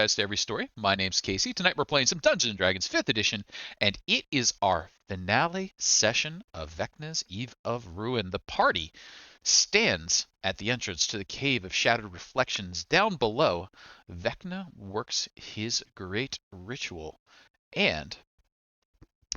As to every story, my name's Casey. Tonight we're playing some Dungeons & Dragons 5th edition, and it is our finale session of Vecna's Eve of Ruin. The party stands at the entrance to the Cave of Shattered Reflections. Down below, Vecna works his great ritual, and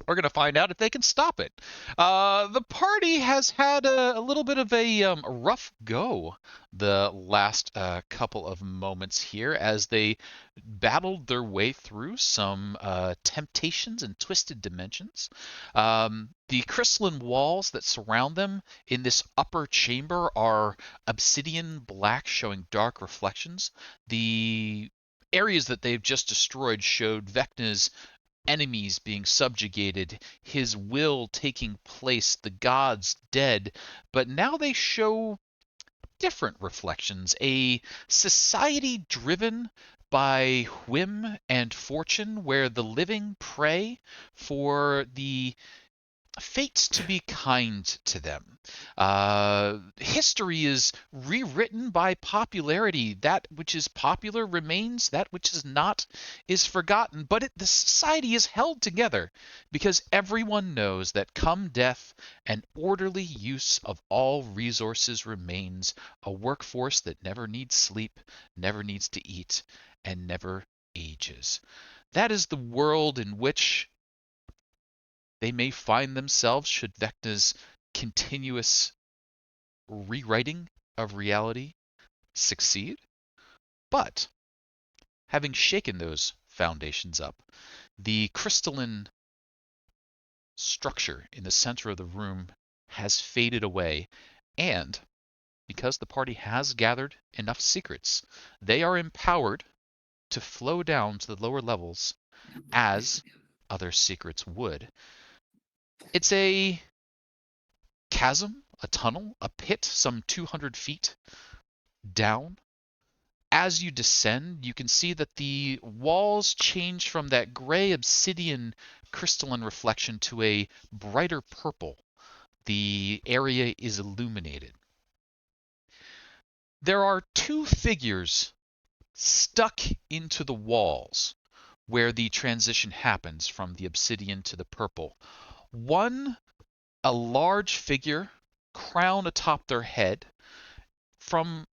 we're going to find out if they can stop it. The party has had a little bit of a rough go the last couple of moments here as they battled their way through some temptations and twisted dimensions. The crystalline walls that surround them in this upper chamber are obsidian black, showing dark reflections. The areas that they've just destroyed showed Vecna's enemies being subjugated, his will taking place, the gods dead, but now they show different reflections. A society driven by whim and fortune, where the living pray for the fates to be kind to them. History is rewritten by popularity. That which is popular remains, that which is not is forgotten. But the society is held together because everyone knows that come death, an orderly use of all resources remains, a workforce that never needs sleep, never needs to eat, and never ages. That is the world in which they may find themselves should Vecna's continuous rewriting of reality succeed. But having shaken those foundations up, the crystalline structure in the center of the room has faded away, and because the party has gathered enough secrets, they are empowered to flow down to the lower levels as other secrets would. It's a chasm, a tunnel, a pit some 200 feet down. As you descend, you can see that the walls change from that gray obsidian crystalline reflection to a brighter purple. The area is illuminated. There are two figures stuck into the walls where the transition happens from the obsidian to the purple. One, a large figure, crown atop their head. From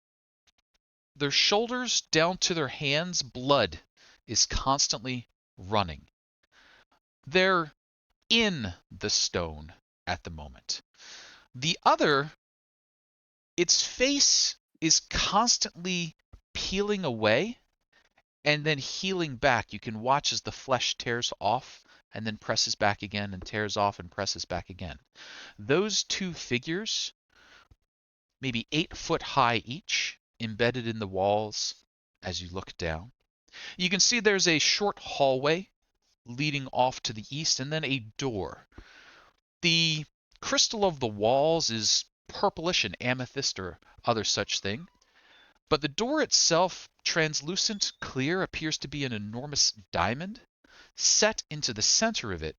their shoulders down to their hands, blood is constantly running. They're in the stone at the moment. The other, its face is constantly peeling away and then healing back. You can watch as the flesh tears off and then presses back again and tears off and presses back again. Those two figures, maybe 8 foot high each, embedded in the walls as you look down. You can see there's a short hallway leading off to the east and then a door. The crystal of the walls is purplish and amethyst or other such thing, but the door itself, translucent, clear, appears to be an enormous diamond. Set into the center of it,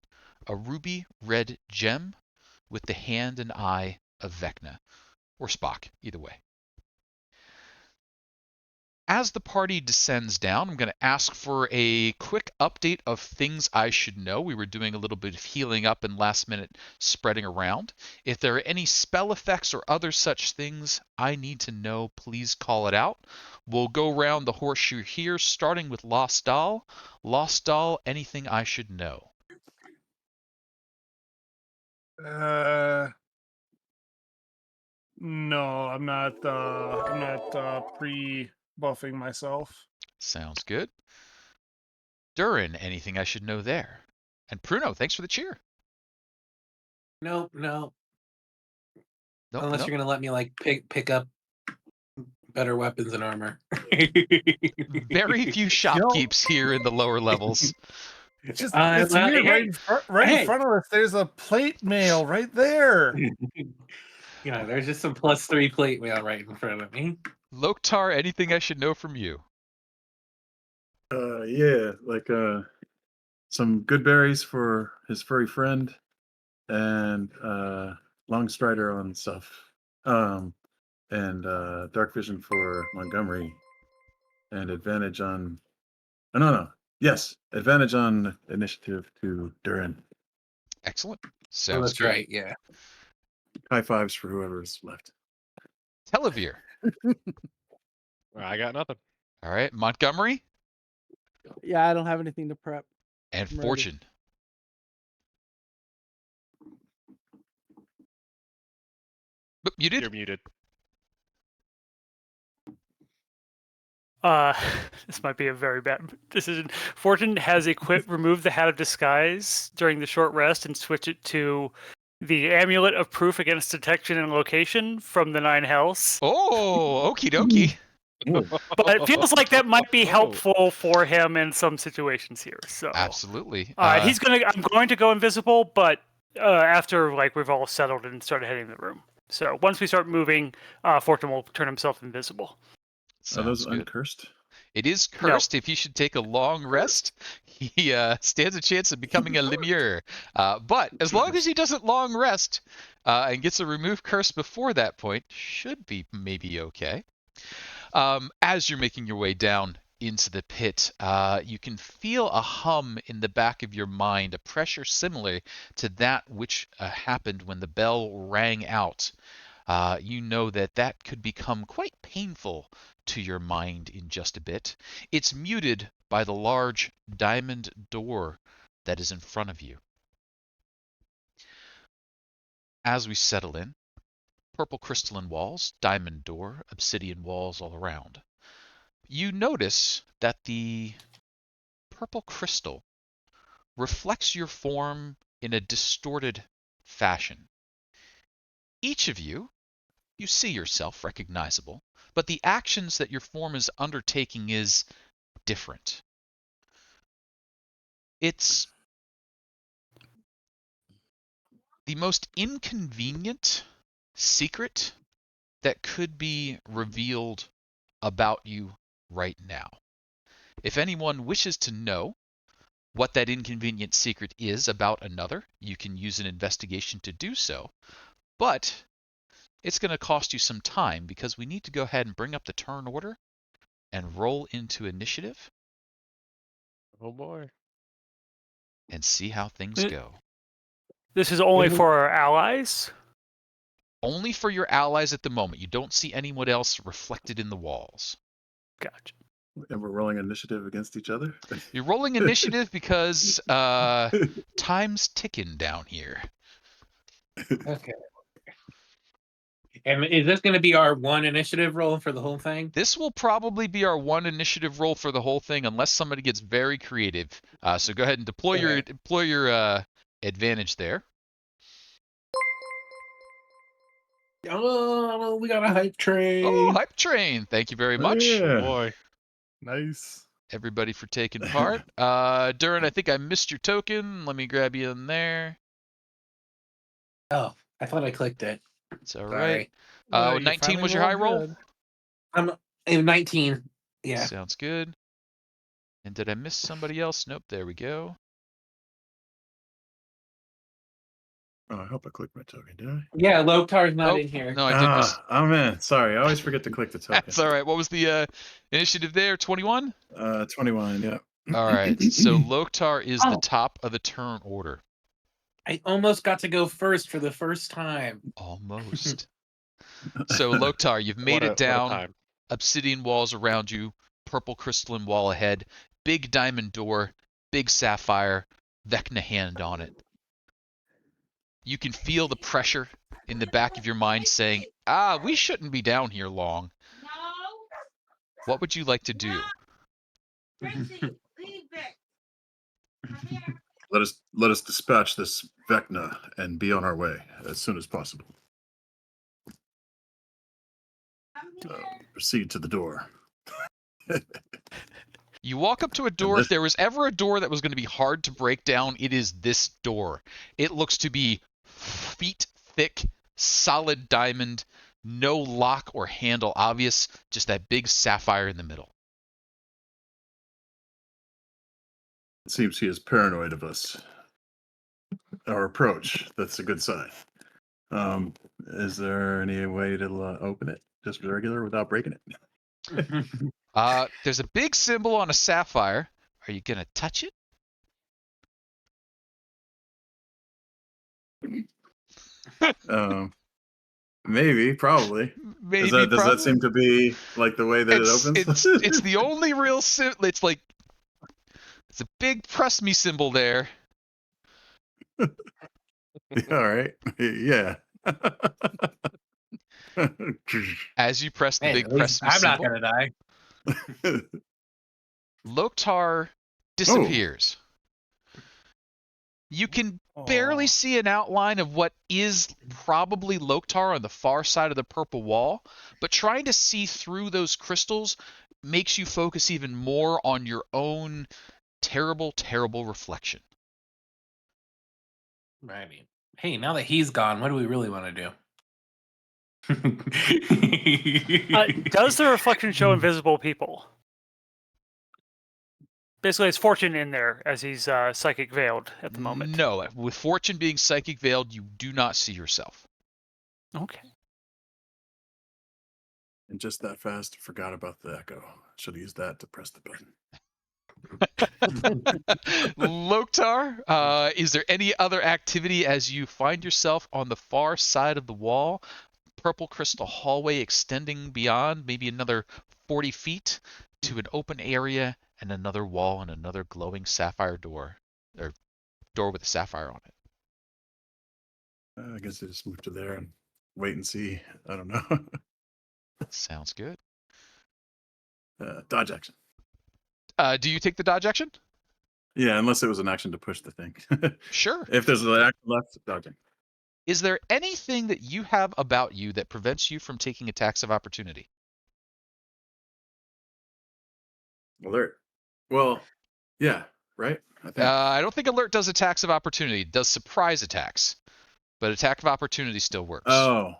a ruby red gem with the hand and eye of Vecna, or Spock, either way. As the party descends down, I'm going to ask for a quick update of things I should know. We were doing a little bit of healing up and last minute spreading around. If there are any spell effects or other such things I need to know, please call it out. We'll go around the horseshoe here, starting with Las-Dal. Las-Dal, anything I should know? Uh, no, I'm not. Pre-buffing myself. Sounds good. Duren, anything I should know there? And Pruno, thanks for the cheer. Nope, no. Nope, Unless nope. you're gonna let me like pick up better weapons and armor. Very few shopkeepers here in the lower levels. It's just it's well, weird. hey, Right in hey. front of us, there's a plate mail right there. Yeah, there's just some +3 plate mail right in front of me. Loktar, anything I should know from you? Yeah, like some good berries for his furry friend, and long strider on stuff. And dark vision for Montgomery, and advantage on No. Yes, advantage on initiative to Duren. Excellent. Oh, Sounds that's good. right. Yeah. High fives for whoever's left. Telovere. I got nothing. All right. Montgomery Yeah, I don't have anything to prep. and I'm ready. Fortune. Oop, you did. You're muted. This might be a very bad decision. Fortune has removed the hat of disguise during the short rest and switch it to the amulet of proof against detection and location from the 9 hells. Oh, okie dokie. But it feels like that might be Oh. helpful for him in some situations here. So Absolutely. I'm going to go invisible, but after we've all settled and started heading to the room. So once we start moving, Fortune will turn himself invisible. Are those Sounds good. uncursed? It is cursed. If you should take a long rest, he stands a chance of becoming a lemure. But as long as he doesn't long rest and gets a remove curse before that point, should be maybe okay. As you're making your way down into the pit, you can feel a hum in the back of your mind, a pressure similar to that which happened when the bell rang out. You know that could become quite painful to your mind in just a bit. It's muted by the large diamond door that is in front of you. As we settle in, purple crystalline walls, diamond door, obsidian walls all around. You notice that the purple crystal reflects your form in a distorted fashion. Each of you see yourself recognizable, but the actions that your form is undertaking is different. It's the most inconvenient secret that could be revealed about you right now. If anyone wishes to know what that inconvenient secret is about another, you can use an investigation to do so, but it's going to cost you some time because we need to go ahead and bring up the turn order and roll into initiative Oh boy. and see how things go. This is only for our allies. Only for your allies at the moment. You don't see anyone else reflected in the walls. Gotcha. And we're rolling initiative against each other? You're rolling initiative because time's ticking down here. Okay. And is this going to be our one initiative roll for the whole thing? This will probably be our one initiative roll for the whole thing, unless somebody gets very creative. So go ahead and deploy your advantage there. Oh, we got a hype train. Oh, hype train! Thank you very much, Yeah. Boy. Nice. everybody, for taking part. Duren, I think I missed your token. Let me grab you in there. Oh, I thought I clicked it. It's all Sorry. right. You 19 finally was your high rolled roll? good. I'm 19. Yeah. Sounds good. And did I miss somebody else? Nope, there we go. Oh, I hope I clicked my token, did I? Yeah, Loktar's not Oh, in here. no, I did miss. Oh man, sorry. I always forget to click the token. That's all right. What was the initiative there? 21? 21, yeah. All right. So Loktar is the Oh. top of the turn order. I almost got to go first for the first time. Almost. So Loktar, you've made it What a down. time. Obsidian walls around you, purple crystalline wall ahead, big diamond door, big sapphire, Vecna hand on it. You can feel the pressure in the back of your mind saying, we shouldn't be down here long. What would you like to do? Let us dispatch this Vecna and be on our way as soon as possible. Proceed to the door. You walk up to a door. If there was ever a door that was going to be hard to break down, it is this door. It looks to be feet thick, solid diamond, no lock or handle obvious, just that big sapphire in the middle. It seems he is paranoid of us. Our approach. That's a good sign. Is there any way to open it just regular without breaking it? There's a big symbol on a sapphire Are you gonna touch it? Maybe, probably. Maybe, Does that probably. seem to be like the way that it opens? It's the only real it's like it's a big press me symbol there. All right. Yeah. As you press the Man, big at least press me I'm not symbol, gonna die. Loktar disappears. You can barely Oh. see an outline of what is probably Loktar on the far side of the purple wall, but trying to see through those crystals makes you focus even more on your own terrible, terrible reflection. I mean, hey, now that he's gone, what do we really want to do? Does the reflection show invisible people? Basically, it's Fortune in there as he's psychic veiled at the moment. No, with Fortune being psychic veiled, you do not see yourself. Okay. And just that fast, forgot about the echo. Should have used that to press the button. Loktar, is there any other activity as you find yourself on the far side of the wall? Purple crystal hallway extending beyond, maybe another 40 feet to an open area and another wall and another glowing sapphire door, or door with a sapphire on it. I guess I just move to there and wait and see. I don't know. Sounds good. Dodge action. Do you take the dodge action? Yeah, unless it was an action to push the thing. Sure. If there's an action left, dodging. Is there anything that you have about you that prevents you from taking attacks of opportunity? Alert. Well, yeah, right? I think. I don't think alert does attacks of opportunity. It does surprise attacks, but attack of opportunity still works. Oh.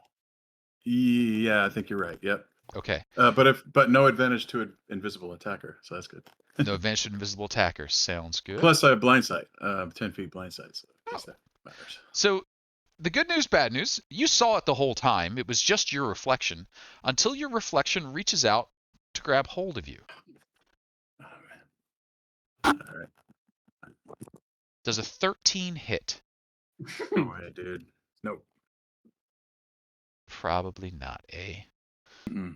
Yeah, I think you're right. Yep. Okay. But no advantage to an invisible attacker, so that's good. No advantage to invisible attacker. Sounds good. Plus, I have blind sight. 10 feet blind sight, so I guess that matters. So, the good news, bad news, you saw it the whole time. It was just your reflection until your reflection reaches out to grab hold of you. Oh, man. All right. Does a 13 hit? Oh, yeah, dude. Nope. Probably not, eh? Mm.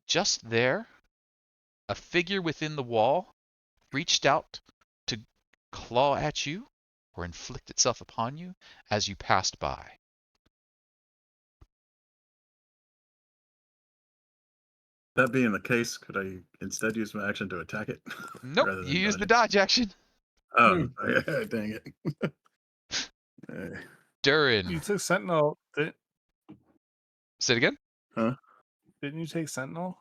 Just there, a figure within the wall reached out to claw at you or inflict itself upon you as you passed by. That being the case, could I instead use my action to attack it? Nope, rather than you use the dodging? dodge action. Oh, dang it. You Duren. took Sentinel. Say it again? Huh? Didn't you take Sentinel?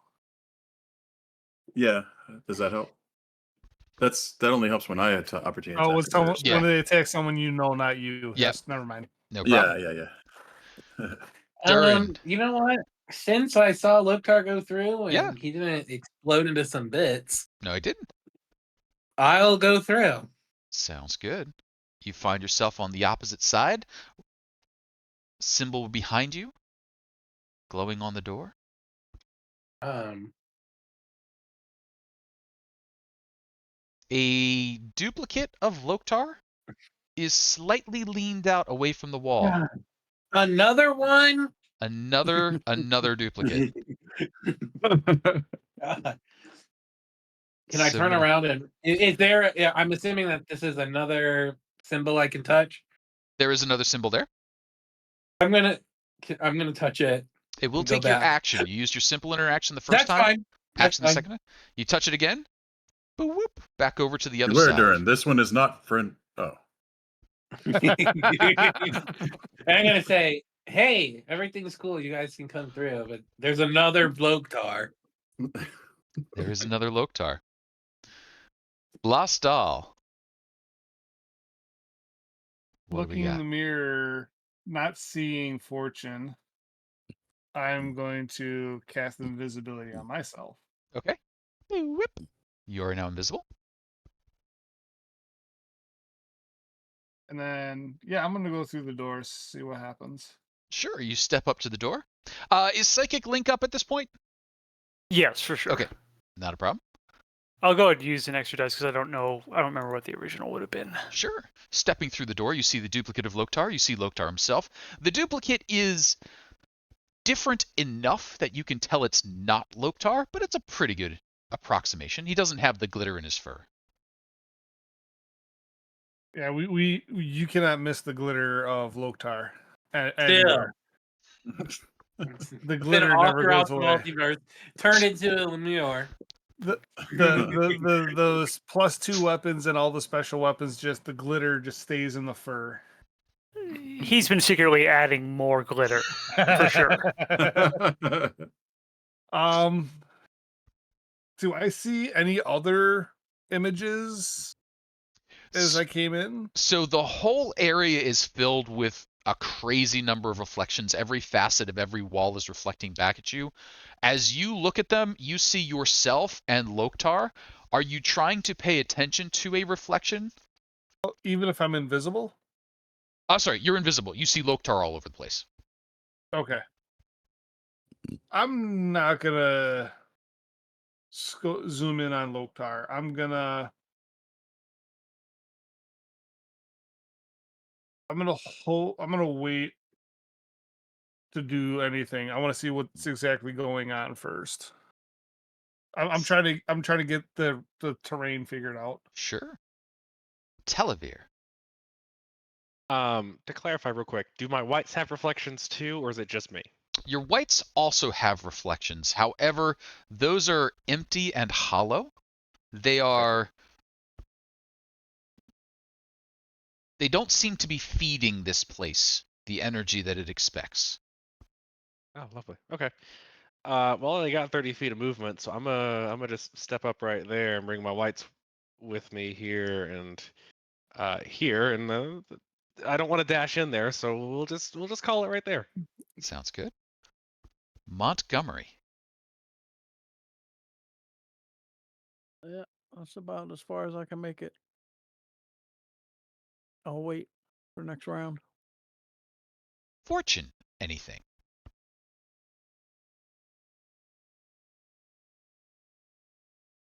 Yeah. Does that help? That only helps when I had opportunity. Oh, attack when it. Yeah. when they attack someone you know, not you. Yeah. That's never mind. No problem. Yeah. Duren. You know what? Since I saw Loktar go through and Yeah. he didn't explode into some bits, No, I didn't. I'll go through. Sounds good. You find yourself on the opposite side. Symbol behind you, glowing on the door. A duplicate of Loktar is slightly leaned out away from the wall. Yeah. Another one? Another duplicate. God. Can I So turn many- around and is there? Yeah, I'm assuming that this is another symbol I can touch. There is another symbol there. I'm gonna touch it. It will And go take your back. action. You used your simple interaction the first That's time. fine. That's Action the fine. second time. You touch it again. Boop, whoop, back over to the other Beware, side. Duren. This one is not for. Oh. And I'm gonna say, hey, everything's cool. You guys can come through, but there's another Loktar. There is another Loktar. Las-Dal. What do we Looking in got? the mirror, not seeing Fortune, I'm going to cast invisibility on myself. Okay. Boop, whoop. You are now invisible. And then, yeah, I'm going to go through the doors, see what happens. Sure. You step up to the door. Is Psychic Link up at this point? Yes, for sure. Okay, not a problem. I'll go ahead and use an extra dice because I don't remember what the original would have been. Sure. Stepping through the door, you see the duplicate of Loktar. You see Loktar himself. The duplicate is different enough that you can tell it's not Loktar, but it's a pretty good approximation. He doesn't have the glitter in his fur. Yeah, you cannot miss the glitter of Loktar Still. anywhere. The glitter never goes the away. multiverse turned into a Lemure. Those +2 weapons and all the special weapons, just the glitter just stays in the fur. He's been secretly adding more glitter for sure. Do I see any other images as I came in? So the whole area is filled with a crazy number of reflections. Every facet of every wall is reflecting back at you. As you look at them, you see yourself and Loktar. Are you trying to pay attention to a reflection? Even if I'm invisible? Oh, sorry, you're invisible. You see Loktar all over the place. Okay. I'm not gonna zoom in on Loktar. I'm gonna wait to do anything. I want to see what's exactly going on first. I'm trying to get the terrain figured out. Sure. Telovere. To clarify real quick, do my whites have reflections too, or is it just me? Your whites also have reflections. However, those are empty and hollow. They don't seem to be feeding this place the energy that it expects. Oh, lovely. Okay. Well, I got 30 feet of movement, so I'm gonna just step up right there and bring my whites with me here and here, and I don't want to dash in there, so we'll just call it right there. Sounds good. Montgomery. Yeah, that's about as far as I can make it. I'll wait for next round. Fortune. Anything.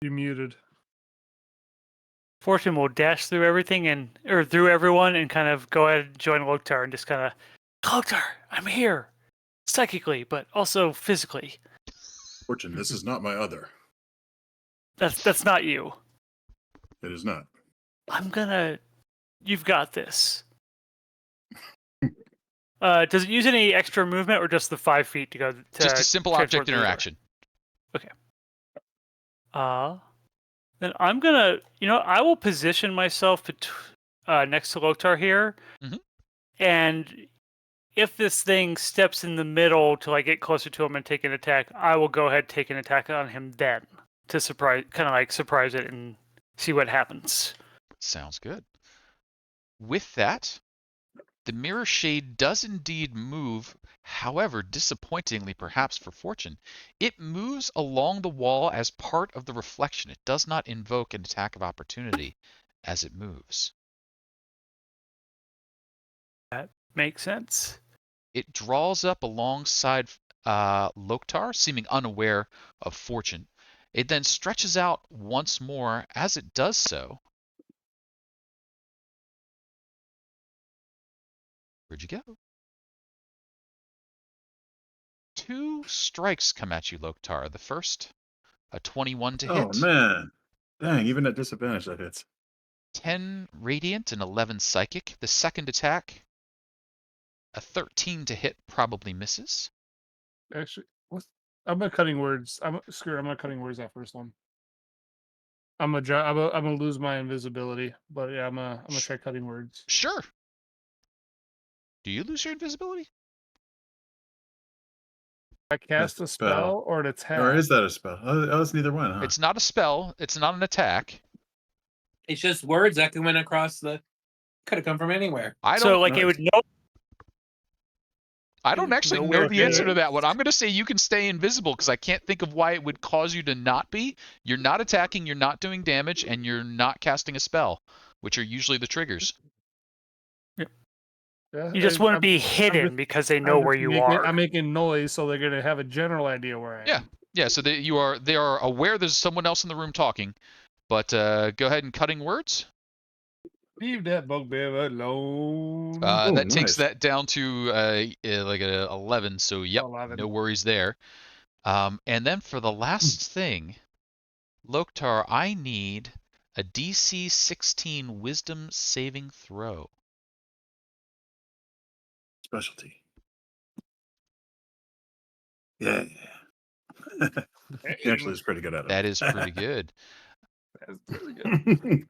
You muted. Fortune will dash through everything or through everyone and kind of go ahead and join Loktar and just kind of, Loktar, I'm here, psychically, but also physically. Fortune, this is not my other. That's not you. It is not. You've got this. Does it use any extra movement or just the 5 feet to go to Just a simple transport object through the door? interaction. Then I'm gonna, I will position myself next to Loktar here, Mhm. and if this thing steps in the middle to like get closer to him and take an attack, I will go ahead and take an attack on him then to surprise it and see what happens. Sounds good. With that, the mirror shade does indeed move, however, disappointingly perhaps for Fortune. It moves along the wall as part of the reflection. It does not invoke an attack of opportunity as it moves. That makes sense. It draws up alongside Loktar, seeming unaware of Fortune. It then stretches out once more. As it does so, where'd you go? 2 strikes come at you, Loktar. The first, a 21 to hit. Oh man. Dang, even at disadvantage that hits. 10 radiant and 11 psychic. The second attack, a 13 to hit, probably misses. Actually, I'm not cutting words. I'm not cutting words that first one. I'm gonna lose my invisibility, but yeah, I'm gonna try cutting words. Sure. Do you lose your invisibility? I cast That's a a spell. spell or an attack. Or is that a spell? Oh, it's neither one, huh? It's not a spell. It's not an attack. It's just words that can went across the. Could have come from anywhere. I So don't. like it would know. I don't actually No know way the to answer do to it. that one. I'm going to say you can stay invisible because I can't think of why it would cause you to not be. You're not attacking, you're not doing damage, and you're not casting a spell, which are usually the triggers. Yeah, You just want to I'm- be I'm hidden just- because they I'm know just where you making- are. I'm making noise, so they're gonna have a general idea where I am. Yeah. Yeah, so they are aware there's someone else in the room talking, but go ahead and cutting words. Leave that bugbear alone. Oh, That takes nice. that down to like a 11. So yep, 11. no worries there. And then for the last thing, Loktar, I need a DC 16 Wisdom saving throw. Specialty. Yeah. He actually is pretty good at it. That is pretty good. That's really good.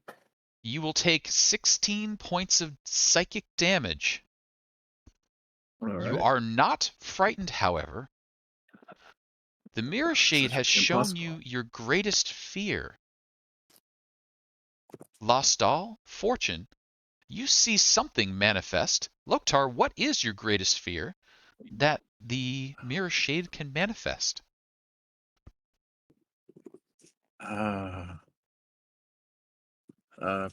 You will take 16 points of psychic damage. All You right. are not frightened, however. The Mirror Shade Such has shown impossible. you your greatest fear. Las-Dal, Fortune, you see something manifest. Loktar, what is your greatest fear that the Mirror Shade can manifest?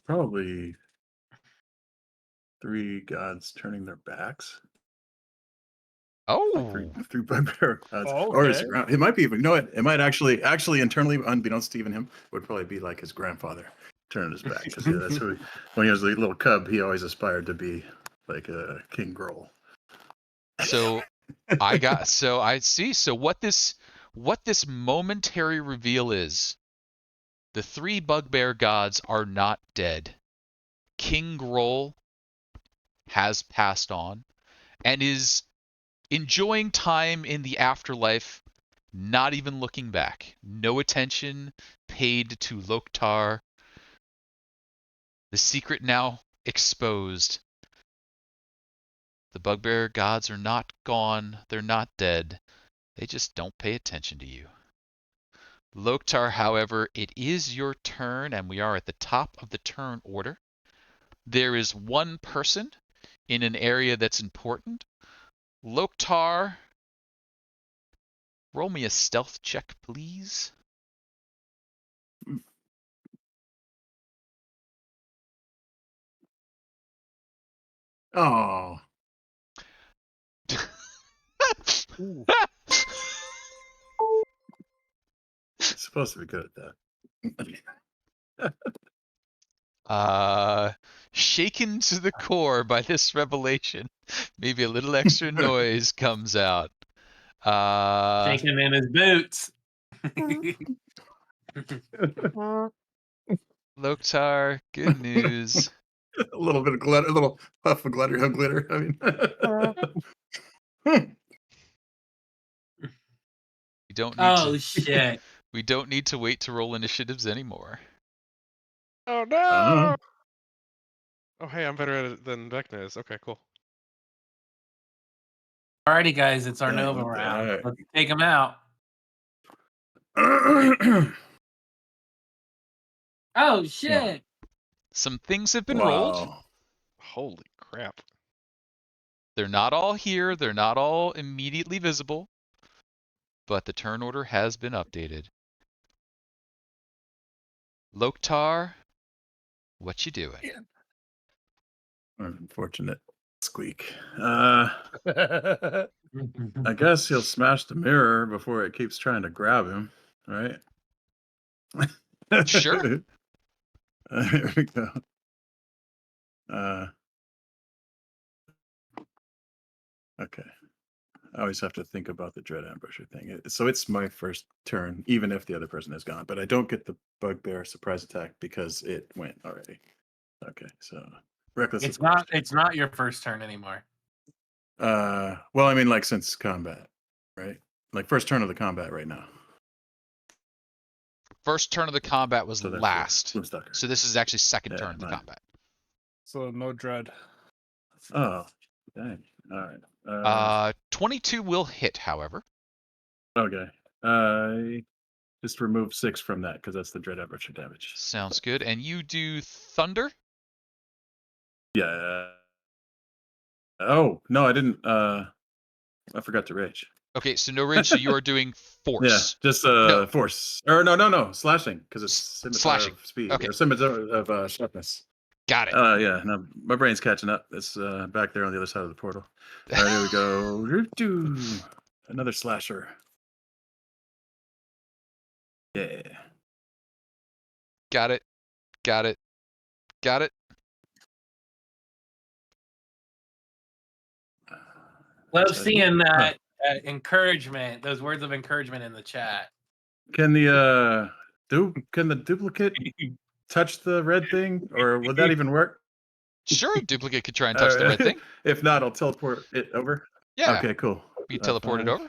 Probably 3 gods turning their backs. Like Oh, three barbaric gods. Oh, Or his okay. it might be even, you know what? It might actually internally, unbeknownst to even him, would probably be like his grandfather turning his back. Because that's who when he was a little cub, he always aspired to be like a King Grohl. so I see. So what this momentary reveal is, the 3 bugbear gods are not dead. King Grohl has passed on and is enjoying time in the afterlife, not even looking back. No attention paid to Loktar. The secret now exposed. The bugbear gods are not gone. They're not dead. They just don't pay attention to you. Loktar, however, it is your turn, and we are at the top of the turn order. There is one person in an area that's important. Loktar, roll me a stealth check, please. Oh, it's supposed to be good at that. Shaken to the core by this revelation, maybe a little extra noise comes out. Shaking in his boots. Loktar, good news. A little bit of glitter, a little puff of glitter. I mean, We don't need Oh to. shit! We don't need to wait to roll initiatives anymore. Oh no! Uh-huh. Oh hey, I'm better at it than Vecna is. Okay, cool. Alrighty, guys, it's our Dang, Nova what the round. heck? Let's take him out. Oh shit! Some things have been rolled. Wow. Holy crap! They're not all here. They're not all immediately visible. But the turn order has been updated. Loktar, what you doing? Unfortunate squeak. I guess he'll smash the mirror before it keeps trying to grab him, right? Sure. Here we go. Okay. I always have to think about the dread ambusher thing. So it's my first turn, even if the other person is gone. But I don't get the bugbear surprise attack because it went already. Okay, so reckless. It's not. It's not your first turn anymore. Well, I mean, like since combat, right? Like first turn of the combat right now. First turn of the combat was So therefore, last. Bloomstalker. So this is actually second Yeah, turn of the mine. combat. So no dread. Oh, dang. All right. 22 will hit, however. Okay. I just remove 6 from that because that's the dread ambusher damage. Sounds good. And you do thunder? Yeah. Oh no, I didn't. I forgot to rage. Okay, so no rage, so you are doing Yeah, force. just No. force. Or no, slashing because it's scimitar Slashing. of speed Okay. or scimitar of sharpness. Got it. Yeah, no, my brain's catching up. It's back there on the other side of the portal. All right, here we go. Another slasher. Yeah. Got it. Got it. Got it. Love So- seeing Huh. that encouragement, those words of encouragement in the chat. Can the duplicate touch the red thing, or would that even work? Sure, duplicate could try and touch the red thing. If not, I'll teleport it over. Yeah. Okay, cool. We teleport it over.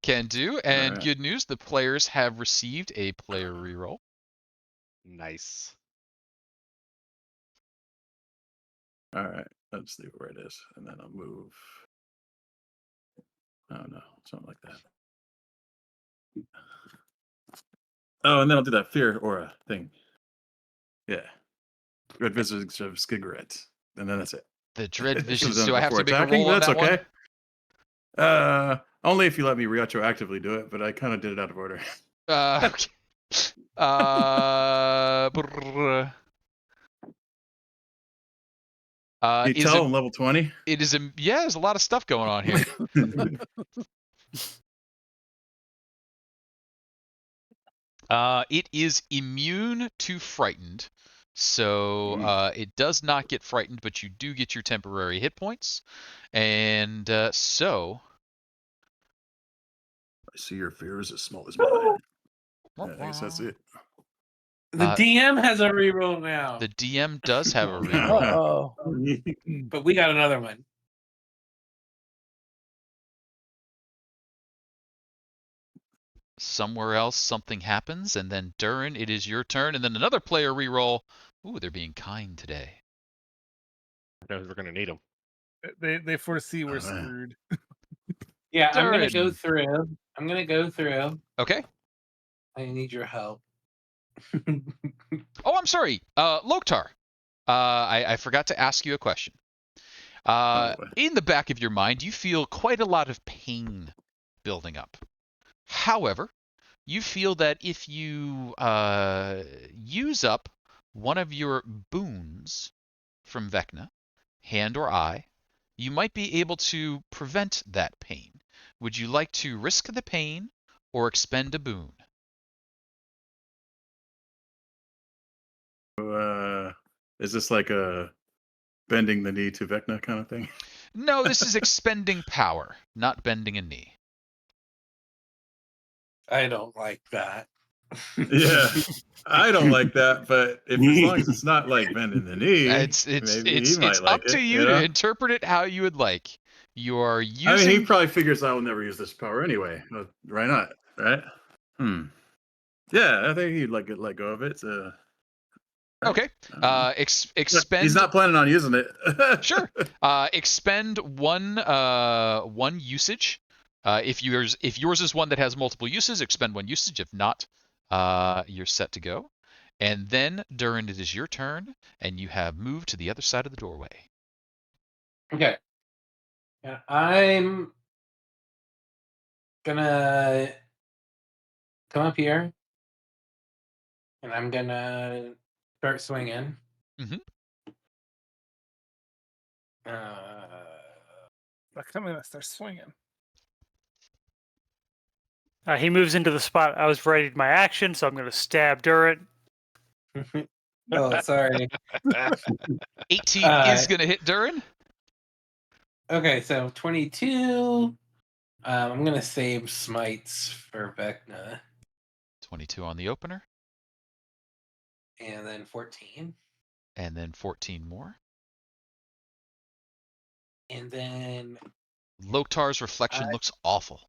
Can do. And Alright. good news, the players have received a player reroll. Nice. All right, let's leave it where it is, and then I'll move. Oh no, something like that. Oh, and then I'll do that fear aura thing. Yeah. Red visage of Skigret. And then that's it. The dread Should've visions. done Do it I have to before make a attacking, roll but on that's that okay. one? Only if you let me retroactively do it, but I kind of did it out of order. Okay. Brr. You Is tell a, I'm level 20. it is a yeah. There's a lot of stuff going on here. It is immune to frightened, so it does not get frightened, but you do get your temporary hit points, and so. I see your fear is as small as mine. Yeah, I guess that's it. The DM has a reroll now, The DM does have a Oh, reroll. no. Uh-oh. but we got another one. Somewhere else, something happens, and then Duren, it is your turn, and then another player reroll. Ooh, they're being kind today. Knows we're gonna need them. They foresee we're Oh, man. screwed. Yeah, I'm gonna go Duren. through. I'm gonna go through. Okay. I need your help. Oh, I'm sorry. Loktar. I forgot to ask you a question. In the back of your mind, you feel quite a lot of pain building up. However, you feel that if you use up one of your boons from Vecna, hand or eye, you might be able to prevent that pain. Would you like to risk the pain or expend a boon? Is this like a bending the knee to Vecna kind of thing? No, this is expending power, not bending a knee. I don't like that. Yeah, I don't like that, but if as long as it's not like bending the knee, maybe he might like up it. to you to interpret it how you would like. You are using. I mean, he probably figures I will never use this power anyway. Why not? Right? Yeah, I think he'd let go of it. Okay. Expend. He's not planning on using it. Sure. Expend one usage. If yours is one that has multiple uses, expend one usage. If not, you're set to go. And then, Duren, it is your turn, and you have moved to the other side of the doorway. Okay. Yeah, I'm gonna come up here, and I'm gonna start swinging. Mm-hmm. I come in and start swinging. He moves into the spot. I was ready my action, so I'm going to stab Duren. Oh, sorry. 18 is going to hit Duren. Okay, so 22. I'm gonna save smites for Vecna, 22 on the opener, and then 14, and then 14 more. and then Loktar's reflection looks awful.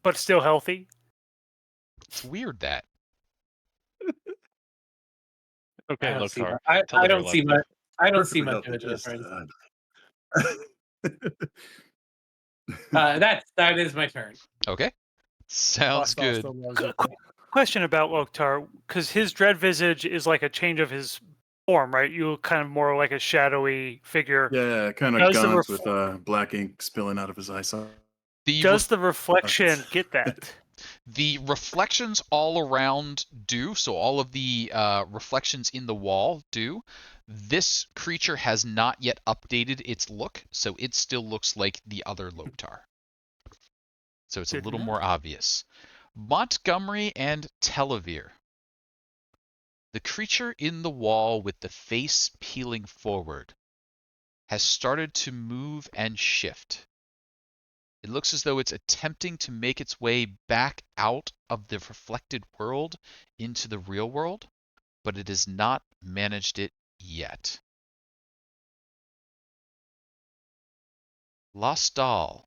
But still healthy. It's weird that. Okay, I don't see Loktar. much. I don't see much. I don't see Perfectly much of a healthy, difference. That is my turn. Okay. Sounds Hostile good. still loves it. Question about Loktar, because his dread visage is like a change of his form, right? You look kind of more like a shadowy figure. Yeah, kind of Does the guns with black ink spilling out of his eyesight. Does the reflection get that? The reflections all around do, so all of the reflections in the wall do. This creature has not yet updated its look, so it still looks like the other Loktar. So it's a Good little enough. more obvious. Montgomery and Telovere. The creature in the wall with the face peeling forward has started to move and shift. It looks as though it's attempting to make its way back out of the reflected world into the real world, but it has not managed it yet. Las-Dal,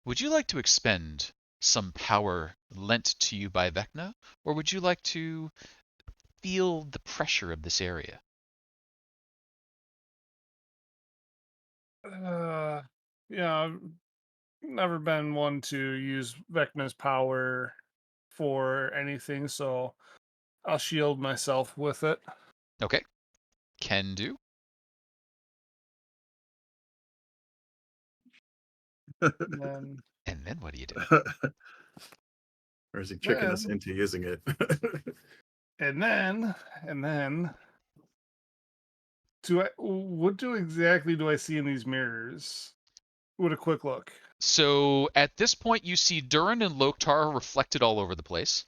would you like to expend some power lent to you by Vecna, or would you like to feel the pressure of this area? Yeah, I've never been one to use Vecna's power for anything, so I'll shield myself with it. Okay, can do. And then, And then what do you do? Or is he tricking us Then- into using it? and then, and then, what exactly do I see in these mirrors? With a quick look. So at this point, you see Duren and Loktar reflected all over the place.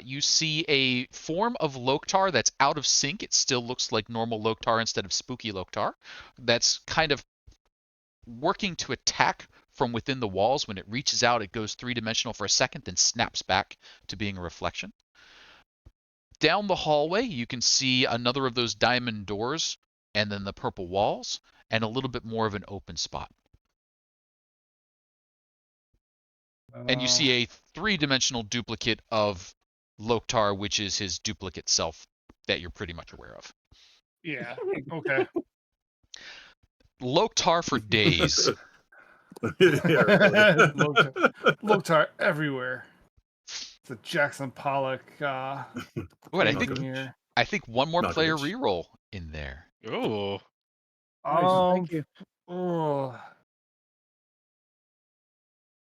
You see a form of Loktar that's out of sync. It still looks like normal Loktar instead of spooky Loktar. That's kind of working to attack from within the walls. When it reaches out, it goes three-dimensional for a second, then snaps back to being a reflection. Down the hallway, you can see another of those diamond doors, and then the purple walls, and a little bit more of an open spot. And you see a three-dimensional duplicate of Loktar, which is his duplicate self that you're pretty much aware of. Yeah. Okay. Loktar for days. Yeah, really. Loktar everywhere. It's a Jackson Pollock What I Not think painting good. here. I think one more Not player rich. reroll in there. Ooh. Nice, thank you. Oh.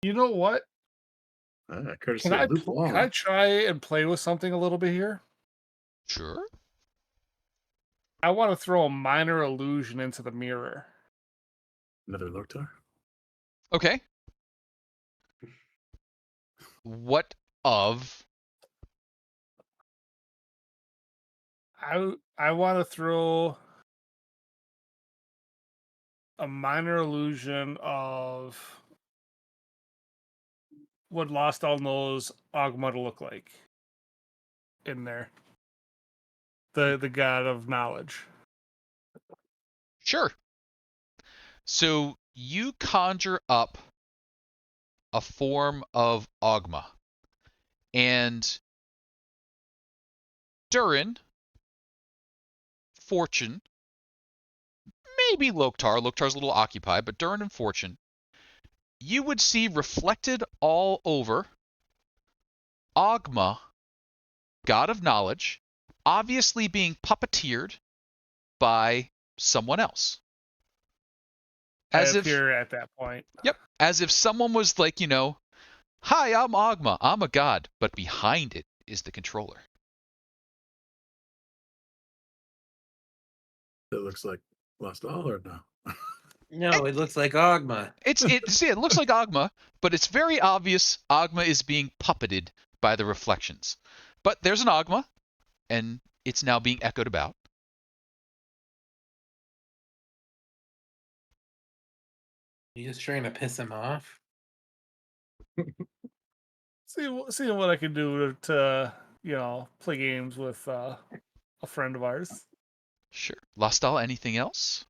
You know what? Courtesy Can I of Luke can I Long. try and play with something a little bit here? Sure. I want to throw a minor illusion into the mirror. Another Loktar? Okay. What of? I want to throw a minor illusion of what Lost All knows Agma to look like in there. The god of knowledge. Sure. So you conjure up a form of Ogma. And Durin, Fortune, maybe Loktar. Loktar's a little occupied, but Durin and Fortune, you would see reflected all over Ogma, god of knowledge, obviously being puppeteered by someone else. As I if, appear at that point. yep, as if someone was like, hi, I'm Ogma, I'm a god, but behind it is the controller. That looks like Lost All or no? No, it looks like Ogma. It looks like Ogma, but it's very obvious Ogma is being puppeted by the reflections. But there's an Ogma, and it's now being echoed about. You just trying to piss him off? See what I can do to play games with a friend of ours. Sure. Lastal, anything else?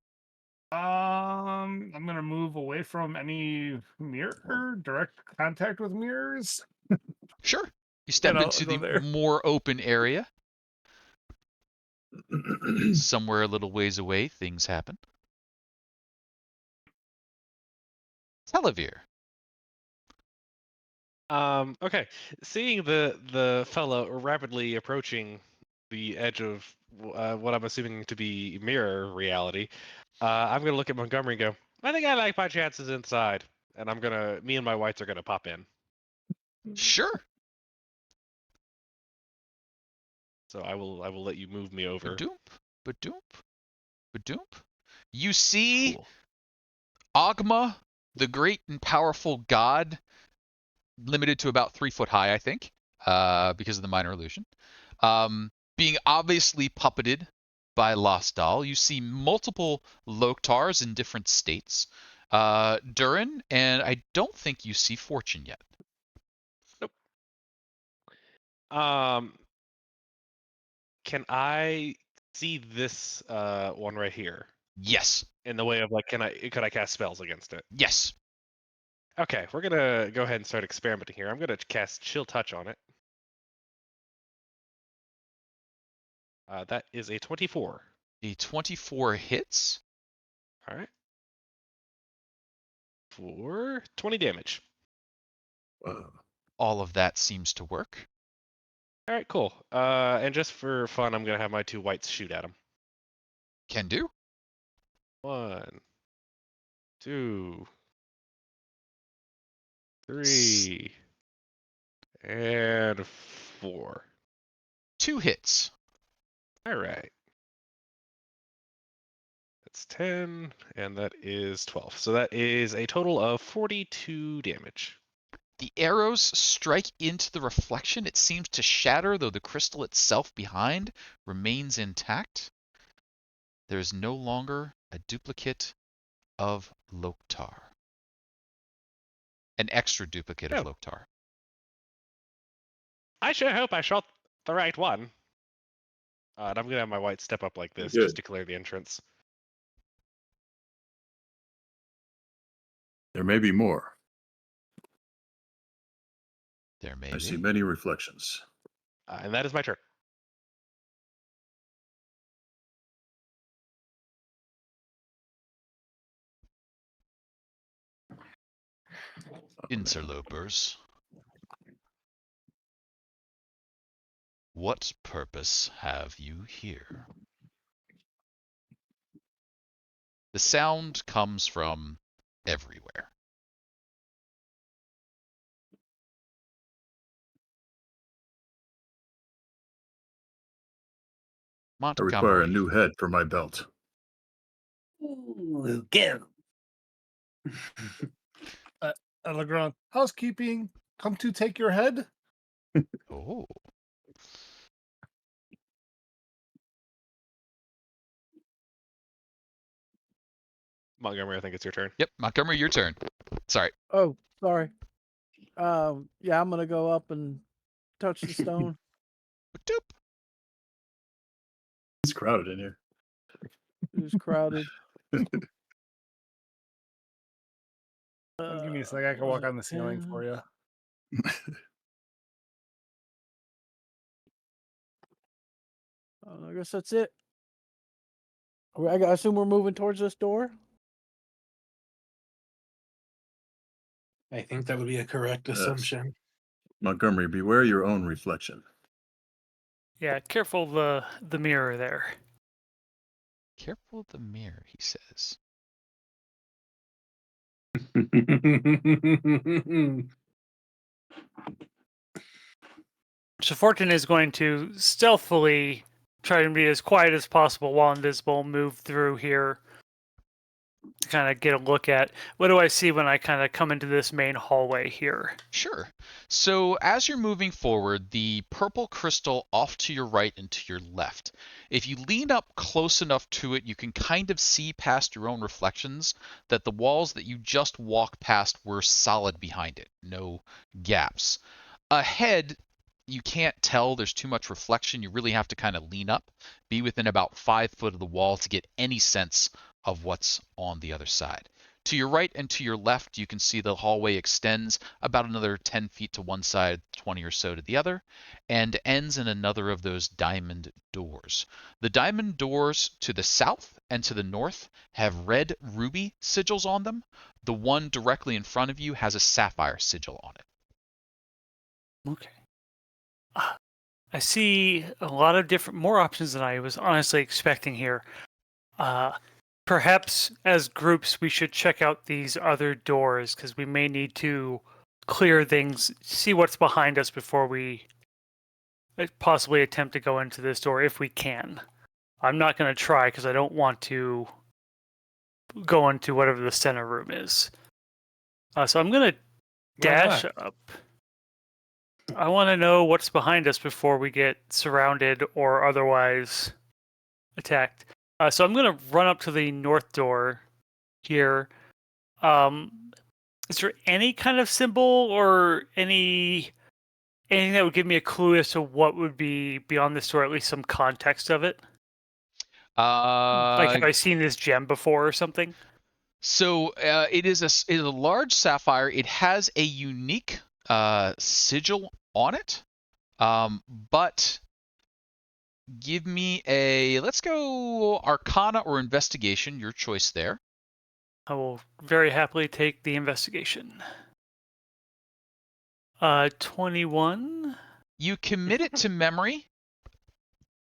I'm gonna move away from any direct contact with mirrors. Sure. You step I'll into go the there. more open area. Somewhere a little ways away, things happen. Telovere. Okay. Seeing the fellow rapidly approaching the edge of what I'm assuming to be mirror reality, I'm gonna look at Montgomery and go, I think I like my chances inside. And me and my whites are gonna pop in. Sure. So I will let you move me over. Badoop, badoop, badoop. You see Cool. Ogma, the great and powerful god, limited to about 3 foot high, I think, because of the minor illusion, being obviously puppeted by Las-Dal. You see multiple Loktars in different states. Duren, and I don't think you see Fortune yet. Um, can I see this one right here? Yes. In the way of like, could I cast spells against it? Yes. Okay, we're gonna go ahead and start experimenting here. I'm gonna cast Chill Touch on it. That is a 24. A 24 hits. All right. For 20 damage. Wow. All of that seems to work. All right, cool. And just for fun, I'm gonna have my 2 whites shoot at him. Can do. 1, 2, 3, and 4. 2 hits. All right. That's 10, and that is 12. So that is a total of 42 damage. The arrows strike into the reflection. It seems to shatter, though the crystal itself behind remains intact. There is no longer a duplicate of Loktar. An extra duplicate of Oh. Loktar. I sure hope I shot the right one. And I'm gonna have my white step up like this Good. just to clear the entrance. There may be more. There may I be. see many reflections. And that is my turn. Interlopers. What purpose have you here? The sound comes from everywhere. I require a Montgomery. new head for my belt. Ooh, get him. Legrand, housekeeping. Come to take your head. Oh. Montgomery, I think it's your turn. Yep, Montgomery, your turn. Sorry. Oh, sorry. Yeah, I'm gonna go up and touch the stone. Doop. It's crowded in here. It's crowded. Give me a sec. I can walk on the ceiling for you. I guess that's it. I assume we're moving towards this door. I think that would be a correct Yes. assumption. Montgomery, beware your own reflection. Yeah, careful the mirror there. Careful of the mirror, he says. So Fortune is going to stealthily try to be as quiet as possible while invisible, move through here to kind of get a look at what do I see when I kind of come into this main hallway here. Sure. So as you're moving forward, the purple crystal off to your right and to your left. If you lean up close enough to it, you can kind of see past your own reflections that the walls that you just walked past were solid behind it. No gaps. Ahead, you can't tell. There's too much reflection. You really have to kind of lean up, be within about 5 foot of the wall to get any sense of what's on the other side. To your right and to your left, you can see the hallway extends about another 10 feet to one side, 20 or so to the other, and ends in another of those diamond doors. The diamond doors to the south and to the north have red ruby sigils on them. The one directly in front of you has a sapphire sigil on it. Okay. I see a lot of more options than I was honestly expecting here. Perhaps as groups we should check out these other doors because we may need to clear things, see what's behind us before we possibly attempt to go into this door if we can. I'm not going to try because I don't want to go into whatever the center room is. So I'm going to dash up. I want to know what's behind us before we get surrounded or otherwise attacked. So I'm going to run up to the north door here. Is there any kind of symbol or anything that would give me a clue as to what would be beyond this door, at least some context of it? Like, have I seen this gem before or something? So it is a large sapphire. It has a unique sigil on it, but give me let's go Arcana or Investigation, your choice there. I will very happily take the investigation. 21. You commit it to memory,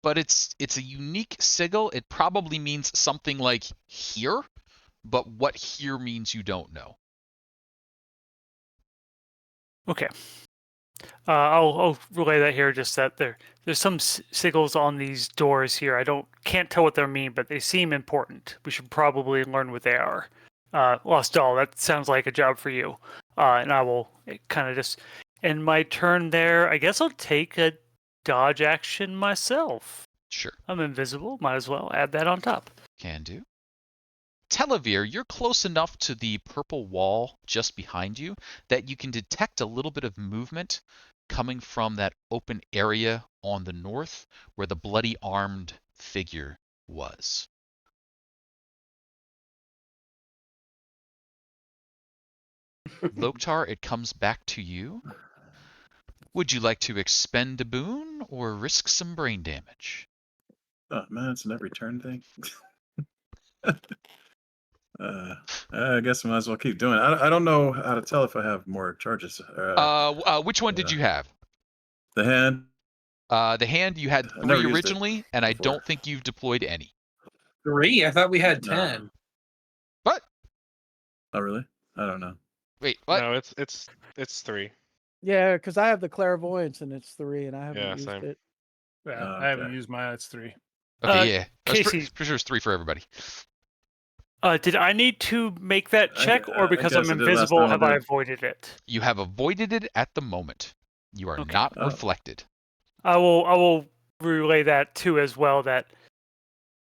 but it's a unique sigil. It probably means something like here, but what here means you don't know. Okay. I'll relay that here. Just that there's some sigils on these doors here. I can't tell what they mean, but they seem important. We should probably learn what they are. Las-Dal, that sounds like a job for you. And I will kind of just end my turn there. I guess I'll take a dodge action myself. Sure. I'm invisible. Might as well add that on top. Can do. Telovere, you're close enough to the purple wall just behind you that you can detect a little bit of movement coming from that open area on the north where the bloody armed figure was. Loktar, it comes back to you. Would you like to expend a boon or risk some brain damage? Oh man, it's an every turn thing. I guess I might as well keep doing it. I don't know how to tell if I have more charges. Which one did you have? The hand. The hand, you had I never 3 used it originally, and I before. don't think you've deployed any. 3? I thought we had No. 10. What? Oh really? I don't know. Wait, what? No, it's 3. Yeah, because I have the clairvoyance and it's 3, and I haven't Yeah, used same. it. Yeah, Oh, I haven't okay. used mine. It's 3. Okay, yeah. Casey, Pretty sure it's 3 for everybody. did I need to make that check, or I because guess I'm I did last invisible, time I have I did. avoided it? You have avoided it at the moment. You are Okay. not Oh. reflected. I will relay that too as well. That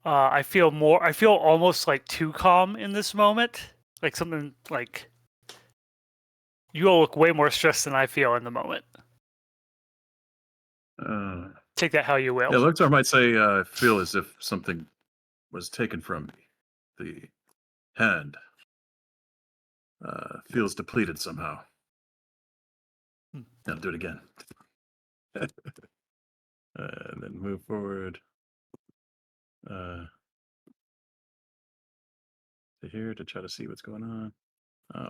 I feel almost like too calm in this moment. Like something like you all look way more stressed than I feel in the moment. Take that how you will. Yeah, Loktar might say, I feel as if something was taken from me. The hand feels depleted somehow. I'll do it again. And then move forward. To here to try to see what's going on. Oh.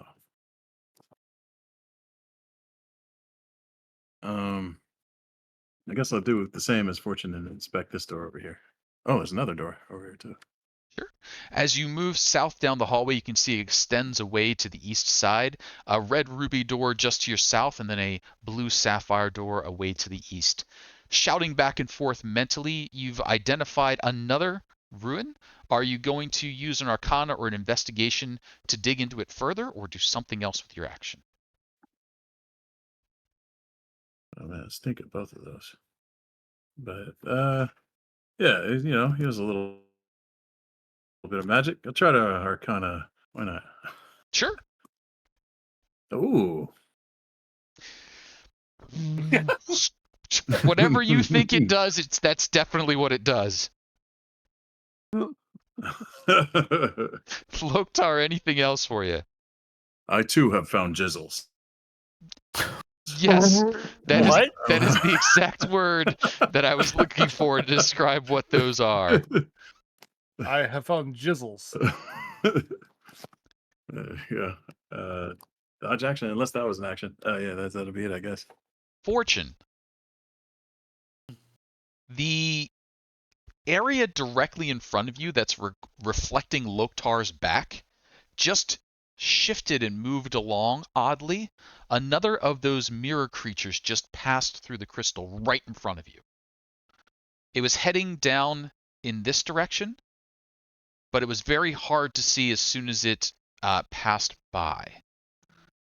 I guess I'll do the same as Fortune and inspect this door over here. Oh, there's another door over here too. Sure. As you move south down the hallway, you can see it extends away to the east side. A red ruby door just to your south, and then a blue sapphire door away to the east. Shouting back and forth mentally, you've identified another ruin. Are you going to use an Arcana or an Investigation to dig into it further, or do something else with your action? Oh man, let's think of both of those. But yeah, he was a little bit of magic. I'll try to Arcana. Why not? Sure. Ooh. Whatever you think it does, that's definitely what it does. Loktar, anything else for you? I too have found jizzles. Yes, that is What? the exact word that I was looking for to describe what those are. I have found jizzles. Yeah. Dodge action, unless that was an action. Oh yeah, that'll be it, I guess. Fortune. The area directly in front of you that's reflecting Loktar's back just shifted and moved along oddly, another of those mirror creatures just passed through the crystal right in front of you. It was heading down in this direction, but it was very hard to see as soon as it passed by.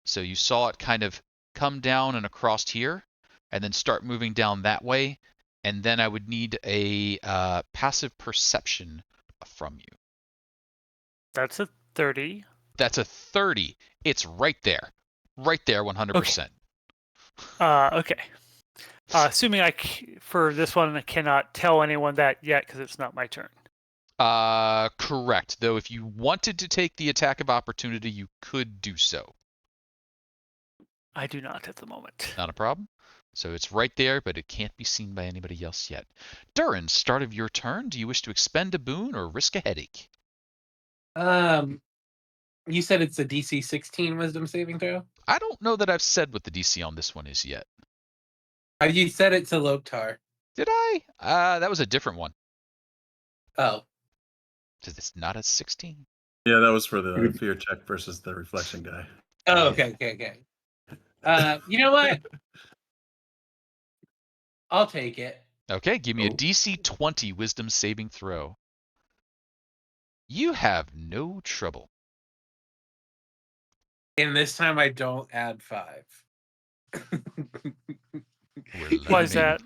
So you saw it kind of come down and across here, and then start moving down that way, and then I would need a passive perception from you. That's a 30. That's a 30. It's right there. Right there, 100%. Okay. Assuming for this one, I cannot tell anyone that yet because it's not my turn. Correct. Though if you wanted to take the attack of opportunity, you could do so. I do not at the moment. Not a problem. So it's right there, but it can't be seen by anybody else yet. Duren, start of your turn. Do you wish to expend a boon or risk a headache? You said it's a DC 16 Wisdom saving throw. I don't know that I've said what the DC on this one is yet. You said it's a Loktar. Did I? That was a different one. Oh, Because it's not a 16. Yeah, that was for the fear check versus the reflection guy. oh, okay. You know what? I'll take it. Okay, give me a DC 20 Wisdom saving throw. You have no trouble. And this time I don't add 5. Why is that?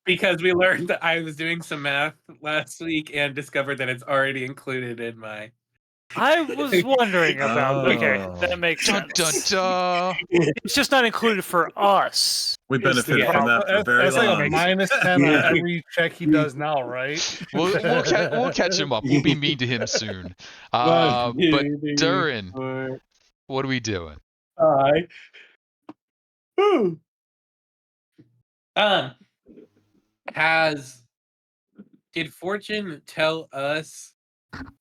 Because we learned that I was doing some math last week and discovered that it's already included in my. I was wondering about. Okay, Oh. that makes Dun, sense. dun, dun. It's just not included for us. We benefited from that for very That's like long. a minus 10 on every check he does now, right? We'll catch him up. We'll be mean to him soon. But Duren, what are we doing? Did Fortune tell us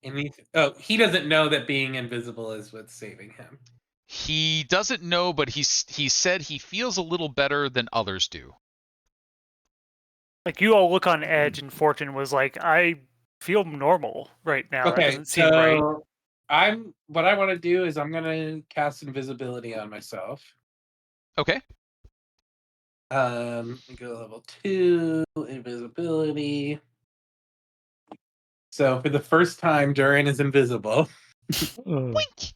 anything? Oh, he doesn't know that being invisible is what's saving him. He doesn't know, but he said he feels a little better than others do. Like you all look on edge, and Fortune was like, "I feel normal right now. That Okay, doesn't seem right." what I want to do is I'm gonna cast invisibility on myself. Okay. Go level 2 invisibility. So for the first time, Duren is invisible. Wink.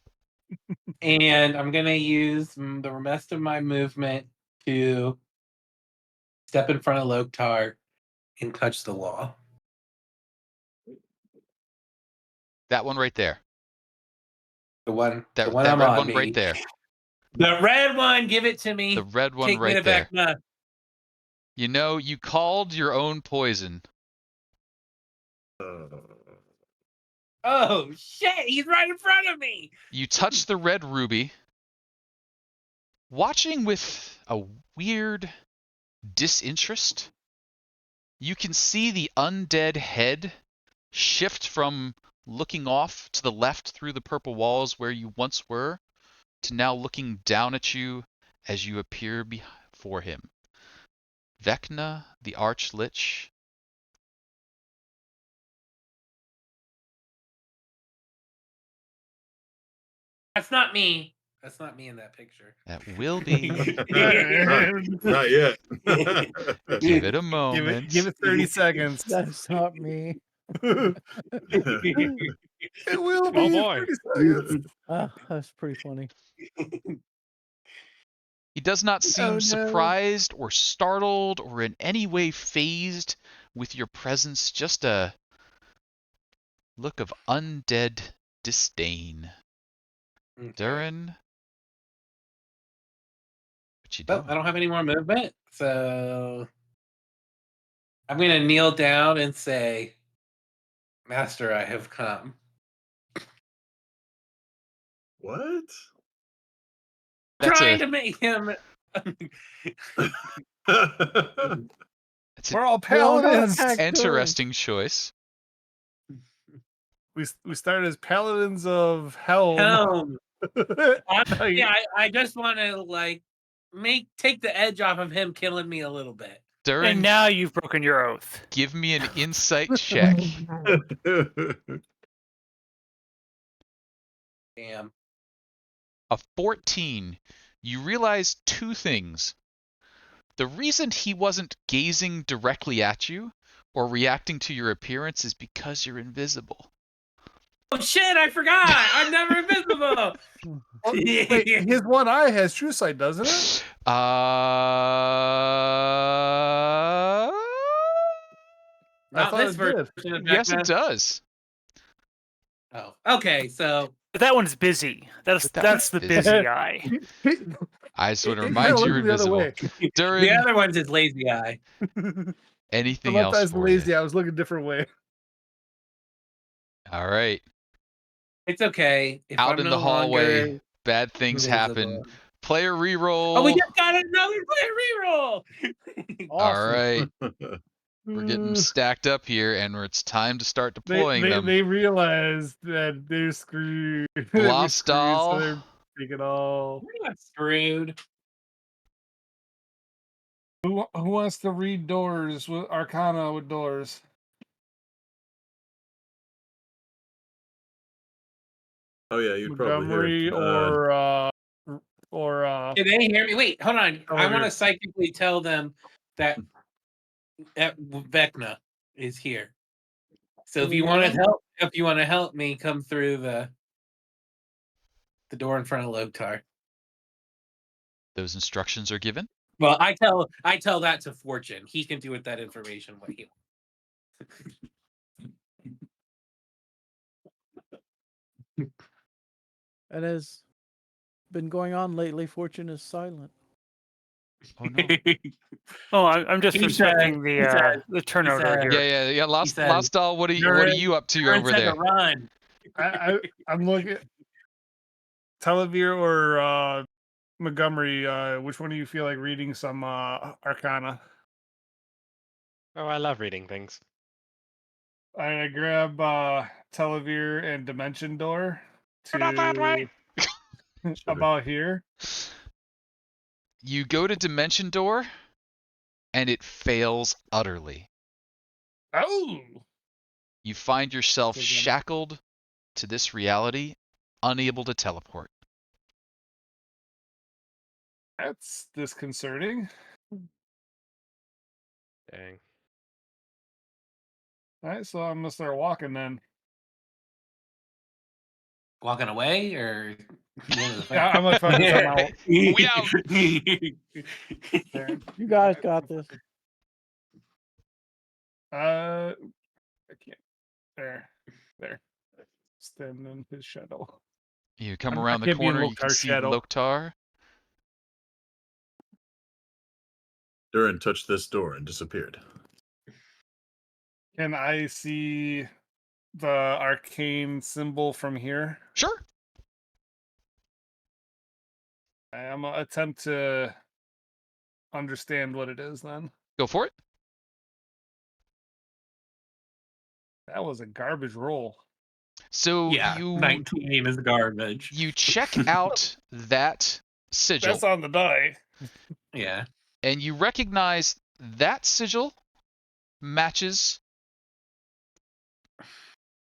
And I'm going to use the rest of my movement to step in front of Loktar and touch the wall. That one right there. The one That I'm red on, one baby. right there. The red one, give it to me. The red one Take right me to there. Vecna. You know, you called your own poison. Oh, shit, he's right in front of me. You touch the red ruby, watching with a weird disinterest. You can see the undead head shift from looking off to the left through the purple walls where you once were to now looking down at you as you appear before him. Vecna, the Archlich. That's not me. That's not me in that picture. That will be. Not yet. Give it a moment. Give it 30 seconds. That's not me. It will be Oh, boy. 30 seconds. That's pretty funny. He does not seem Oh, no. surprised or startled or in any way fazed with your presence, just a look of undead disdain. Duren, what you Well, doing? I don't have any more movement, so I'm going to kneel down and say, Master, I have come. What? That's Trying a, to make him. that's We're an all paladins. interesting choice. We started as paladins of hell. Helm. I just want to take the edge off of him killing me a little bit. And Duren, now you've broken your oath. give me an insight check. Damn. A 14. You realize two things. The reason he wasn't gazing directly at you or reacting to your appearance is because you're invisible. Oh shit! I forgot. I'm never invisible. Oh, wait, his one eye has true sight, doesn't it? Uh, Not thought this it version did. of yes, it Vecna. does. Oh, okay. So But that one's busy. That's But that that's the one's busy. busy eye. I just want to It remind kinda you you're looks the other invisible. way. the Duren, other one's his lazy eye. The anything left else eye's the for you? lazy. I was looking a different way. All right. It's okay. If Out I'm in no the hallway, longer bad things happen. invisible. Player Oh, we reroll. just got another player reroll. All Awesome. right. We're getting stacked up here, and it's time to start deploying them. They realize that they're screwed. Las-Dal. So they're taking all. We're not screwed. Who wants to read doors with Arcana with doors? Oh yeah, you'd probably hear Montgomery it. or Can they hear me? Wait, hold on. I want Telovere. to psychically tell them that Vecna is here. So if you want to help me come through the door in front of Loktar. Those instructions are given. Well, I tell that to Fortune. He can do with that information what he wants. And has been going on lately. Fortune is silent. Oh no. Oh, I'm just He respecting said- the turnover said- here. Yeah. said, Las-Dal, what are you up to Duren over said there? to run. I'm looking. Telovere or Montgomery. Which one do you feel like reading some Arcana? Oh, I love reading things. I grab Telovere and Dimension Door to Not that way. about here. You go to Dimension Door, and it fails utterly. Oh, You find yourself So then- shackled to this reality, unable to teleport. that's disconcerting. Dang. All right, so I'm gonna start walking then. Walking away or the end of the Yeah, I'm gonna focus on my. We out. There. You guys got this. I can't. There. Stand in his shadow. You come I around the can't be in corner, you can Loktar's see shadow. Loktar. Duren touched this door and disappeared. Can I see the arcane symbol from here? Sure. I'm gonna attempt to understand what it is then. Go for it. That was a garbage roll. So Yeah, you 19 is garbage. you check out that sigil, That's on the die. Yeah. and you recognize that sigil matches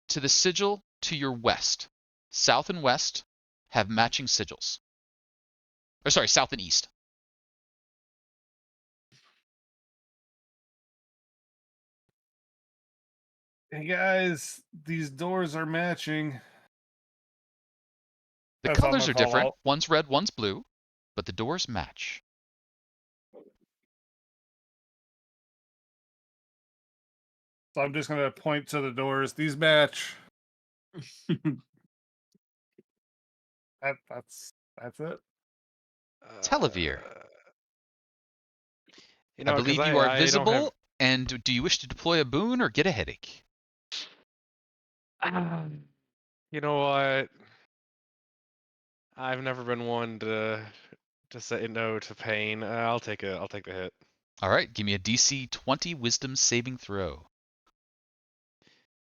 to the sigil to your west. South and west have matching sigils. Or sorry, south and east. Hey guys, these doors are matching. The That's all I'm colors gonna are call different. out. One's red, one's blue, but the doors match. So I'm just gonna point to the doors. These match. That's it. Telovere. You know, I 'cause believe you are I don't visible. have- And do you wish to deploy a boon or get a headache? You know what? I've never been one to say no to pain. I'll take the hit. All right, give me a DC 20 Wisdom saving throw.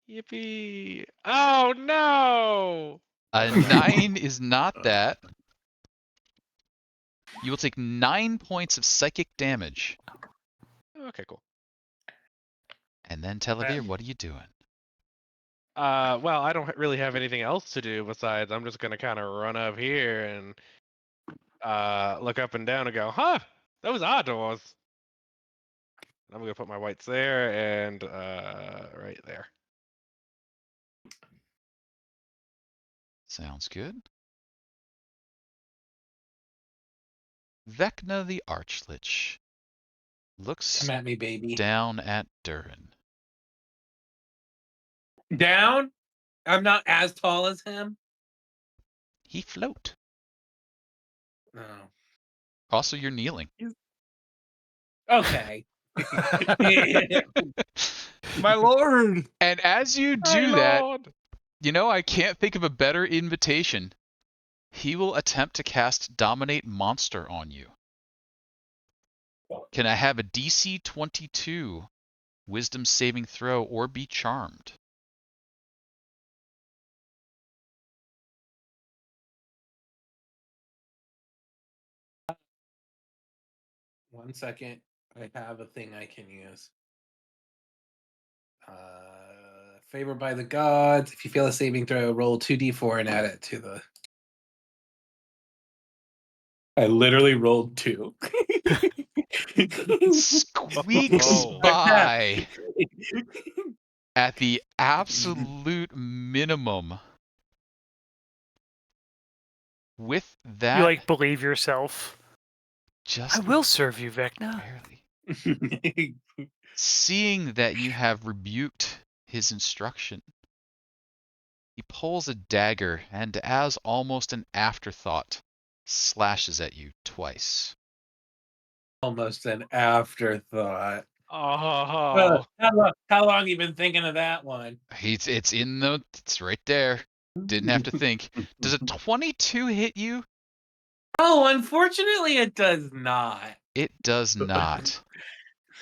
Yippee! Oh no! A 9 is not that. You will take 9 points of psychic damage. Okay, cool. And then Telovere, what are you doing? Well, I don't really have anything else to do besides I'm just gonna kind of run up here and look up and down and go, huh? Those are doors. I'm gonna put my whites there and right there. Sounds good. Vecna the Archlich looks Come at me, baby. down at Duren. Down? I'm not as tall as him. He float. Oh. Also, you're kneeling. Okay. My lord. And as you do that, I can't think of a better invitation. He will attempt to cast Dominate Monster on you. Can I have a DC 22 Wisdom saving throw or be charmed? One second. I have a thing I can use. Favored by the gods. If you fail a saving throw, roll 2d4 and add it to the. I literally rolled 2. Squeaks Oh. by at the absolute minimum. With that, You like believe yourself. just I will serve you, Vecna. barely. Seeing that you have rebuked his instruction, he pulls a dagger and, as almost an afterthought, slashes at you twice. Almost an afterthought. Oh. How long you been thinking of that one? It's right there. Didn't have to think. Does a 22 hit you? Oh, unfortunately, it does not. It does not.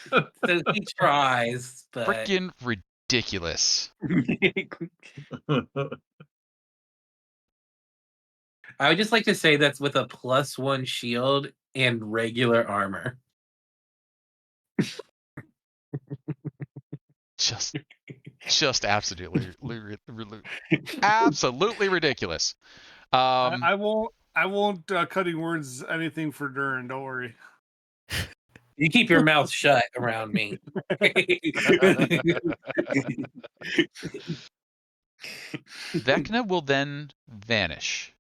So he tries, but Frickin' ridiculous. I would just like to say that's with a +1 shield and regular armor. Just absolutely absolutely ridiculous. I won't cutting words anything for Duren. Don't worry. You keep your mouth shut around me. Vecna will then vanish.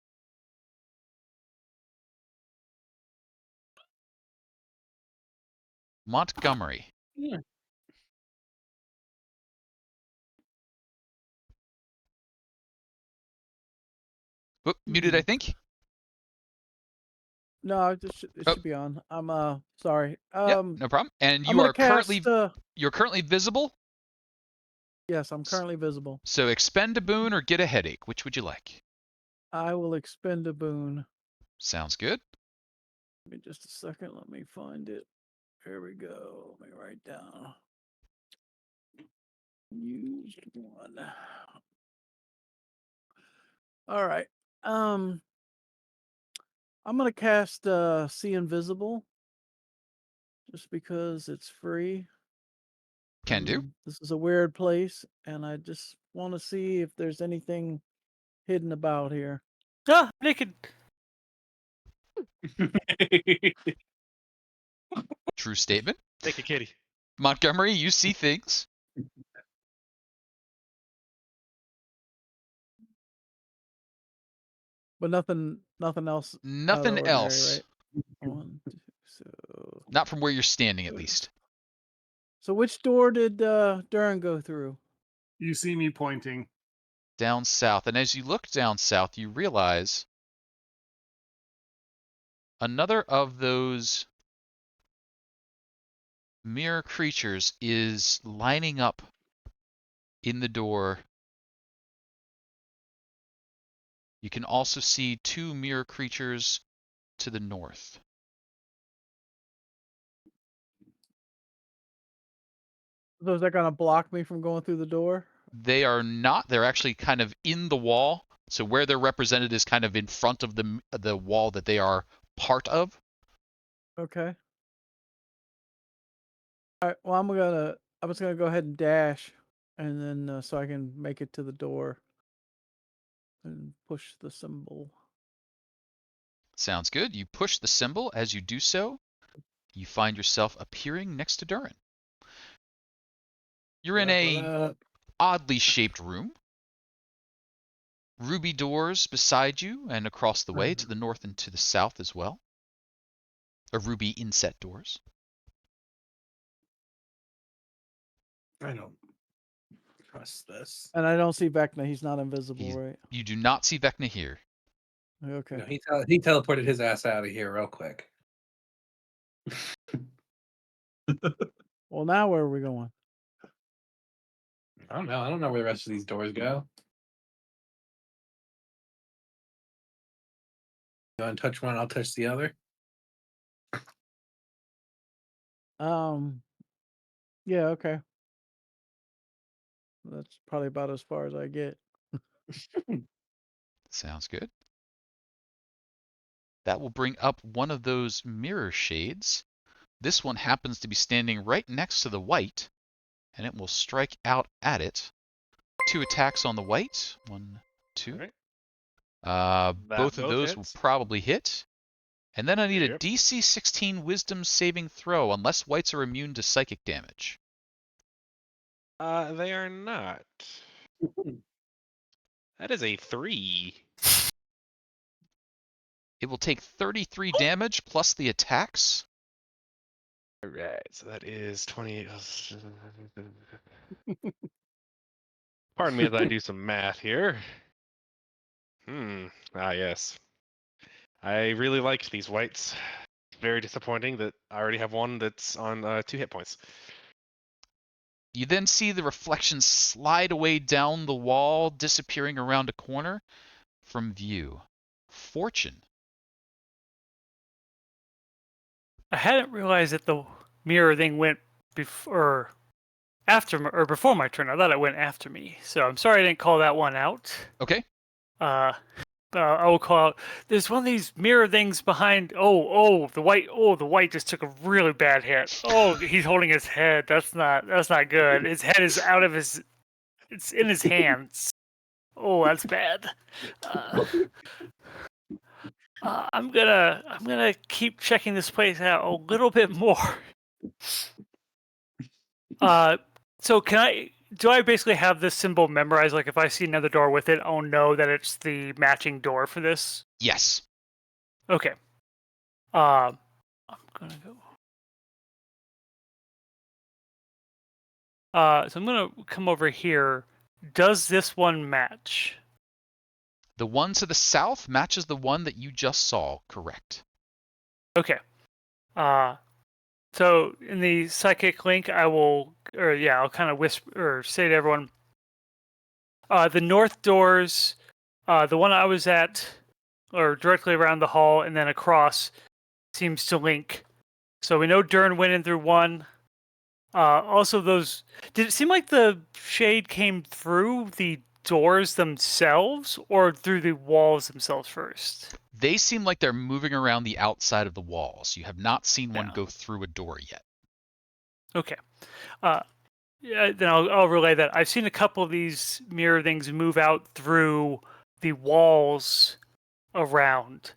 Montgomery. Yeah. Oop, muted, I think. No, it Oh. should be on. I'm sorry. Yep, no problem. And I'm you gonna are cast, currently visible. yes, I'm currently visible. So expend a boon or get a headache. Which would you like? I will expend a boon. Sounds good. Give me just a second. Let me find it. Here we go. Let me write down. Use one. All right. I'm gonna cast See Invisible just because it's free. Can do. This is a weird place, and I just want to see if there's anything hidden about here. Ah, naked. True statement. Take a kitty. Montgomery, you see things. But nothing else. Out of the Nothing ordinary, else. right? 1, 2, so. Not from where you're standing, at least. So which door did Duren go through? You see me pointing. Down south. And as you look down south, you realize another of those mirror creatures is lining up in the door. You can also see 2 mirror creatures to the north. So is that gonna block me from going through the door? They are not. They're actually kind of in the wall. So where they're represented is kind of in front of the wall that they are part of. Okay. All right. Well, I'm just gonna go ahead and dash and then so I can make it to the door and push the symbol. Sounds good. You push the symbol. As you do so, you find yourself appearing next to Duren. You're in a oddly shaped room. Ruby doors beside you and across the way to the north and to the south as well. Or ruby inset doors. I don't trust this. And I don't see Vecna. He's not invisible, right? You do not see Vecna here. Okay. No, he teleported his ass out of here real quick. Well, now where are we going? I don't know. I don't know where the rest of these doors go. You want to touch one? I'll touch the other. Yeah, okay. That's probably about as far as I get. Sounds good. That will bring up one of those mirror shades. This one happens to be standing right next to the white, and it will strike out at it. 2 attacks on the white. 1, 2. All right. Both of both those will hits. probably hit. And then I need a Yep. DC 16 Wisdom saving throw, unless whites are immune to psychic damage. They are not. That is a 3. It will take 33 damage plus the attacks. All right, so that is 28. Pardon me as I do some math here. Yes. I really liked these whites. Very disappointing that I already have one that's on 2 hit points. You then see the reflection slide away down the wall, disappearing around a corner from view. Fortune. I hadn't realized that the mirror thing went before my turn. I thought it went after me. So I'm sorry I didn't call that one out. Okay. I will call out. There's one of these mirror things behind. The white just took a really bad hit. Oh, he's holding his head. That's not good. His head is out of his. It's in his hands. Oh, that's bad. I'm gonna keep checking this place out a little bit more. So do I basically have this symbol memorized? Like if I see another door with it, I'll know that it's the matching door for this? Yes. Okay. I'm gonna go. So I'm gonna come over here. Does this one match? The one to the south matches the one that you just saw, correct? Okay. So in the psychic link, I'll kind of whisper or say to everyone, the north doors, the one I was at, or directly around the hall and then across, seems to link. So we know Duren went in through one. Also, did it seem like the shade came through the doors themselves or through the walls themselves first? They seem like they're moving around the outside of the walls. You have not seen one Yeah. go through a door yet. Okay. Yeah, then I'll relay that. I've seen a couple of these mirror things move out through the walls around.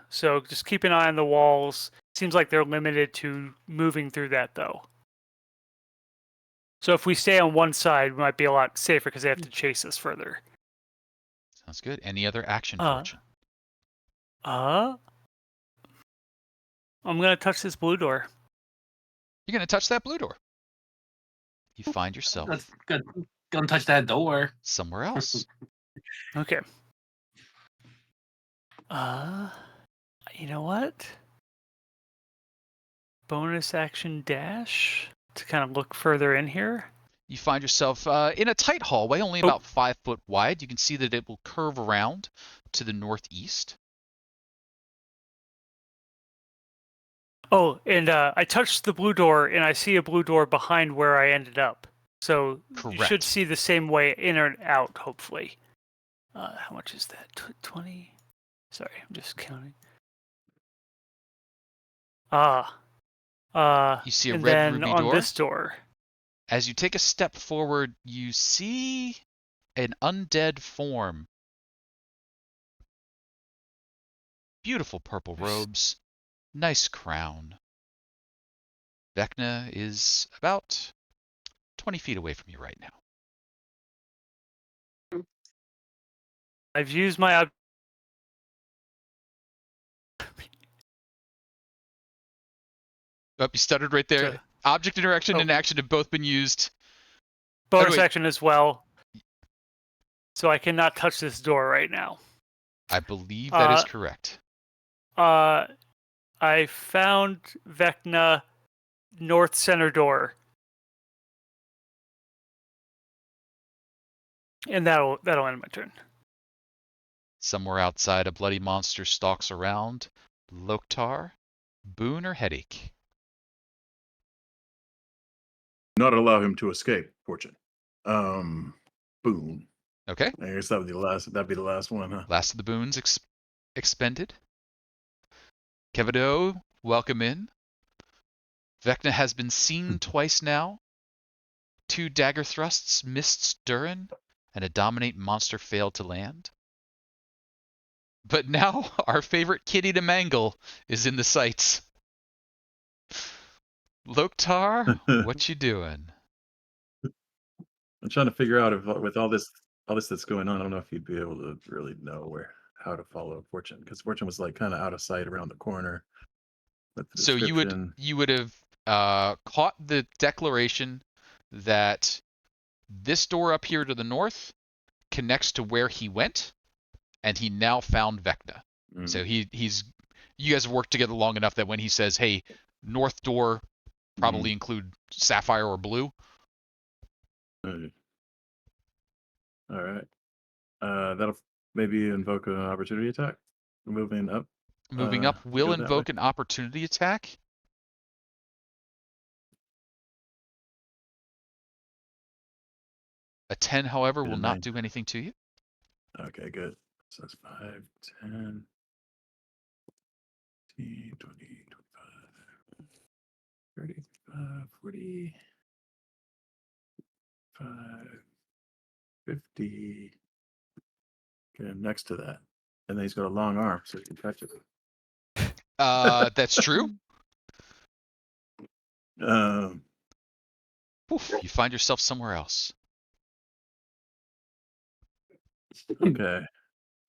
So just keep an eye on the walls. Seems like they're limited to moving through that, though. So if we stay on one side, we might be a lot safer because they have to chase us further. Sounds good. Any other action, Fortune? I'm gonna touch this blue door. You're going to touch that blue door. You find yourself Gonna touch that door. somewhere else. Okay. You know what? Bonus action dash to kind of look further in here. You find yourself in a tight hallway, only about 5 foot wide. You can see that it will curve around to the northeast. Oh, and I touched the blue door, and I see a blue door behind where I ended up. So you should Correct. see the same way in and out, hopefully. How much is that? 20? Sorry, I'm just counting. You see a and red then ruby on door. this door. As you take a step forward, you see an undead form. Beautiful purple robes, nice crown. Vecna is about 20 feet away from you right now. I've used my Oh, you stuttered right there. to- Object interaction Oh. and action have both been used. bonus wait. action as well. So I cannot touch this door right now. I believe that is Uh, correct. I found Vecna north center door. And that'll end my turn. Somewhere outside, a bloody monster stalks around. Loktar, boon or headache? Not allow him to escape, Fortune. Boom. Okay. I guess that would be the last. That'd be the last one, huh? Last of the boons expended. Kevido, welcome in. Vecna has been seen twice now. 2 dagger thrusts missed Duren, and a dominate monster failed to land. But now our favorite kitty to mangle is in the sights. Loktar, what you doing? I'm trying to figure out if with all this that's going on, I don't know if you'd be able to really know how to follow Fortune, because Fortune was like kind of out of sight around the corner. With the So you would have caught the declaration that this door up here to the north connects to where he went, and he now found Vecna. Mhm. So you guys have worked together long enough that when he says, "Hey, north door," probably include sapphire or blue. All right. That'll maybe invoke an opportunity attack. Moving up. Moving up will go that invoke way. an opportunity attack. A 10, however, Get a will not 9. do anything to you. Okay, good. So that's 5, 10, 15, 20, 25, 35, 40, 5, 50. Get him next to that. And then he's got a long arm, so he can catch it. That's true. Oof, you find yourself somewhere else. Okay.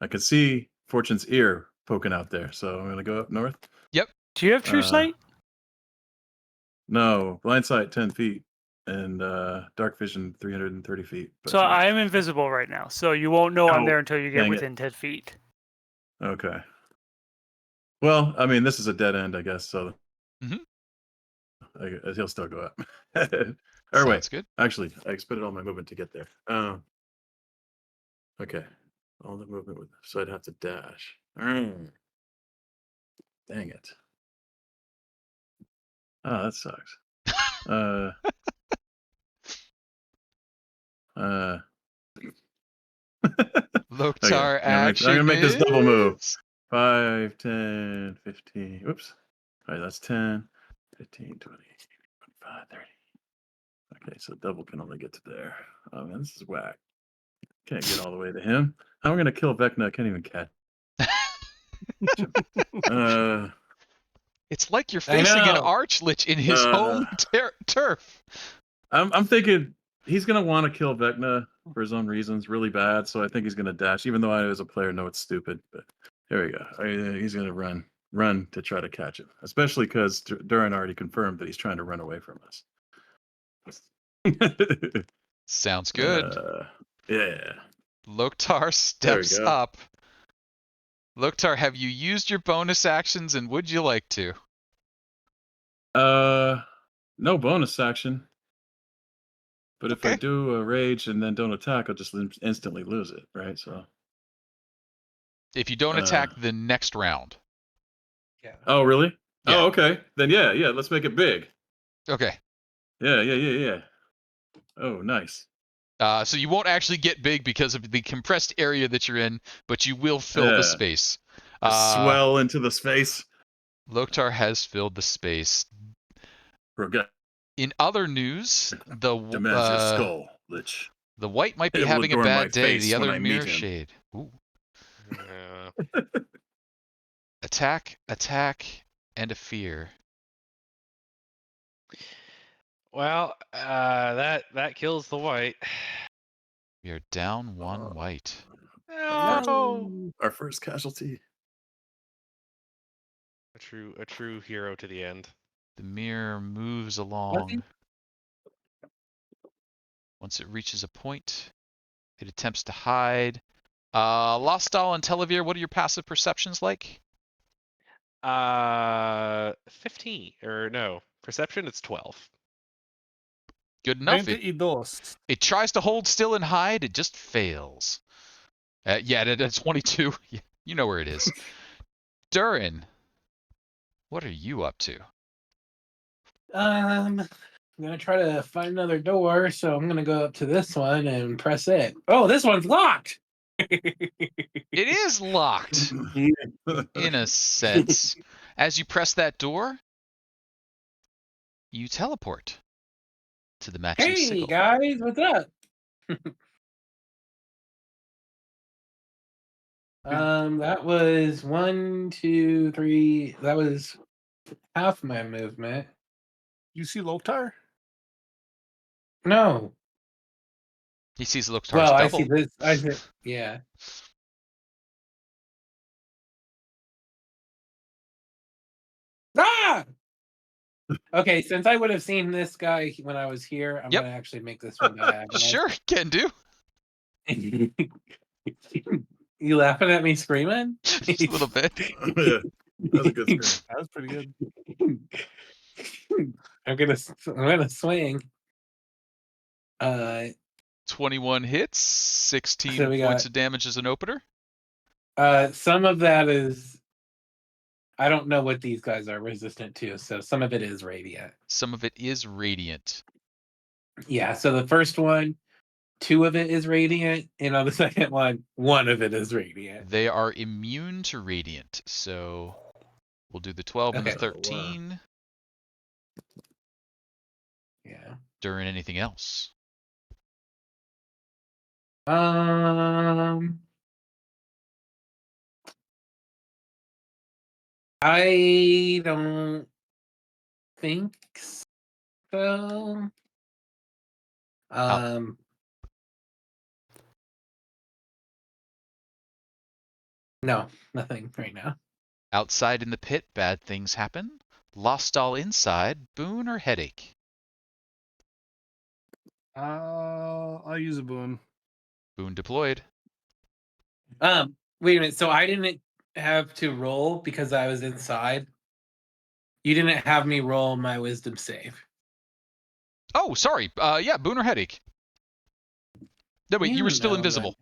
I can see Fortune's ear poking out there, so I'm gonna go up north. Do you have true sight? No, blind sight 10 feet and dark vision 330 feet. But So I am invisible right now, so you won't know I'm Oh, there until you get dang it. within 10 feet. Okay. Well, I mean, this is a dead end, I guess. So he'll still go up. Or wait, Sounds good. actually, I expended all my movement to get there. Okay, all the movement with, so I'd have to dash. Dang it. Oh, that sucks. Loktar I'm gonna action make this double move. is- 5, 10, 15. Whoops. All right, that's 10, 15, 20, 25, 30. Okay, so double can only get to there. Oh man, this is whack. Can't get all the way to him. How am I gonna kill Vecna? I can't even catch him. It's like you're I facing an know. archlich in his home turf. I'm thinking he's gonna want to kill Vecna for his own reasons, really bad. So I think he's gonna dash, even though I, as a player, know it's stupid. But here we go. He's gonna run to try to catch him, especially because Duren already confirmed that he's trying to run away from us. Sounds good. Yeah. Loktar steps go. up. Loktar, have you used your bonus actions, and would you like to? No bonus action. But if I Okay. do a rage and then don't attack, I'll just instantly lose it, right? So. If you don't attack the next round. Yeah. Oh, really? Yeah. Oh, okay. Then yeah. Let's make it big. Okay. Yeah. Oh, nice. So you won't actually get big because of the compressed area that you're in, but you will fill the space. Swell into the space. Loktar has filled the space. Bro, get In other news, Demands your skull, Lich. the white might be It will having a adorn my bad day. face The when other I meet mirror him. shade. Ooh. Yeah. Attack, and a fear. Well, that kills the white. We are down one white. No! Our first casualty. A true hero to the end. The mirror moves along. Once it reaches a point, it attempts to hide. Las-Dal and Telovere, what are your passive perceptions like? 15 or no, perception. It's 12. Good enough. 22. It tries to hold still and hide. It just fails. Yeah, at 22. You know where it is. Duren, what are you up to? I'm gonna try to find another door, so I'm gonna go up to this one and press it. Oh, this one's locked. It is locked, in a sense. As you press that door, you teleport to the matching Hey signal. guys, what's up? That was 1, 2, 3. That was half my movement. You see Loktar? No. He sees Loktar's Well, I double. see this. I see. Yeah. Ah! Okay, since I would have seen this guy when I was here, I'm Yep. gonna actually make this one diagonal. Sure, can do. You laughing at me screaming? Just a little bit. Yeah, that was a good scream. That was pretty good. I'm gonna swing. 21 hits, 16 So we points got- of damage as an opener. Some of that is, I don't know what these guys are resistant to, so some of it is radiant. Some of it is radiant. Yeah, so the first one, 2 of it is radiant, and on the second one, 1 of it is radiant. They are immune to radiant, so we'll do the 12 and the Okay. 13. Yeah. During anything else. I don't think so. No, nothing right now. Outside in the pit, bad things happen. Las-Dal inside, boon or headache? I'll use a boon. Boon deployed. Wait a minute. So I didn't have to roll because I was inside. You didn't have me roll my wisdom save. Oh, sorry. Yeah, boon or headache? No, wait, you were still invisible.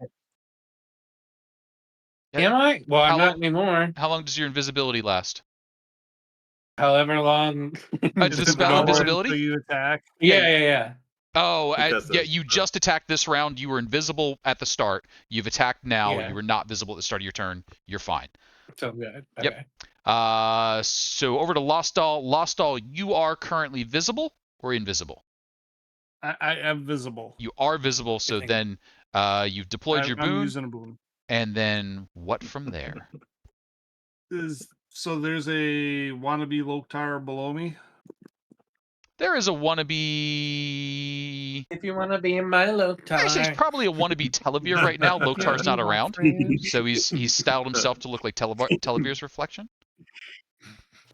Am I? Well, I'm How not long- anymore. How long does your invisibility last? However long. It's the Is it spell more invisibility? until you attack? Yeah. Oh, Because yeah, of- you just attacked this round. You were invisible at the start. You've attacked now. Yeah. You were not visible at the start of your turn. You're fine. So good. Yep. Okay. So over to Las-Dal. Las-Dal, you are currently visible or invisible? I am visible. You are visible, so think- then you've deployed your I'm boon, using a boon. and then what from there? So there's a wannabe Loktar below me. There is a wannabe. If you want to be in my Loktar. Actually, it's probably a wannabe Telovere right now. Loktar's not around, so he's styled himself to look like Televere's reflection.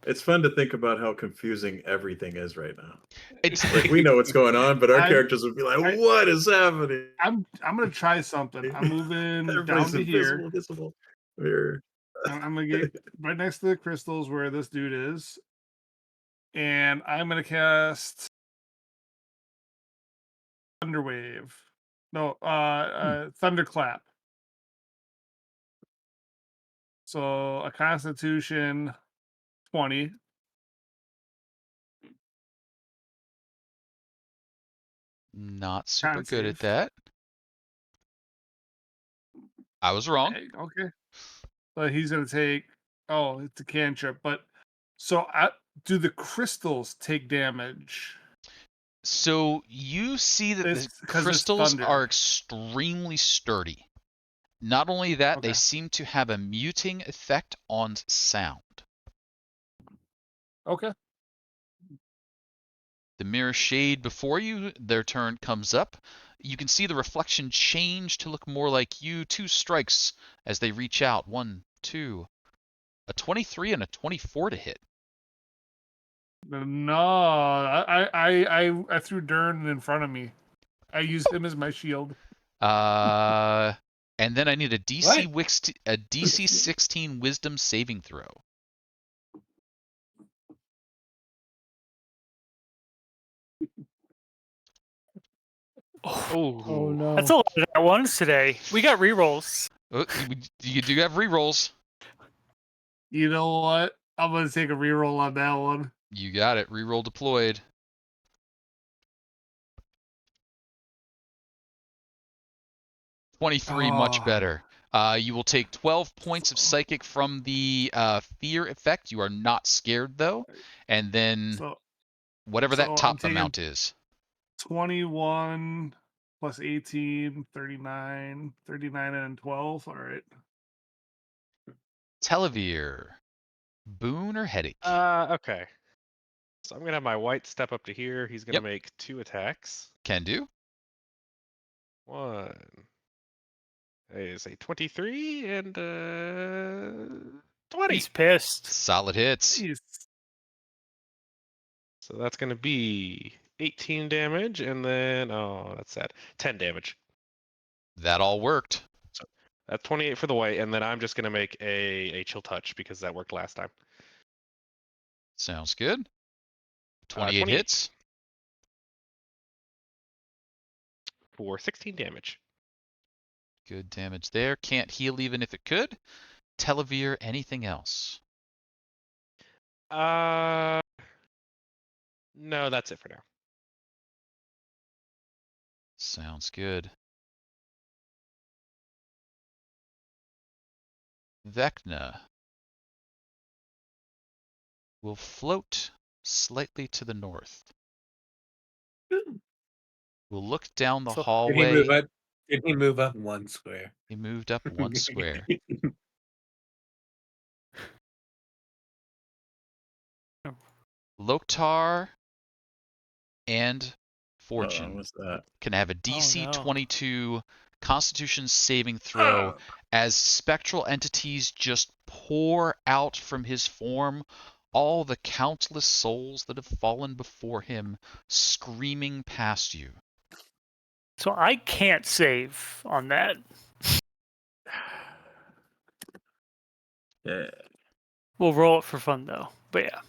It's fun to think about how confusing everything is right now. It's Like we know what's going on, but our I- characters would be like, I- "What is happening?" I'm gonna try something. I'm moving down Everybody's to here. invisible. Here. I'm gonna get right next to the crystals where this dude is, and I'm gonna cast Thunderwave. No, Thunderclap. So a Constitution 20. not super Con good at save. that. I was wrong. Okay. But he's gonna take. Oh, it's a cantrip. But so do the crystals take damage? So you see that the It's 'cause there's crystals thunder. are extremely sturdy. Not only that, they Okay. seem to have a muting effect on sound. Okay. The mirror shade before you, their turn comes up. You can see the reflection change to look more like you. 2 strikes as they reach out. 1, 2. A 23 and a 24 to hit. No, I threw Duren in front of me. I used him as my shield. And then I need a What? DC 16 Wisdom saving throw. Oh, Oh no. that's a lot of that ones today. We got rerolls. Oh, you do have rerolls. You know what? I'm gonna take a reroll on that one. You got it. Reroll deployed. $23, much Oh. better. You will take 12 points of psychic from the fear effect. You are not scared though, and then So whatever so that I'm top taking amount is. 21 plus 18, 39, 39 and 12. All right. Telovere, boon or headache? Okay. So I'm gonna have my white step up to here. He's gonna Yep. make 2 attacks. Can do. 1 is a 23 and 20. He's pissed. Solid hits. Jeez. So that's gonna be 18 damage, and then that's sad. 10 damage. That all worked. That's 28 for the white, and then I'm just gonna make a chill touch because that worked last time. Sounds good. 28 28. hits. For 16 damage. Good damage there. Can't heal even if it could. Telovere, anything else? No, that's it for now. Sounds good. Vecna will float slightly to the north. We'll look down the So- hallway. Did he move up 1 square? He moved up 1 square. Loktar and Fortune What's that? can have a DC no. 22 Constitution saving throw as spectral entities just pour out from his form, all the countless souls that have fallen before him, screaming past you. So I can't save on that. Yeah. We'll roll it for fun though. But yeah.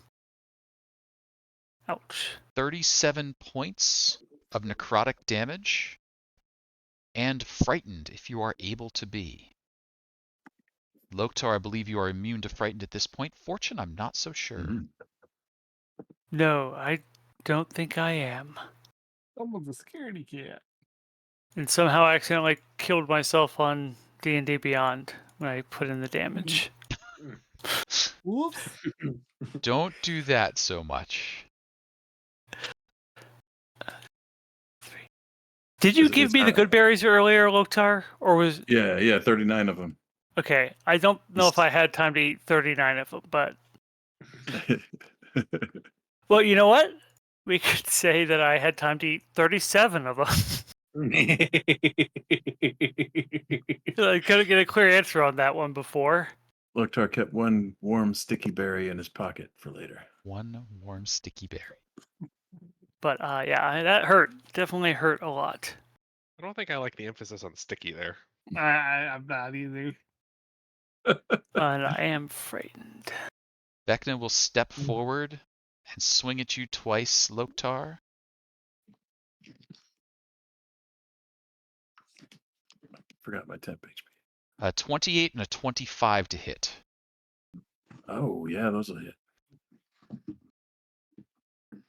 Ouch. 37 points of necrotic damage, and frightened if you are able to be. Loktar, I believe you are immune to frightened at this point. Fortune, I'm not so sure. Mhm. No, I don't think I am. Someone's a scaredy cat. And somehow I accidentally killed myself on D&D Beyond when I put in the damage. Whoops. Don't do that so much. Did you It's- give it's me the not- good berries earlier, Loktar? Or was Yeah, 39 of them. okay? I don't know if I had time to eat 39 of them, but well, you know what? We could say that I had time to eat 37 of them. I couldn't get a clear answer on that one before. Loktar kept one warm sticky berry in his pocket for later. 1 warm sticky berry. But yeah, that hurt. Definitely hurt a lot. I don't think I like the emphasis on sticky there. I'm not either. And I am frightened. Vecna will step forward and swing at you twice, Loktar. Forgot my temp HP. A 28 and a 25 to hit. Oh, yeah, those will hit.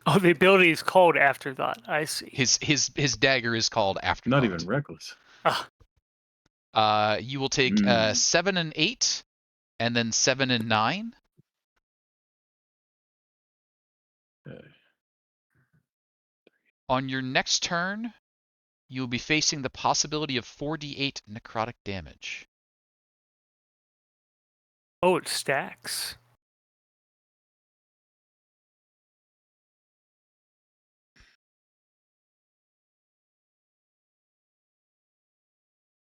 Oh, the ability is called Afterthought. I see. His dagger is called Afterthought. Not even reckless. You will take 7 and 8, and then 7 and 9. Okay. On your next turn, you'll be facing the possibility of 4d8 necrotic damage. Oh, it stacks.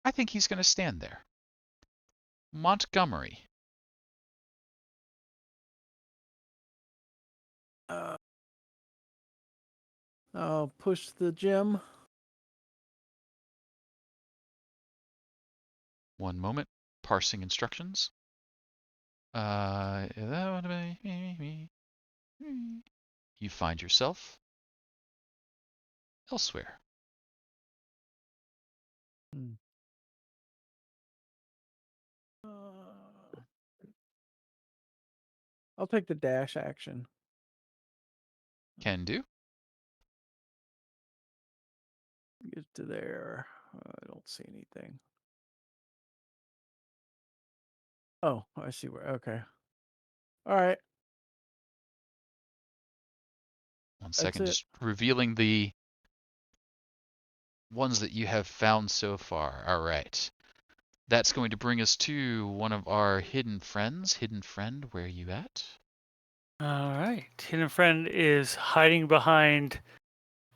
I think he's going to stand there. Montgomery. I'll push the gem. One moment. Parsing instructions. You find yourself elsewhere. I'll take the dash action. Can do. Get to there. I don't see anything. Oh, I see where. Okay. All right. One That's second, it. just revealing the ones that you have found so far. All right. That's going to bring us to one of our hidden friends. Hidden friend, where are you at? All right. Hidden friend is hiding behind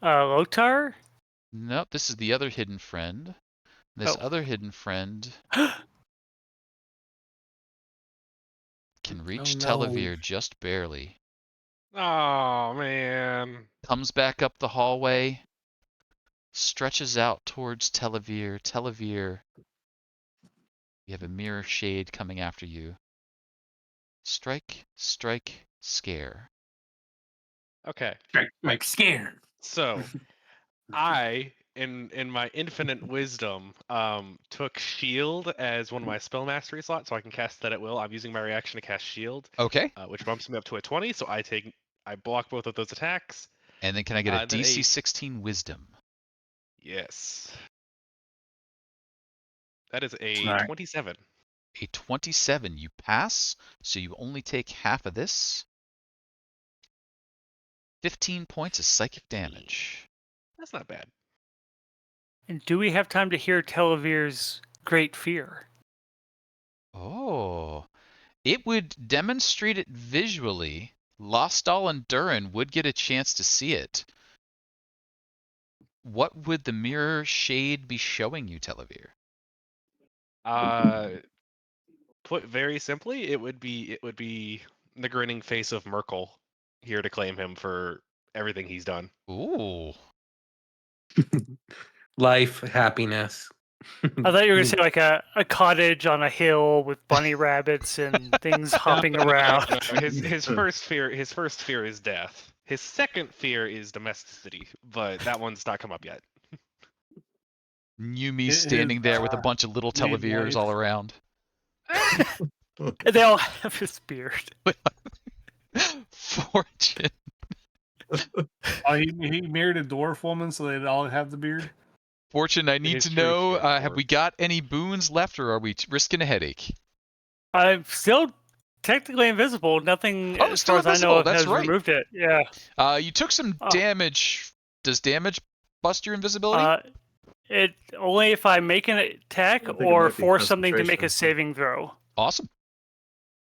Lotar. Nope, this is the other hidden friend. This Oh. other hidden friend can reach no. Telovere just barely. Oh man. Comes back up the hallway, stretches out towards Telovere. Telovere, you have a mirror shade coming after you. Strike, strike, scare. Okay. Like scared. So I, in my infinite wisdom, took shield as one of my spell mastery slots, so I can cast that at will. I'm using my reaction to cast shield, Okay. which bumps me up to a 20. So I block both of those attacks. And then can I get a And then DC 16 wisdom? Yes. That is a All right. 27. A 27. You pass, so you only take half of this. 15 points of psychic damage. That's not bad. And do we have time to hear Telovere's great fear? Oh. It would demonstrate it visually. Las-Dal and Duren would get a chance to see it. What would the mirror shade be showing you, Telovere? Put very simply, it would be the grinning face of Merkel here to claim him for everything he's done. Ooh. Life, happiness. I thought you were going to say like a cottage on a hill with bunny rabbits and things hopping around. No, his first fear is death. His second fear is domesticity, but that one's not come up yet. New me His, standing there with a bunch of little made Televeres all life. around. They all have his beard. Fortune. Oh, he married a dwarf woman, so they'd all have the beard. Fortune, I need is to true, know, sure, have we got any boons left, or are we risking a headache? I'm still technically invisible. Nothing, Oh, as still far as I know, invisible, that's has right. removed it. Yeah. You took some Oh. damage. Does damage bust your invisibility? It only if I make an attack I think it or might be force something to make a concentration. saving throw. Awesome.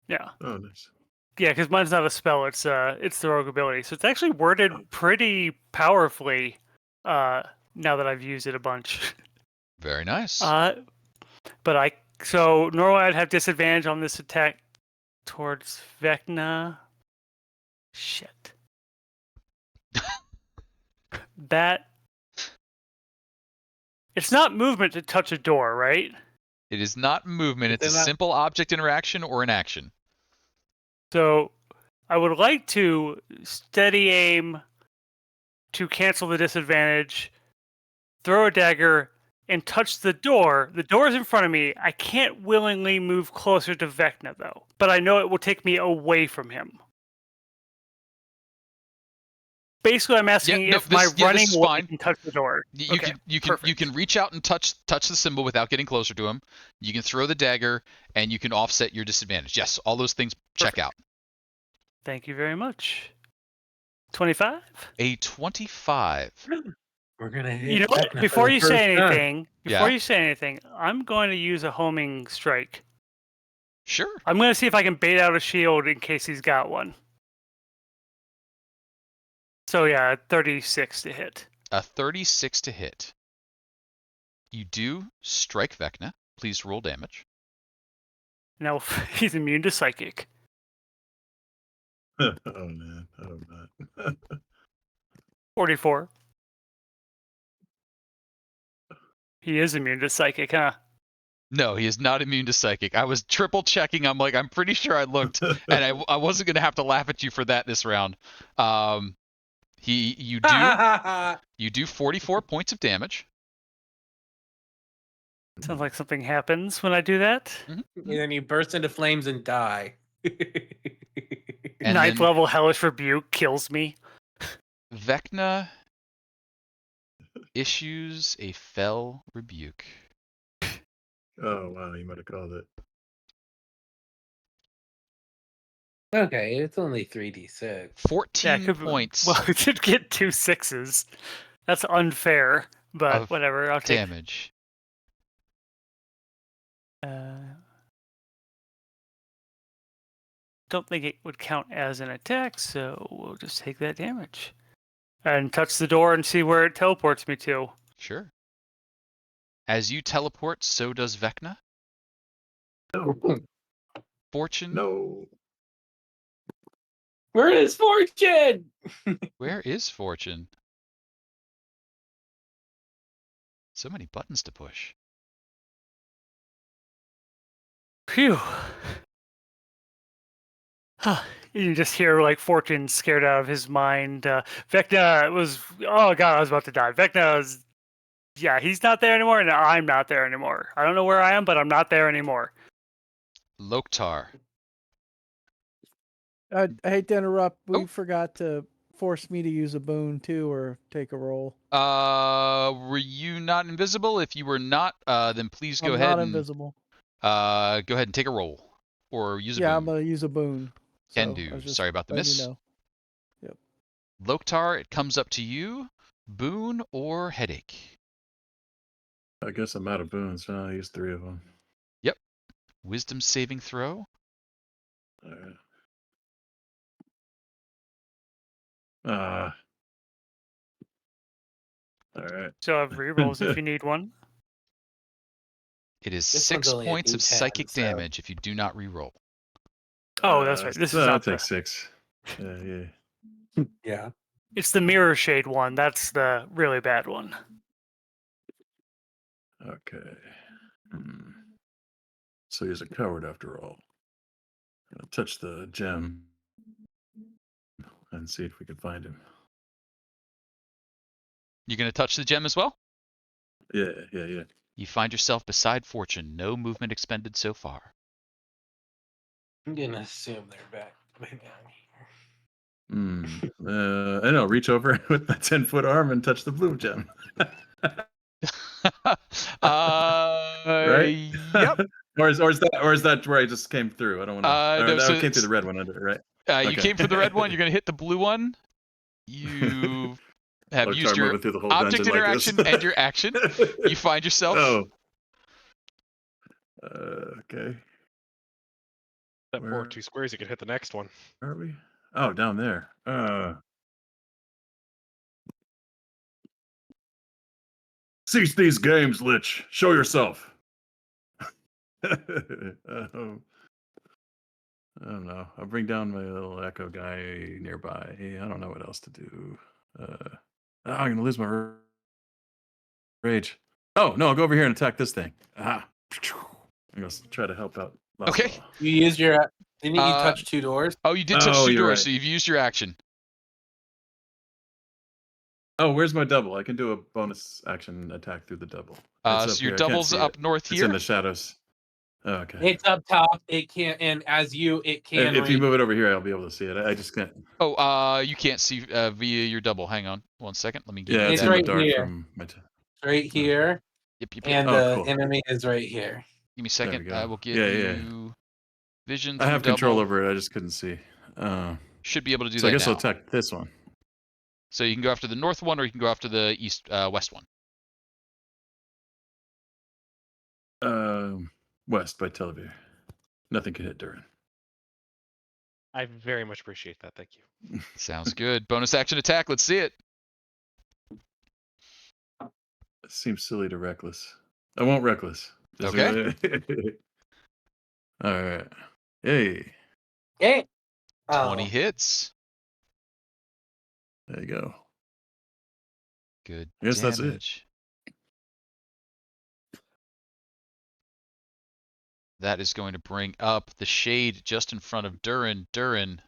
Yeah. Oh, nice. Yeah, because mine's not a spell; it's the rogue ability. So it's actually worded pretty powerfully. Now that I've used it a bunch. Very nice. But so normally I'd have disadvantage on this attack towards Vecna. Shit. That. It's not movement to touch a door, right? It is not movement. It's a They're not- simple object interaction or an action. So I would like to steady aim to cancel the disadvantage, throw a dagger, and touch the door. The door is in front of me. I can't willingly move closer to Vecna, though. But I know it will take me away from him. Basically, I'm asking if my this running is away fine. can touch the door. You Okay, can you perfect. can reach out and touch the symbol without getting closer to him. You can throw the dagger and you can offset your disadvantage. Yes, all those things check Perfect. out. Thank you very much. 25. A 25. We're gonna hit. You know what? Vecna for Before the you first say time. anything, I'm going to use a homing strike. Sure. I'm going to see if I can bait out a shield in case he's got one. So yeah, 36 to hit. A 36 to hit. You do strike Vecna. Please roll damage. Now he's immune to psychic. Oh man, oh man. 44. He is immune to psychic, huh? No, he is not immune to psychic. I was triple checking. I'm like, I'm pretty sure I looked, and I wasn't gonna have to laugh at you for that this round. You do 44 points of damage. Sounds like something happens when I do that. And then you burst into flames and die. And Ninth then level hellish rebuke kills me. Vecna issues a fell rebuke. Oh wow, you might have called it. Okay, it's only 3d6. 14 points Well, it did get 2 6s. That's unfair, but of whatever. I'll take. damage. Don't think it would count as an attack, so we'll just take that damage. And touch the door and see where it teleports me to. Sure. As you teleport, so does Vecna. No. Fortune. No. Where is Fortune? Where is Fortune? So many buttons to push. Phew. You just hear like Fortune scared out of his mind. Vecna was, oh god, I was about to die. Vecna was, yeah, he's not there anymore, and I'm not there anymore. I don't know where I am, but I'm not there anymore. Loktar. I hate to interrupt. We Oh. forgot to force me to use a boon too, or take a roll. Were you not invisible? If you were not, then please go I'm ahead not and invisible. go ahead and take a roll or use a Yeah, boon. I'm gonna use a boon. Can So do. I was just Sorry about the letting miss. you know. Yep. Loktar, it comes up to you. Boon or headache? I guess I'm out of boons, so I'll use 3 of them. Yep. Wisdom saving throw. Alright. Alright. So I have rerolls if you need one. It is This 6 one's only a points of D10, psychic so- damage if you do not reroll. Oh, that's right. This is I'll not take the, 6. Yeah. Yeah. it's the mirror shade one. That's the really bad one. Okay. So he's a coward after all. I'll touch the gem and see if we can find him. You gonna touch the gem as well? Yeah. You find yourself beside Fortune. No movement expended so far. I'm gonna assume they're back way down here. I know. Reach over with my 10-foot arm and touch the blue gem. Right? Yep. or is that where I just came through? I don't want to. No, so I came through the red one under, right? You Okay. came for the red one. You're gonna hit the blue one. You have I'll used try your moving through the whole object dungeon like this. interaction and your action. You find yourself. Oh. Okay. That Where- 4 2 squares, you could hit the next one. Where are we? Oh, down there. Cease these games, Lich. Show yourself. I don't know. I'll bring down my little echo guy nearby. I don't know what else to do. I'm gonna lose my rage. Oh no! I'll go over here and attack this thing. I'm gonna try to help out. Okay. Las-Dal. You used your. Didn't you touch 2 doors? Oh, you did touch Oh, 2 you're doors, right. so you've used your action. Oh, where's my double? I can do a bonus action attack through the double. It's up So your here. I can't double's see up it. north It's here. in the shadows. Okay. It's up top. It can't, and as it can. If you reach. move it over here, I'll be able to see it. I just can't. Oh, you can't see via your double. Hang on 1 second. Let me get Yeah, you it's that. in the right dark here. from my. right here, Yep. and Oh, the cool. enemy is right here. Give me a There we second. I go. will get Yeah, you vision. I through have control double. over it. I just couldn't see. Should be able to do So that I guess now. I'll attack this one. So you can go after the north one, or you can go after the west one. West by Telovere. Nothing can hit Duren. I very much appreciate that. Thank you. Sounds good. Bonus action attack. Let's see it. It seems silly to reckless. I won't reckless. Okay. All right. Hey, Hey. 20 Oh, hits. there you go. Good I guess that's it. damage. That is going to bring up the shade just in front of Duren. Duren,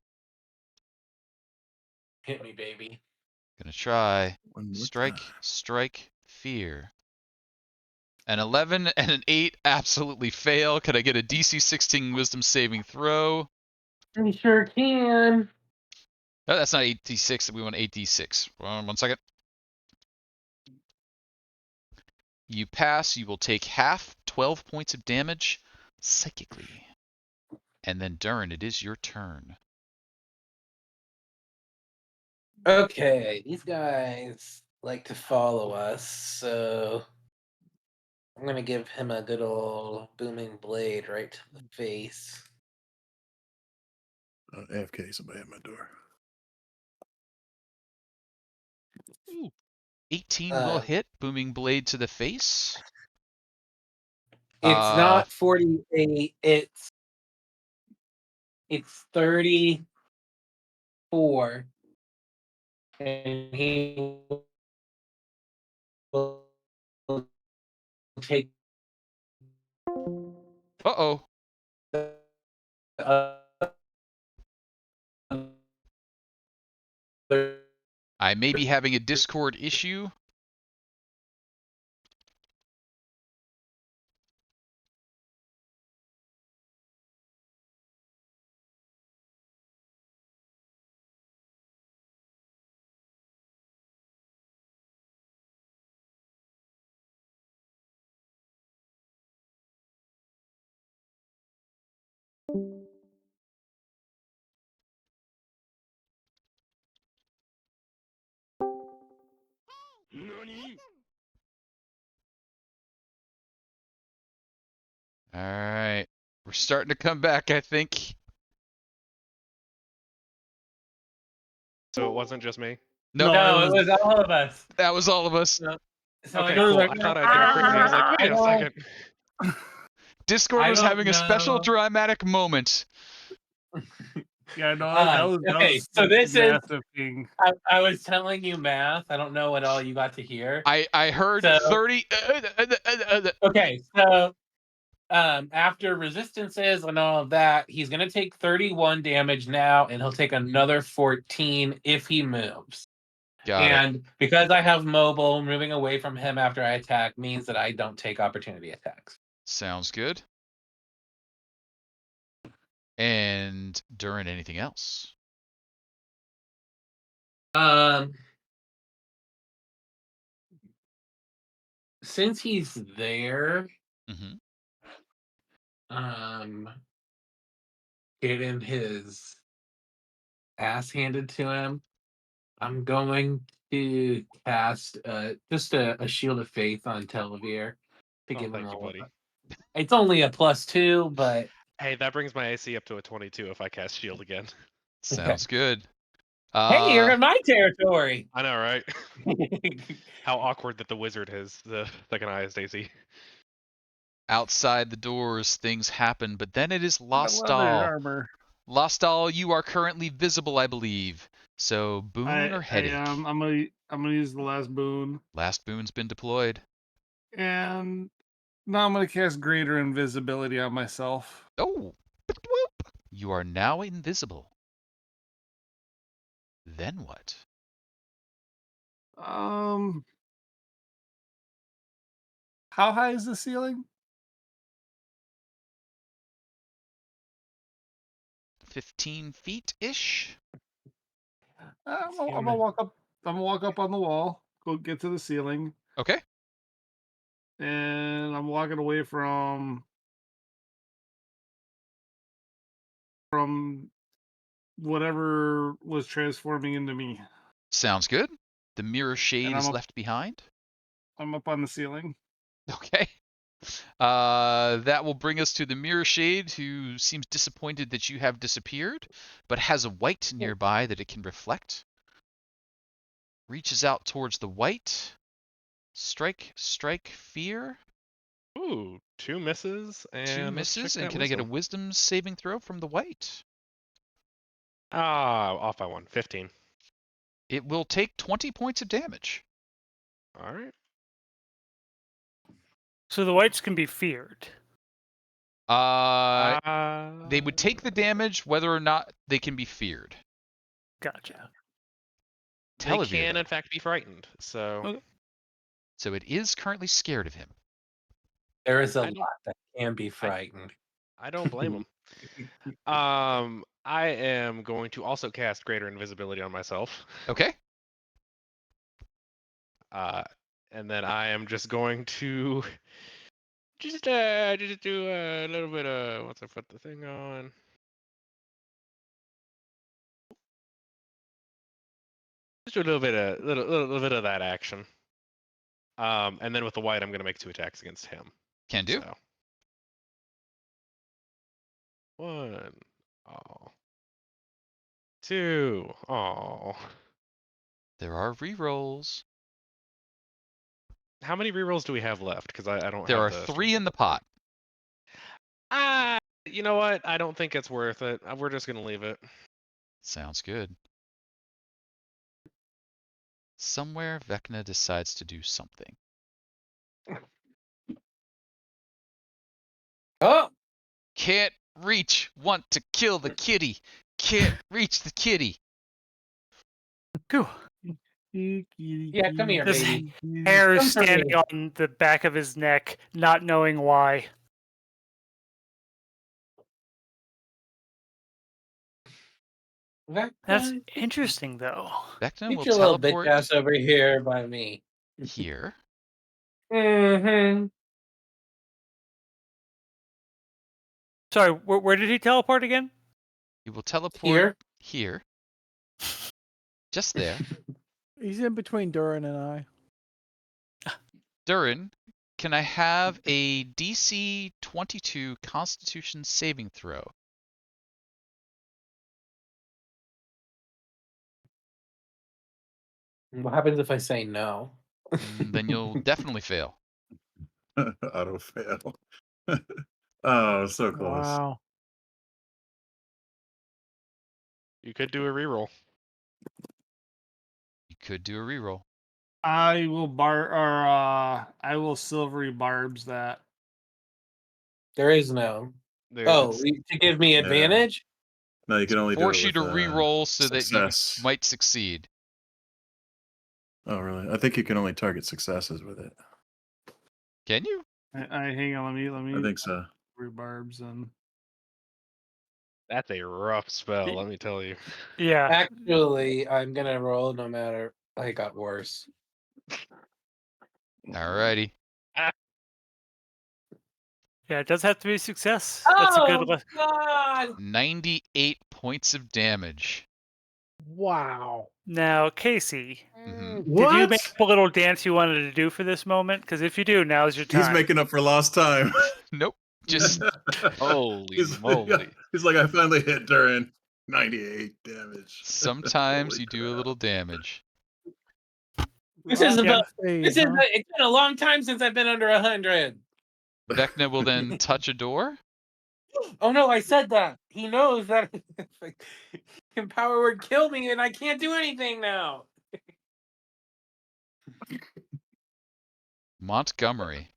hit me, baby. gonna try. One more Strike, time. strike, fear. An 11 and an 8 absolutely fail. Could I get a DC 16 wisdom saving throw? I sure can. No, that's not 8d6. We want 8d6. 1 second. You pass. You will take half, 12 points of damage psychically. And then, Duren, it is your turn. Okay, these guys like to follow us, so I'm gonna give him a good old booming blade right to the face. AFK, somebody at my door. Ooh. 18 will hit. Booming blade to the face. It's not 48. It's 34, and he will take Uh-oh. the other. I may be having a Discord issue. All right. We're starting to come back, I think. So it wasn't just me. Nope. No, it was all of us. That was all of us. So Okay, I cool. like, I thought I got crazy. I was like, wait a second. Discord I was don't having a special know. dramatic moment. Yeah, no, that was okay, so this is. massive thing. I was telling you math. I don't know what all you got to hear. I heard So- 30. Okay, so after resistances and all of that, he's gonna take 31 damage now, and he'll take another 14 if he moves. Got it. And because I have mobile, moving away from him after I attack means that I don't take opportunity attacks. Sounds good. And Duren, anything else? Since he's there, Mm-hmm. getting his ass handed to him, I'm going to cast just a shield of faith on Telovere to Oh, give him thank you, a. buddy. It's only a +2, but Hey, that brings my AC up to a 22 if I cast shield again. Sounds good. hey, you're in my territory. I know, right? How awkward that the wizard has the second highest AC. Outside the doors, things happen, but then it is My leather Las-Dal. armor. Las-Dal, you are currently visible, I believe. So boon or headache? I'm gonna use the last boon, Last boon's been deployed. and now I'm gonna cast greater invisibility on myself. Oh, whoop. You are now invisible. Then what? How high is the ceiling? 15 feet-ish? I'm gonna walk up. I'm gonna walk up on the wall. Go get to the ceiling, Okay. and I'm walking away from whatever was transforming into me. Sounds good. The mirror shade I'm is up- left behind. I'm up on the ceiling. Okay. That will bring us to the mirror shade, who seems disappointed that you have disappeared, but has a white nearby that it can reflect. Reaches out towards the white. Strike, strike, fear. Ooh, 2 misses, and Two let's check misses, and that can I get a wisdom. wisdom saving throw from the white? Ah, off by 1. 15. It will take 20 points of damage. All right. So the whites can be feared. They would take the damage whether or not they can be feared. Gotcha. They Telovere, can, though. in fact, be frightened. So Okay. So it is currently scared of him. There is a I don't- lot that can be frightened. I don't blame them. I am going to also cast Greater Invisibility on myself. Okay. And then I am just going to just do a little bit of once I put the thing on. Just do a little bit of that action. And then with the white, I'm going to make 2 attacks against him. Can do. So 1. Oh. 2. Oh. There are rerolls. How many rerolls do we have left? Because I don't There have are the 3 in the pot. You know what? I don't think it's worth it. We're just gonna leave it. Sounds good. Somewhere Vecna decides to do something. Oh, Can't reach. Want to kill the kitty. Can't reach the kitty. Cool. yeah, come here, This baby. hair is Come for standing me. on the back of his neck, not knowing why. That's interesting, though. Vecna will Get your little bitch teleport ass over here by me. here. Mm-hmm. Sorry, where did he teleport again? He will teleport Here. here. Just there. He's in between Duren and I. Duren, can I have a DC 22 Constitution saving throw? What happens if I say no? Then you'll definitely fail. Auto fail. Oh, so close. Wow. You could do a reroll. You could do a reroll. I will I will silvery barbs that. There is no. There- Oh, it's- to give me Yeah. advantage? No, you can only do Force it you with to reroll so success. that you might succeed. Oh, really? I think you can only target successes with it. Can you? I hang on. Let me. I think so. Silvery barbs and. That's a rough spell, let me tell you. Yeah. Actually, I'm gonna roll no matter. I got worse. Alrighty. Yeah, it does have to be a success. That's a good one. God! 98 points of damage. Wow. Now, Casey, Mhm. What? did you make up a little dance you wanted to do for this moment? Because if you do, now's your time. He's making up for lost time. Nope. Just Holy he's, moly. he's like, I finally hit Duren. 98 damage. sometimes Holy you do a crap. little damage. This is Rock about. on stage, This is. huh? It's been a long time since I've been under 100. Vecna will then touch a door. Oh no, I said that. He knows that. Empower word kill me, and I can't do anything now. Montgomery.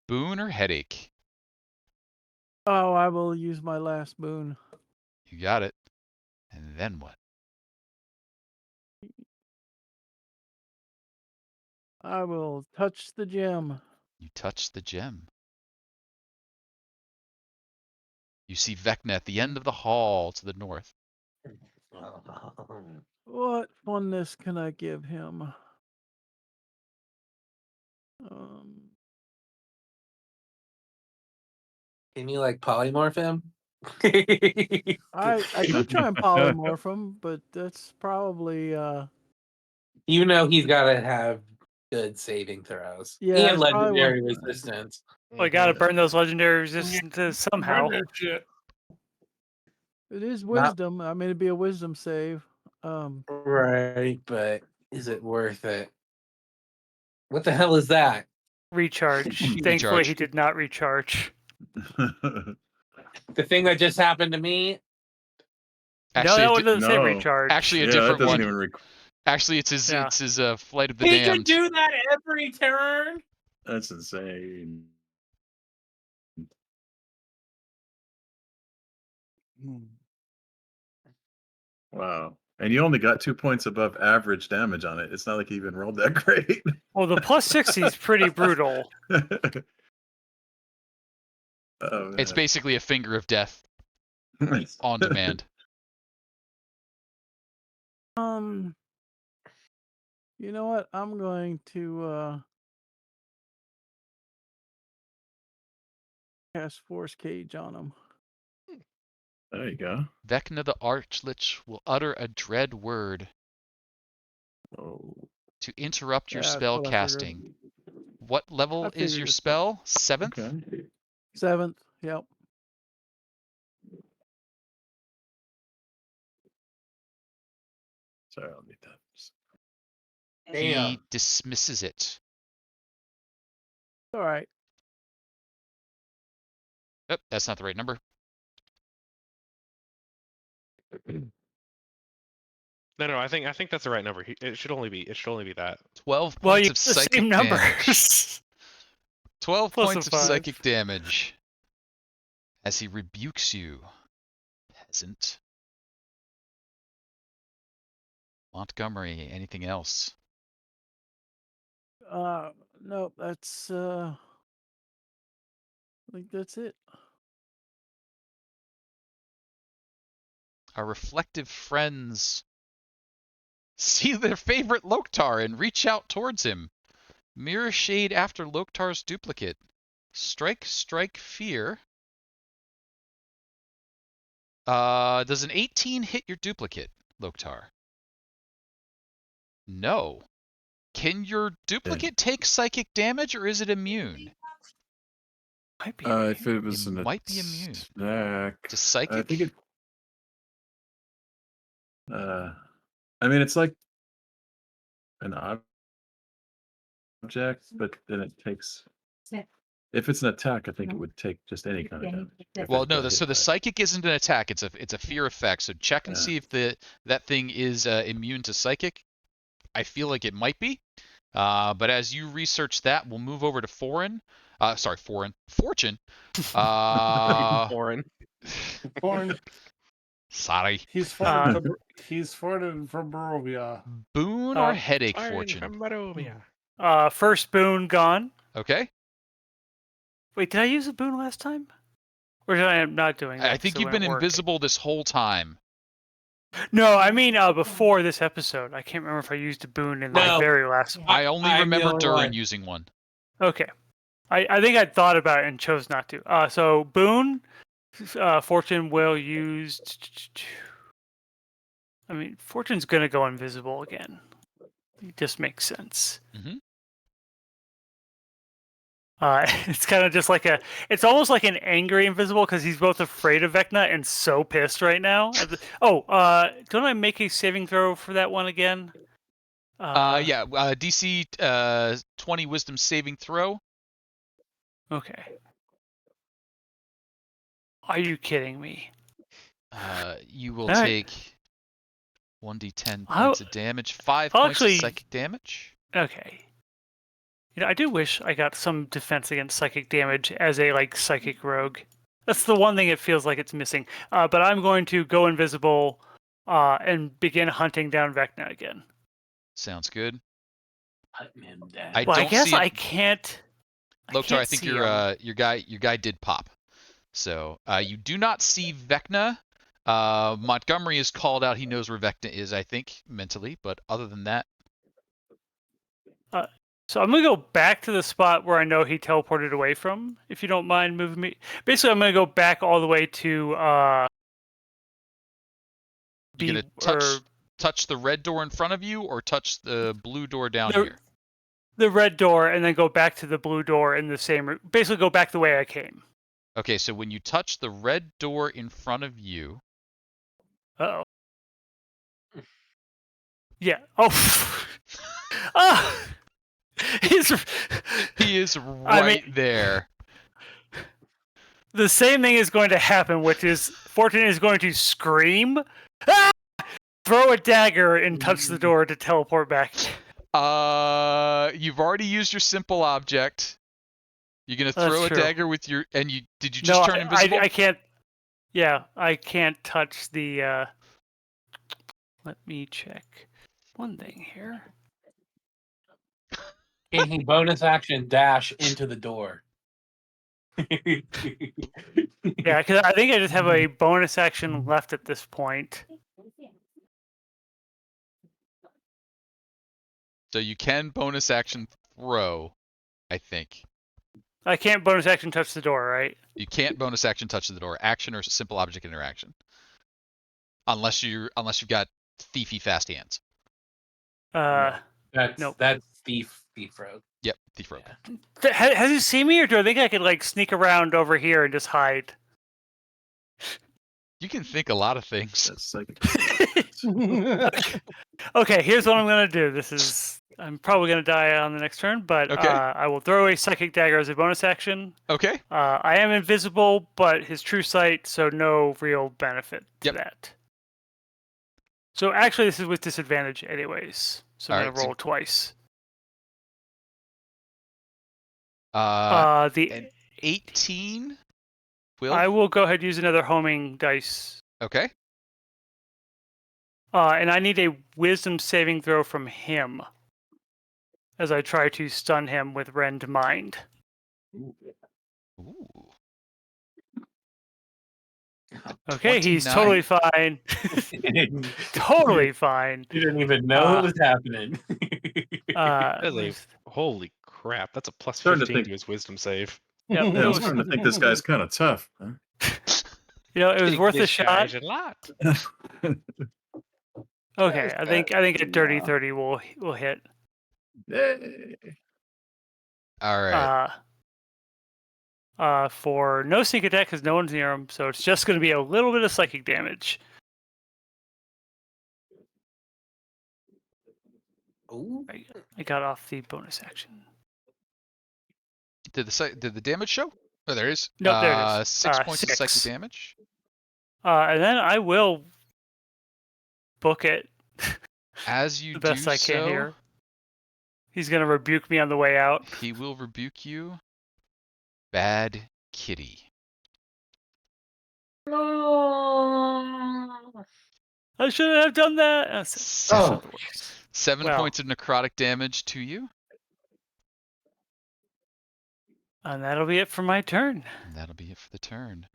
Boon or headache? Oh, I will use my last boon. You got it. And then what? I will touch the gem. You touch the gem. You see Vecna at the end of the hall to the north. What funness can I give him? Um, Can you like polymorph him? I could try and polymorph him, but that's probably You know he's got to have good saving throws Yeah, and that's probably what- legendary resistance. Well, you gotta burn those legendary resistances somehow. Burn that shit. it is Not- wisdom. I mean, it'd be a wisdom save. Right, but is it worth it? What the hell is that? Recharge. Recharge. Thankfully, he did not recharge. The thing that just happened to me? No, Actually, that one doesn't say no. recharge. actually a Yeah, different that doesn't one. even Actually, it's his Yeah. Flight of the He can Damned. do that every turn? That's insane. Wow. And you only got 2 points above average damage on it. It's not like you even rolled that great. Well, the plus 60 is pretty brutal. Oh, It's basically a finger of death on demand. You know what? I'm going to cast Force Cage on him. There you go. Vecna the Archlich will utter a dread word Oh. to interrupt your Yeah, that's spell what I figured. casting. What level I is figured your as spell? 7th? Okay. 7th. Yep. Sorry, I'll need that. He Damn. dismisses it. All right. Oh, that's not the right number. No, I think that's the right number. It should only be that. 12 Well, points you of the psychic same number. damage. 12 Plus points a of 5. psychic damage as he rebukes you, peasant. Montgomery, anything else? Nope. That's I think that's it. Our reflective friends see their favorite Loktar and reach out towards him. Mirror shade after Loktar's duplicate. Strike, fear. Does an 18 hit your duplicate, Loktar? No. Can your duplicate take psychic damage, or is it immune? Might be If it was It an might be immune. attack, To psychic? I think it. I mean, it's like an object, but then it takes. If it's an attack, I think it would take just any kind of damage. if Well, it no. got hit So the by it. psychic isn't an attack; it's a fear effect. So check and Yeah. see if that thing is immune to psychic. I feel like it might be. But as you research that, we'll move over to Fortune. Foreign. Born. Sorry. He's farted. He's farted from Barovia. Boon or Uh, headache Foreign fortune? from Barovia. First boon gone. Okay. Wait, did I use a boon last time? Or did I am not doing that? I think 'cause it you've been wouldn't work? invisible this whole time. No, I mean before this episode. I can't remember if I used a boon in the No. very last one. I only I'm the remember only Duren one. using one. Okay. I think I thought about it and chose not to. So boon, Fortune will use. I mean, Fortune's gonna go invisible again. It just makes sense. Mhm. It's kind of just like it's almost like an angry invisible because he's both afraid of Vecna and so pissed right now. Don't I make a saving throw for that one again? Yeah. DC 20 Wisdom saving throw. Okay. Are you kidding me? You will Alright. take 1d10 I'll- points of damage, 5 I'll points actually- of psychic damage. Okay. You know, I do wish I got some defense against psychic damage as a psychic rogue. That's the one thing it feels like it's missing. But I'm going to go invisible and begin hunting down Vecna again. Sounds good. Hunting him down. I Well, I don't guess see it- I can't. Loktar, I think see your him. your guy did pop. So you do not see Vecna. Montgomery is called out. He knows where Vecna is, I think, mentally. But other than that, So I'm gonna go back to the spot where I know he teleported away from. If you don't mind moving me. Basically, I'm gonna go back all the way to You're B gonna touch the red door in front of you, or touch the blue door down the, here. the red door, and then go back to the blue door in the same route. Basically, go back the way I came. Okay, so when you touch the red door in front of you, Uh oh. Yeah. Oh. Ah. he is right there. The same thing is going to happen, which is Fortune is going to scream, ah! Throw a dagger, and touch the door to teleport back. You've already used your simple object. You're gonna That's throw a true. dagger with your, and did you just turn invisible? I can't. Yeah, I can't touch the. Let me check one thing here. Can he bonus action dash into the door? Yeah, because I think I just have a bonus action left at this point. So you can bonus action throw, I think. I can't bonus action touch the door, right? You can't bonus action touch the door. Action or simple object interaction. Unless you've got thiefy fast hands. Nope. That's thief rogue. Yep, thief rogue. Yeah. Has he seen me, or do I think I could like sneak around over here and just hide? You can think a lot of things. That's psychic. Okay, here's what I'm gonna do. I'm probably gonna die on the next turn, but Okay. I will throw a psychic dagger as a bonus action. Okay. I am invisible, but his true sight, so no real benefit to Yep. that. So actually, this is with disadvantage, anyways. So I'm All gonna right, roll twice. An The 18 will. I will go ahead and use another homing dice. Okay. And I need a wisdom saving throw from him as I try to stun him with Rend Mind. Ooh. Okay, he's 29. totally fine. Totally fine. You didn't even know it was happening. That is holy crap. That's a plus Starting to 15 think- to his wisdom save. Yep, Yeah, I'm starting to think this guy's kind of tough. Huh? it was worth a This shot. guy's a lot. Okay, I think a dirty 30 will hit. Hey. All right. For no sneak attack because no one's near him, so it's just going to be a little bit of psychic damage. Ooh. I got off the bonus action. Did the damage show? Oh, there is. Nope, there it is. 6 points of 6. psychic damage. And then I will book it As you the best do I can so, here. He's going to rebuke me on the way out. he will rebuke you. Bad kitty. I shouldn't have done that. That's not the worst. 7 Well. points of necrotic damage to you. And that'll be it for my turn. And that'll be it for the turn.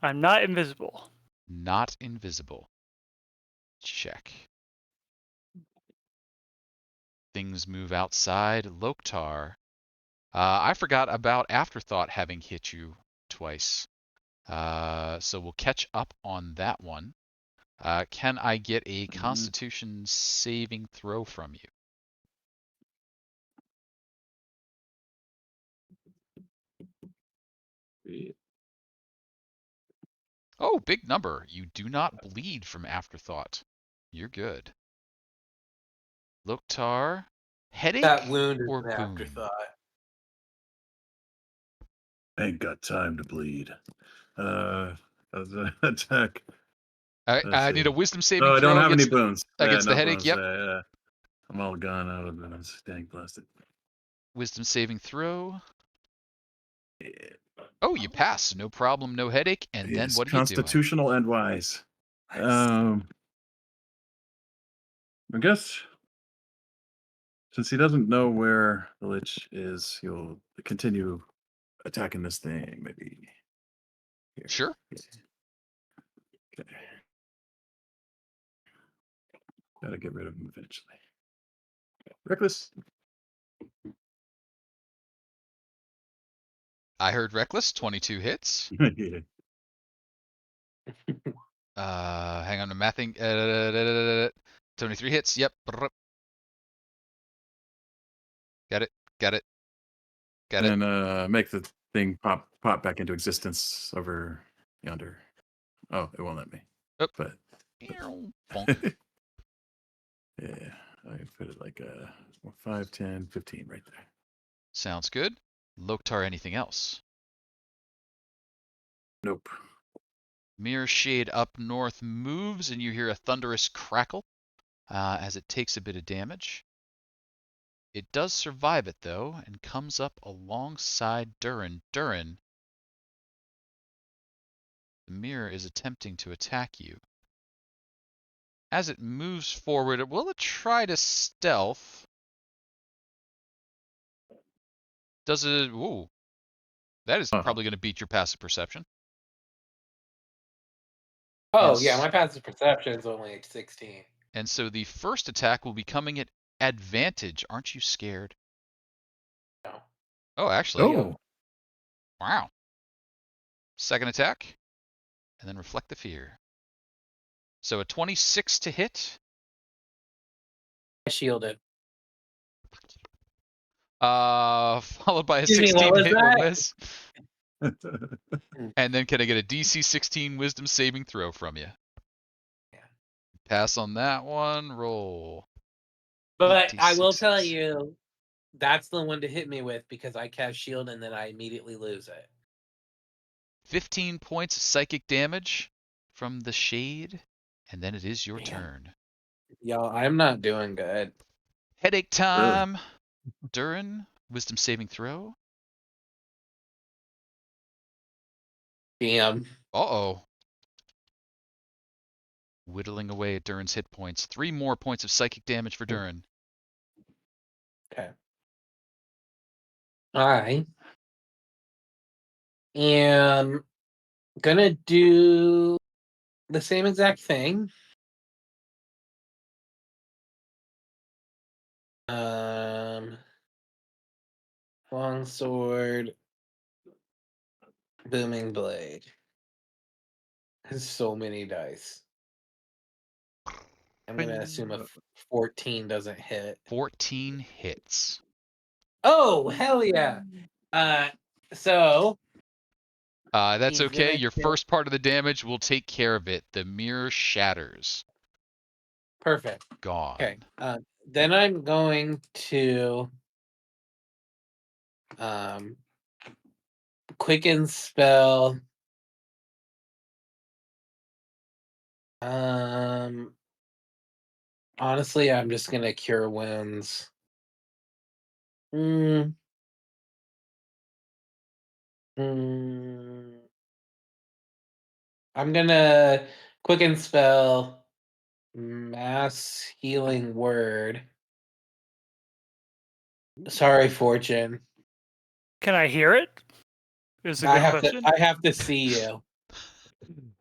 I'm not invisible. Not invisible. Check. Things move outside. Loktar. I forgot about Afterthought having hit you twice. So we'll catch up on that one. Can I get a Constitution saving throw from you? Oh, big number. You do not bleed from Afterthought. You're good. Loktar, headache That wound is or an boon? afterthought. Ain't got time to bleed. As an attack. I Let's need see. a wisdom saving No, I throw don't have any against the- boons. against the no headache, boons. yep. Yeah. I'm all gone out of boons. Dang blasted. Wisdom saving throw. Yeah. Oh, you pass. No problem, no headache. And then Yes, what are you doing? constitutional and wise. Nice. I guess since he doesn't know where the Lich is, he'll continue attacking this thing. Maybe. Here. Sure. Okay. Gotta get rid of him eventually. Reckless. I heard reckless. 22 hits. Yeah. Hang on, I'm mathing. 73 hits. Yep. Got it. Got it. Got it. And make the thing pop back into existence over yonder. Oh, it won't let me. Oh. But Bonk. yeah, I put it like 5, 10, 15 right there. Sounds good. Loktar, anything else? Nope. Mirror Shade up north moves, and you hear a thunderous crackle as it takes a bit of damage. It does survive it, though, and comes up alongside Duren. Duren, the mirror is attempting to attack you. As it moves forward, it will try to stealth. Does it? Ooh, that is probably going to beat your passive perception. Oh And yeah, my passive perception is only 16. And so the first attack will be coming at advantage. Aren't you scared? No. Oh, actually. Oh, Wow. Second attack. And then reflect the fear. So a 26 to hit. I shielded. Followed by a Excuse me, 16 what was hit will that? miss. And then can I get a DC 16 wisdom saving throw from you? Yeah. Pass on that one. Roll. But I will tell 8d6s. you, that's the one to hit me with because I cast shield and then I immediately lose it. 15 points of psychic damage from the shade. And then it is your Man. turn. Y'all, I'm not doing good. Headache time. Duren, wisdom saving throw. Damn. Uh-oh. Whittling away at Duren's hit points. 3 more points of psychic damage for Duren. Okay. I am gonna do the same exact thing. Longsword, booming blade. There's so many dice. I'm gonna assume a 14 doesn't hit. 14 hits. Oh hell yeah! So That's he's okay. gonna Your kill. first part of the damage will take care of it. The mirror shatters. Perfect. Gone. Okay. Then I'm going to quicken spell. Honestly, I'm just gonna cure wounds. I'm gonna quicken spell mass healing word. Sorry, Fortune. Can I hear it? Is a I good have question. to. I have to see you.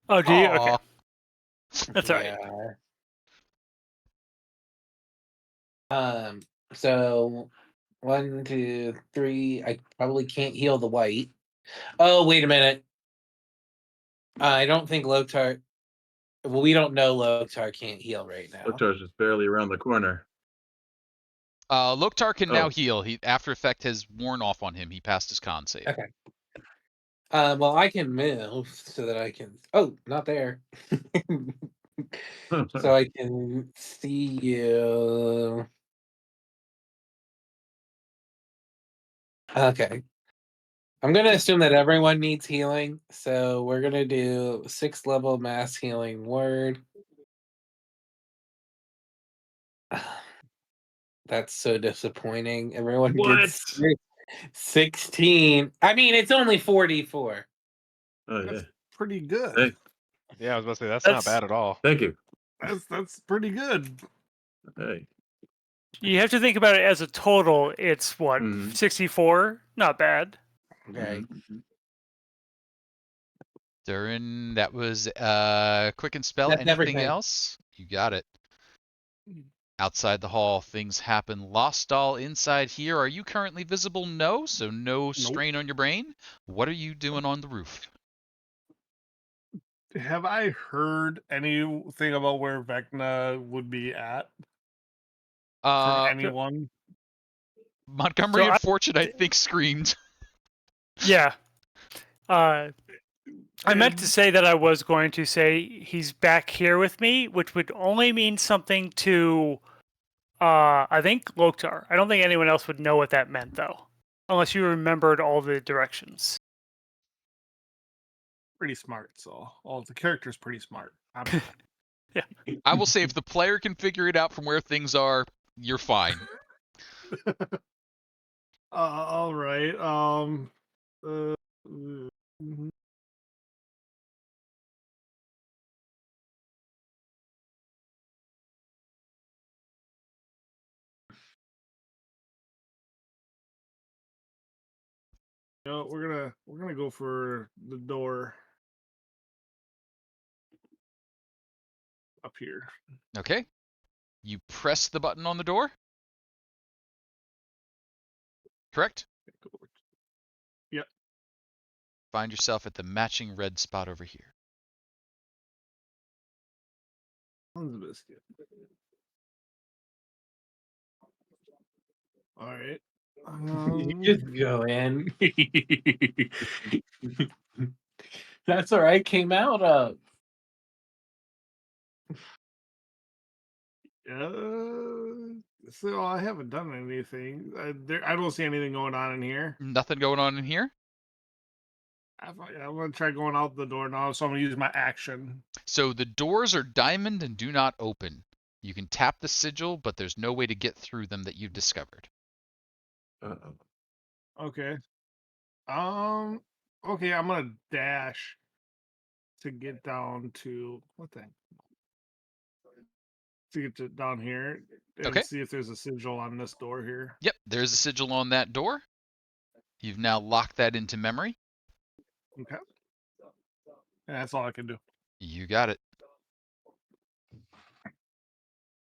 Oh, do you? Okay, Aw. that's all right. So 1, 2, 3. I probably can't heal the white. Oh, wait a minute. I don't think Loktar. Well, we don't know Loktar can't heal right now. Loktar's just barely around the corner. Loktar can now Oh. heal. After effect has worn off on him. He passed his con save. Okay. Well, I can move so that I can. Oh, not there. So I can see you. Okay. I'm gonna assume that everyone needs healing, so we're gonna do 6th level mass healing word. That's so disappointing. Everyone gets 16. I mean, it's only 44. Oh yeah. That's pretty good. Hey, Yeah, I was about to say that's That's- not bad at all. thank you. That's pretty good. Hey. You have to think about it as a total. It's what, Mhm. 64? Not bad. Okay. Mhm. Duren, that was quicken spell. That's Anything everything. else? You got it. Outside the hall, things happen. Las-Dal inside here. Are you currently visible? No, so no strain on your brain. What are you doing on the roof? Have I heard anything about where Vecna would be at from Uh, anyone? Montgomery and I- Fortune, I think, screamed. Yeah. I meant to And- say that I was going to say he's back here with me, which would only mean something to, I think Loktar. I don't think anyone else would know what that meant, though, unless you remembered all the directions. pretty smart, so all the character's pretty smart. I'm not. I will say if the player can figure it out from where things are, you're fine. All right. Mhm. No, we're gonna go for the door up here. Okay. You press the button on the door? Correct? Yep. Find yourself at the matching red spot over here. Tons of biscuit. All right. Just go in. That's where I came out of. So I haven't done anything. I don't see anything going on in here. Nothing going on in here? I'm gonna try going out the door now, so I'm gonna use my action. So the doors are diamond and do not open. You can tap the sigil, but there's no way to get through them that you've discovered. Uh-oh. Okay. Okay, I'm gonna dash to get down to what the to get to down here and Okay. see if there's a sigil on this door here. Yep, there's a sigil on that door. You've now locked that into memory. Okay. And that's all I can do. You got it.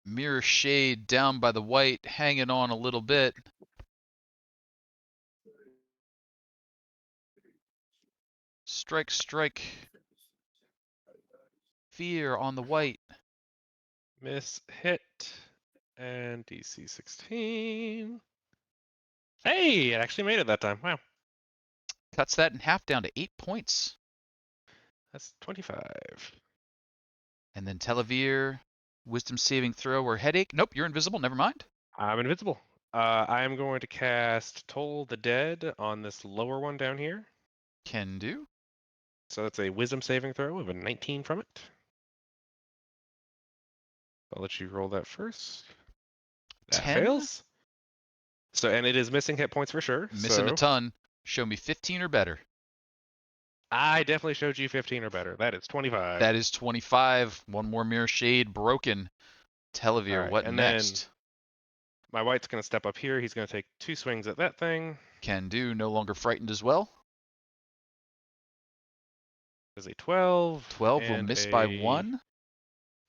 Mirror shade down by the white, hanging on a little bit. Strike, strike. Fear on the white. Miss hit and DC 16. Hey, it actually made it that time. Wow, Cuts that in half down to 8 points. that's 25. And then Telovere, wisdom saving throw or headache. Nope, you're invisible. Never mind. I'm invincible. I am going to cast Toll the Dead on this lower one down here. Can do. So that's a wisdom saving throw of a 19 from it. I'll let you roll that first. That 10? fails. So, and it is missing hit points for sure. Missing so a ton. Show me 15 or better. I definitely showed you 15 or better. That is 25. That is 25. One more mirror shade broken. Telovere, All right, what and next? My white's going to step up here. He's going to take 2 swings at that thing. Can do. No longer frightened as well. There's a 12. 12 will and miss by a 1.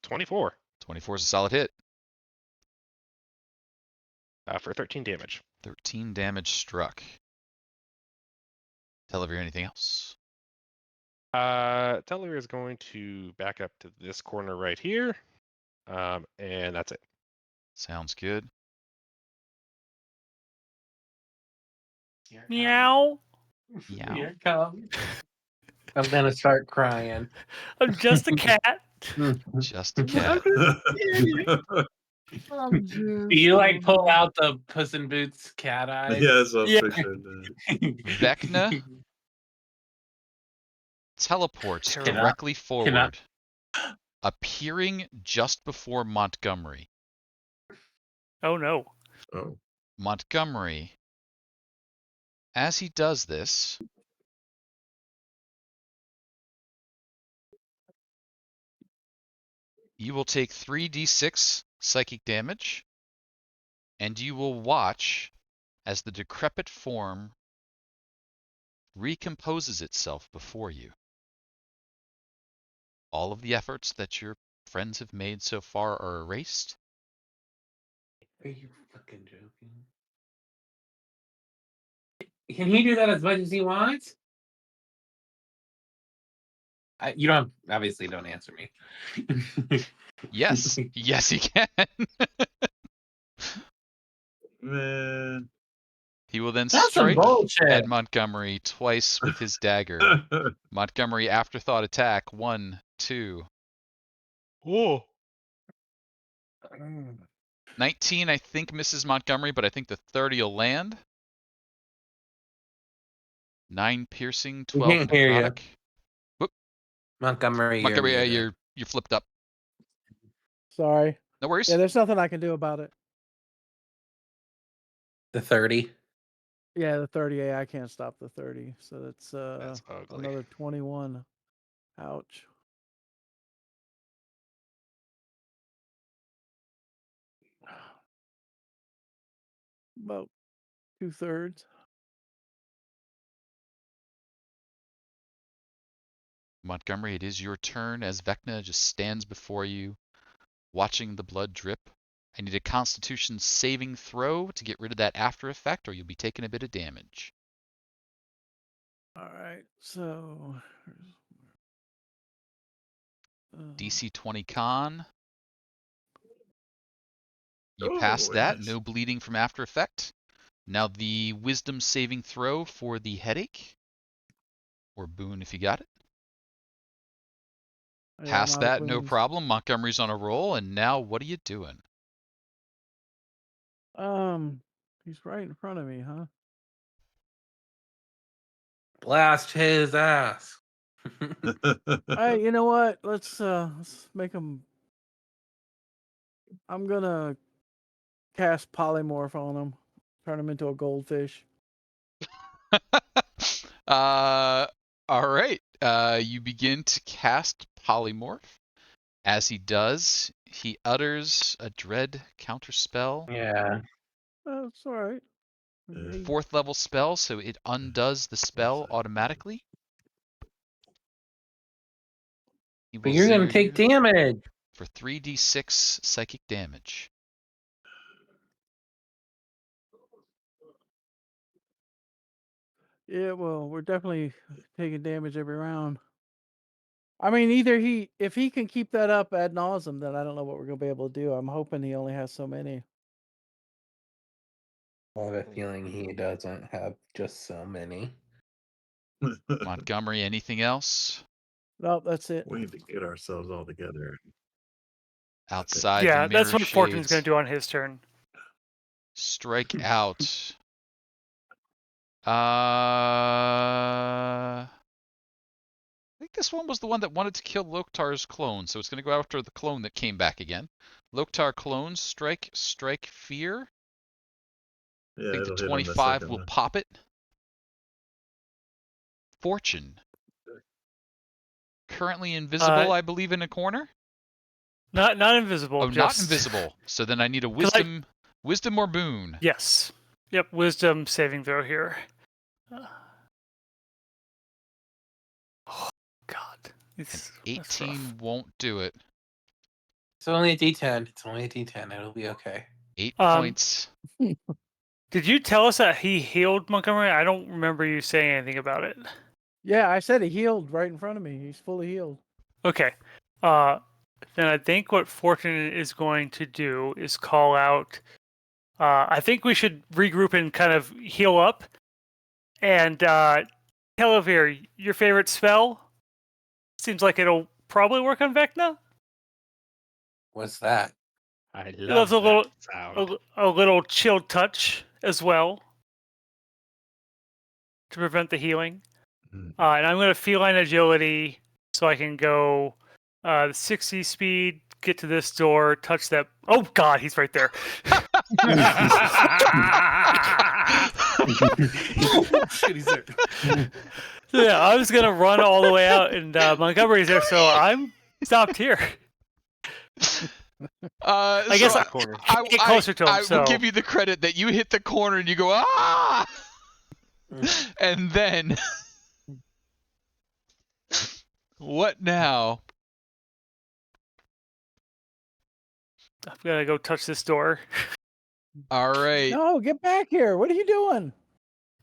24 24 is a solid hit. for 13 damage. 13 damage struck. Telovere, anything else? Teller is going to back up to this corner right here. And that's it. Sounds good. Meow. Yeah. Here it comes. I'm gonna start crying. I'm just a cat. Just a cat. Do you like pull out the Puss in Boots cat eyes? Yeah, that's what I Yeah. pictured. Vecna teleports Terrible. directly forward, appearing just before Montgomery. Oh no. Oh. Montgomery, as he does this, you will take 3d6 psychic damage, and you will watch as the decrepit form recomposes itself before you. All of the efforts that your friends have made so far are erased, Are you fucking joking? Can he do that as much as he wants? You don't obviously don't answer me. Yes. Yes, he can. Man. He will then That's some strike at bullshit. Montgomery twice with his dagger. Montgomery afterthought attack. 1, 2. Whoa. 19, I think, misses Montgomery, but I think the 30 will land. 9 piercing, We 12 can't hear you. necrotic. Whoop. Montgomery, Montgomery, you're muted. you're flipped up. Sorry. No worries. Yeah, there's nothing I can do about it. The 30. Yeah, the 30. I can't stop the 30. So that's That's ugly. another 21. Ouch. About 2/3. Montgomery, it is your turn as Vecna just stands before you, watching the blood drip. I need a Constitution saving throw to get rid of that after effect, or you'll be taking a bit of damage. All right. So DC 20 con. You Oh, pass that, nice. no bleeding from after effect. Now the Wisdom saving throw for the headache, or boon if you got it. yeah, Pass I'm out of that, no boons. problem. Montgomery's on a roll, and now what are you doing? He's right in front of me, huh? Blast his ass. Hey, you know what? Let's make him. I'm gonna cast polymorph on him, turn him into a goldfish. All right. You begin to cast polymorph. As he does, he utters a dread counterspell. Yeah. Oh, it's all right. Yeah. He- 4th level spell, so it undoes the spell automatically. He But will you're gonna zing take you damage. for 3d6 psychic damage. Yeah, well, we're definitely taking damage every round. I mean, if he can keep that up ad nauseum, then I don't know what we're gonna be able to do. I'm hoping he only has so many. I have a feeling he doesn't have just so many. Montgomery, anything else? No, that's it. We need to get ourselves all together. Outside the Yeah, that's mirror what Fortune's going shades. to do on his turn. Strike out. I think this one was the one that wanted to kill Loktar's clone, so it's going to go after the clone that came back again. Loktar clone, strike fear. I Yeah, think the it'll hit on the 25 second will one. pop it. Fortune. Currently invisible, I believe, in a corner. Not invisible. Oh, just... not invisible. So then I need a 'Cause wisdom or boon. Yes. Yep. Wisdom saving throw here. Oh God. An That's 18 rough. won't do it. It's only a D10. It's only a D10. It'll be okay. 8 points. Did you tell us that he healed Montgomery? I don't remember you saying anything about it. Yeah, I said he healed right in front of me. He's fully healed. Okay. Then I think what Fortune is going to do is call out. I think we should regroup and kind of heal up. And Telovere, your favorite spell? Seems like it'll probably work on Vecna. What's that? I It love does a little, that sound. a little chill touch as well to prevent the healing. And I'm going to feline agility so I can go 60 speed, get to this door, touch that. Oh God, he's right there. Shit, he's there. So yeah, I was gonna run all the way out, and Montgomery's there, so I'm stopped here. I guess so I corner. can't get closer to him. I So will give you the credit that you hit the corner and you go, ah! And then, what now? I'm gonna go touch this door. All right. No, get back here. What are you doing?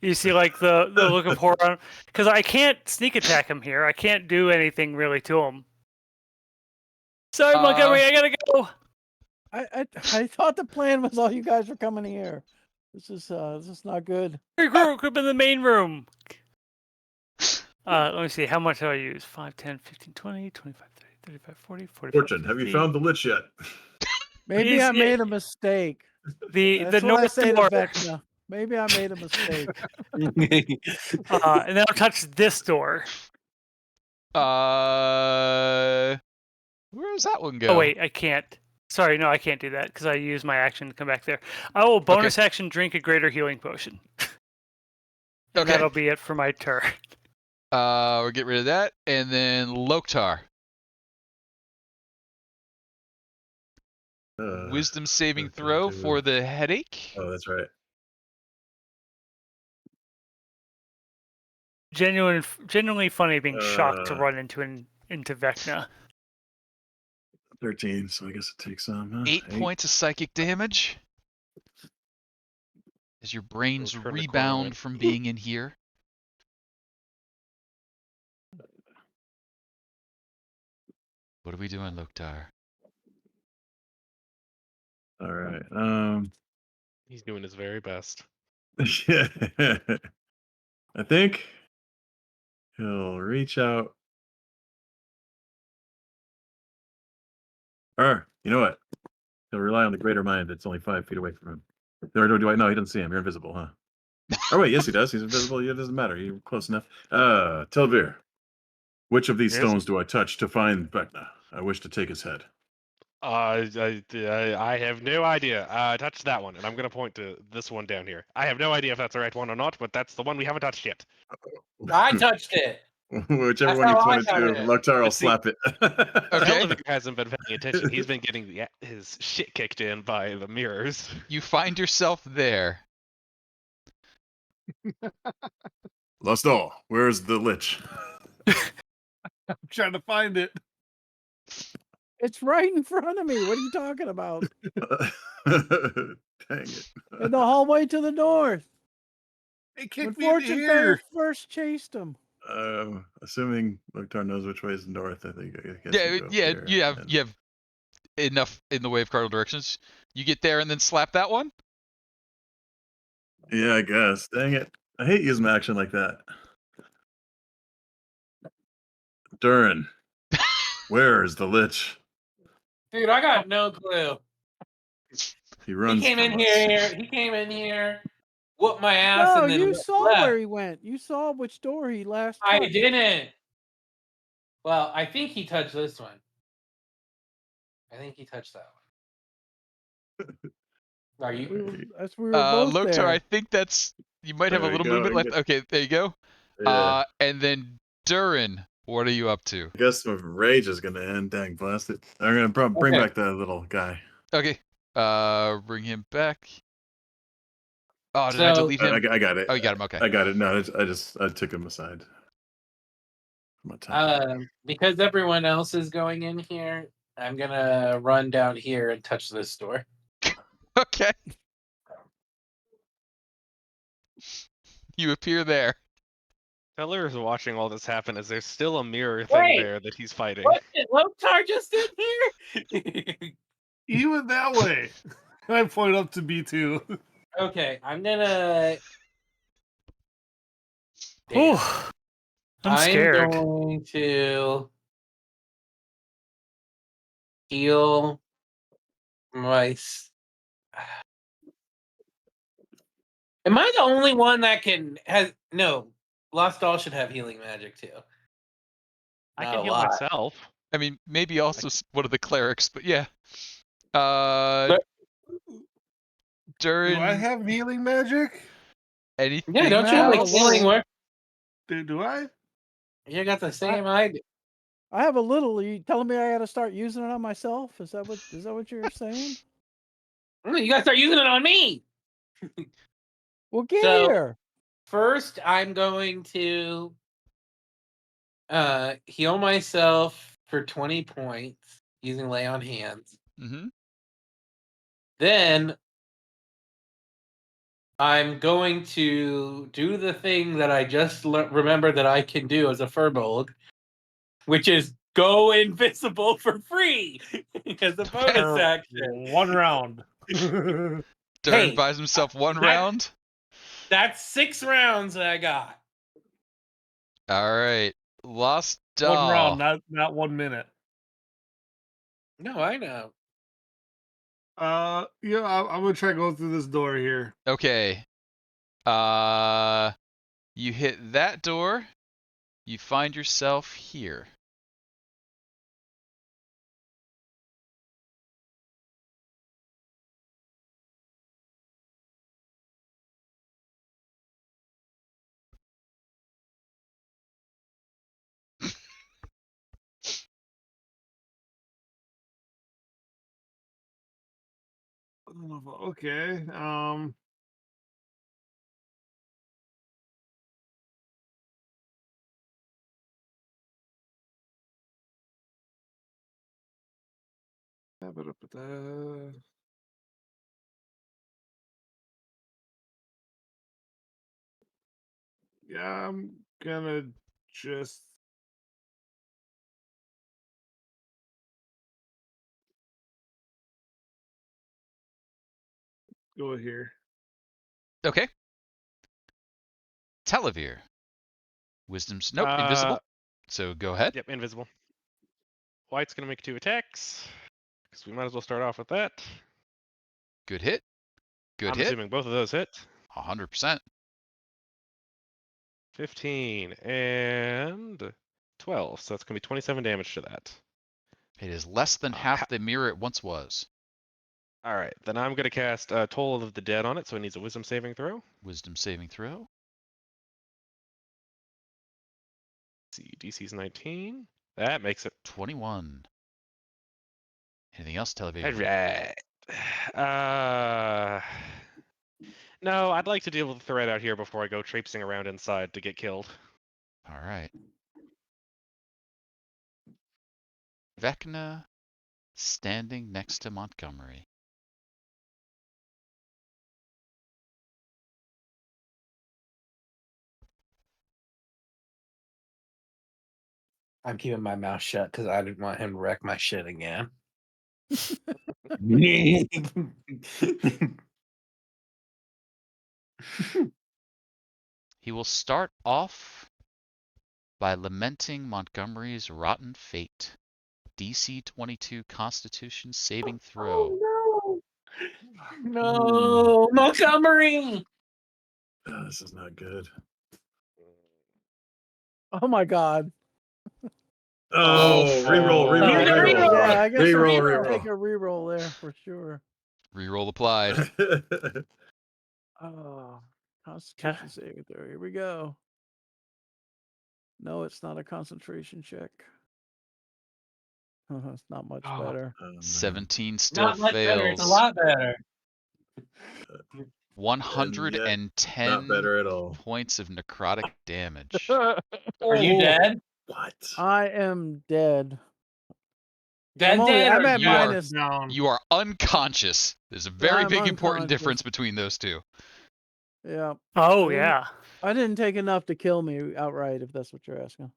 You see, like the look of horror on, because I can't sneak attack him here. I can't do anything really to him. Sorry, Montgomery, I gotta go. I thought the plan was all you guys were coming here. This is not good. Group in the main room. Let me see. How much do I use? 5, 10, 15, 20, 25, 30, 35, 40, 45, Fortune, have you 50. found the lich yet? Maybe I made a mistake. The That's what I north say door. to Vecna. Maybe I made a mistake. And then I'll touch this door. Where does that one go? Oh wait, I can't. Sorry, no, I can't do that because I use my action to come back there. I will bonus action drink a greater healing potion. And Okay. that'll be it for my turn. We'll get rid of that, and then Loktar. Wisdom saving okay, throw do- for the headache. Oh, that's right. Genuinely funny being shocked to Uh, run into Vecna. 13, so I guess it takes some. Huh? 8 points of psychic damage as your brains turn the corner, rebound man. from being in here. What are we doing, Loktar? All right. He's doing his very best. Yeah. I think he'll reach out. Or, you know what? He'll rely on the greater mind that's only 5 feet away from him. Or do I? No, he doesn't see him. You're invisible, huh? Oh, wait, yes, he does. He's invisible. Yeah, it doesn't matter. You're close enough. Telovere, which of these Yes? stones do I touch to find Vecna? I wish to take his head. I have no idea. Touch that one, and I'm gonna point to this one down here. I have no idea if that's the right one or not, but that's the one we haven't touched yet. I touched it. Whichever That's one you how I pointed to, got it. Loktar will But see- slap it. Okay. Telovere hasn't been paying attention. He's been getting his shit kicked in by the mirrors. You find yourself there. Las-Dal, where's the lich? I'm trying to find it. It's right in front of me. What are you talking about? Dang it. In the hallway to the north. It When kicked me into Fortune here. first chased him. Assuming Loktar knows which way is north, I think. I guess Yeah, you go up yeah. there You have enough in the way of cardinal directions. You get there and then slap that one. Yeah, I guess. Dang it. I hate using my action like that. Duren, where is the lich? Dude, I got no clue. He He runs came in from us. here. He came in here, whooped my ass, No, and then you saw left. where he went. You saw which door he last I touched. didn't. Well, I think he touched this one. I think he touched that one. Are you? We were both Loktar, there. I think that's you might have There a we little go, movement I left. get- Okay, there you go. Yeah. And then Duren, what are you up to? I guess my rage is gonna end. Dang, blast it. I'm gonna bring Okay. back the little guy. Okay. Bring him back. Oh, did I So- delete him? I got it. Oh, you got him. Okay. I got it. No, I took him aside. My time. Because everyone else is going in here, I'm gonna run down here and touch this door. Okay. You appear there. Teller is watching all this happen as there's still a mirror thing Wait! there that he's fighting. What did Loktar just in here? He went that way. I point up to B2. Okay, I'm gonna. Whew. I'm scared. going to heal my. Am I the only one that has no? Las-Dal should have healing magic too. I Not can a heal lot. myself. I mean, maybe also one of the clerics, but yeah. But- Duren, Do I have healing magic? anything Yeah, don't you have like else? healing work? Do I? You got the same idea. I have a little. Are you telling me I got to start using it on myself? Is that what you're saying? You gotta start using it on me. Well, get So- here. First, I'm going to heal myself for 20 points using lay on hands. Mm-hmm. Then I'm going to do the thing that I just remember that I can do as a Furbolg, which is go invisible for free as a bonus For action. 1 round. Duren Hey, buys himself one that- round. That's 6 rounds that I got. All right. Las-Dal. 1 round, not 1 minute. No, I know. Yeah, I'm gonna try going through this door here. Okay. You hit that door. You find yourself here. Okay. Yeah, I'm gonna just go here. Okay. Telovere. Wisdom's nope, invisible. So go ahead. Yep, invisible. White's gonna make 2 attacks because we might as well start off with that. Good hit. Good I'm hit. assuming both of those hit. 100%. 15 and 12, so that's gonna be 27 damage to that. It is less than half the mirror it once was. All right, then I'm gonna cast Toll of the Dead on it, so it needs a Wisdom saving throw. Wisdom saving throw. Let's see, DC's 19. That makes it 21. Anything else, all Telovere? right. No, I'd like to deal with the threat out here before I go traipsing around inside to get killed. All right. Vecna standing next to Montgomery. I'm keeping my mouth shut because I didn't want him to wreck my shit again. He will start off by lamenting Montgomery's rotten fate. DC 22 Constitution saving throw. Oh, no, Montgomery! This is not good. Oh my god. Oh, reroll, You reroll, gotta reroll. reroll. Yeah, I guess Reroll, I'll reroll. take a reroll there for sure. Reroll applied. Oh, Constitution saving throw. Here we go. No, it's not a concentration check. It's not much Oh, better. Oh, man. 17 still Not much better. It's a fails. lot better. 110 Not better at all. points of necrotic damage. Are you dead? What? I am dead. Dead, I'm dead, I'm or at you are- minus. Down. You are unconscious. There's a very I'm big important unconscious. difference between those two. Yeah. Oh I didn't- yeah. I didn't take enough to kill me outright, if that's what you're asking.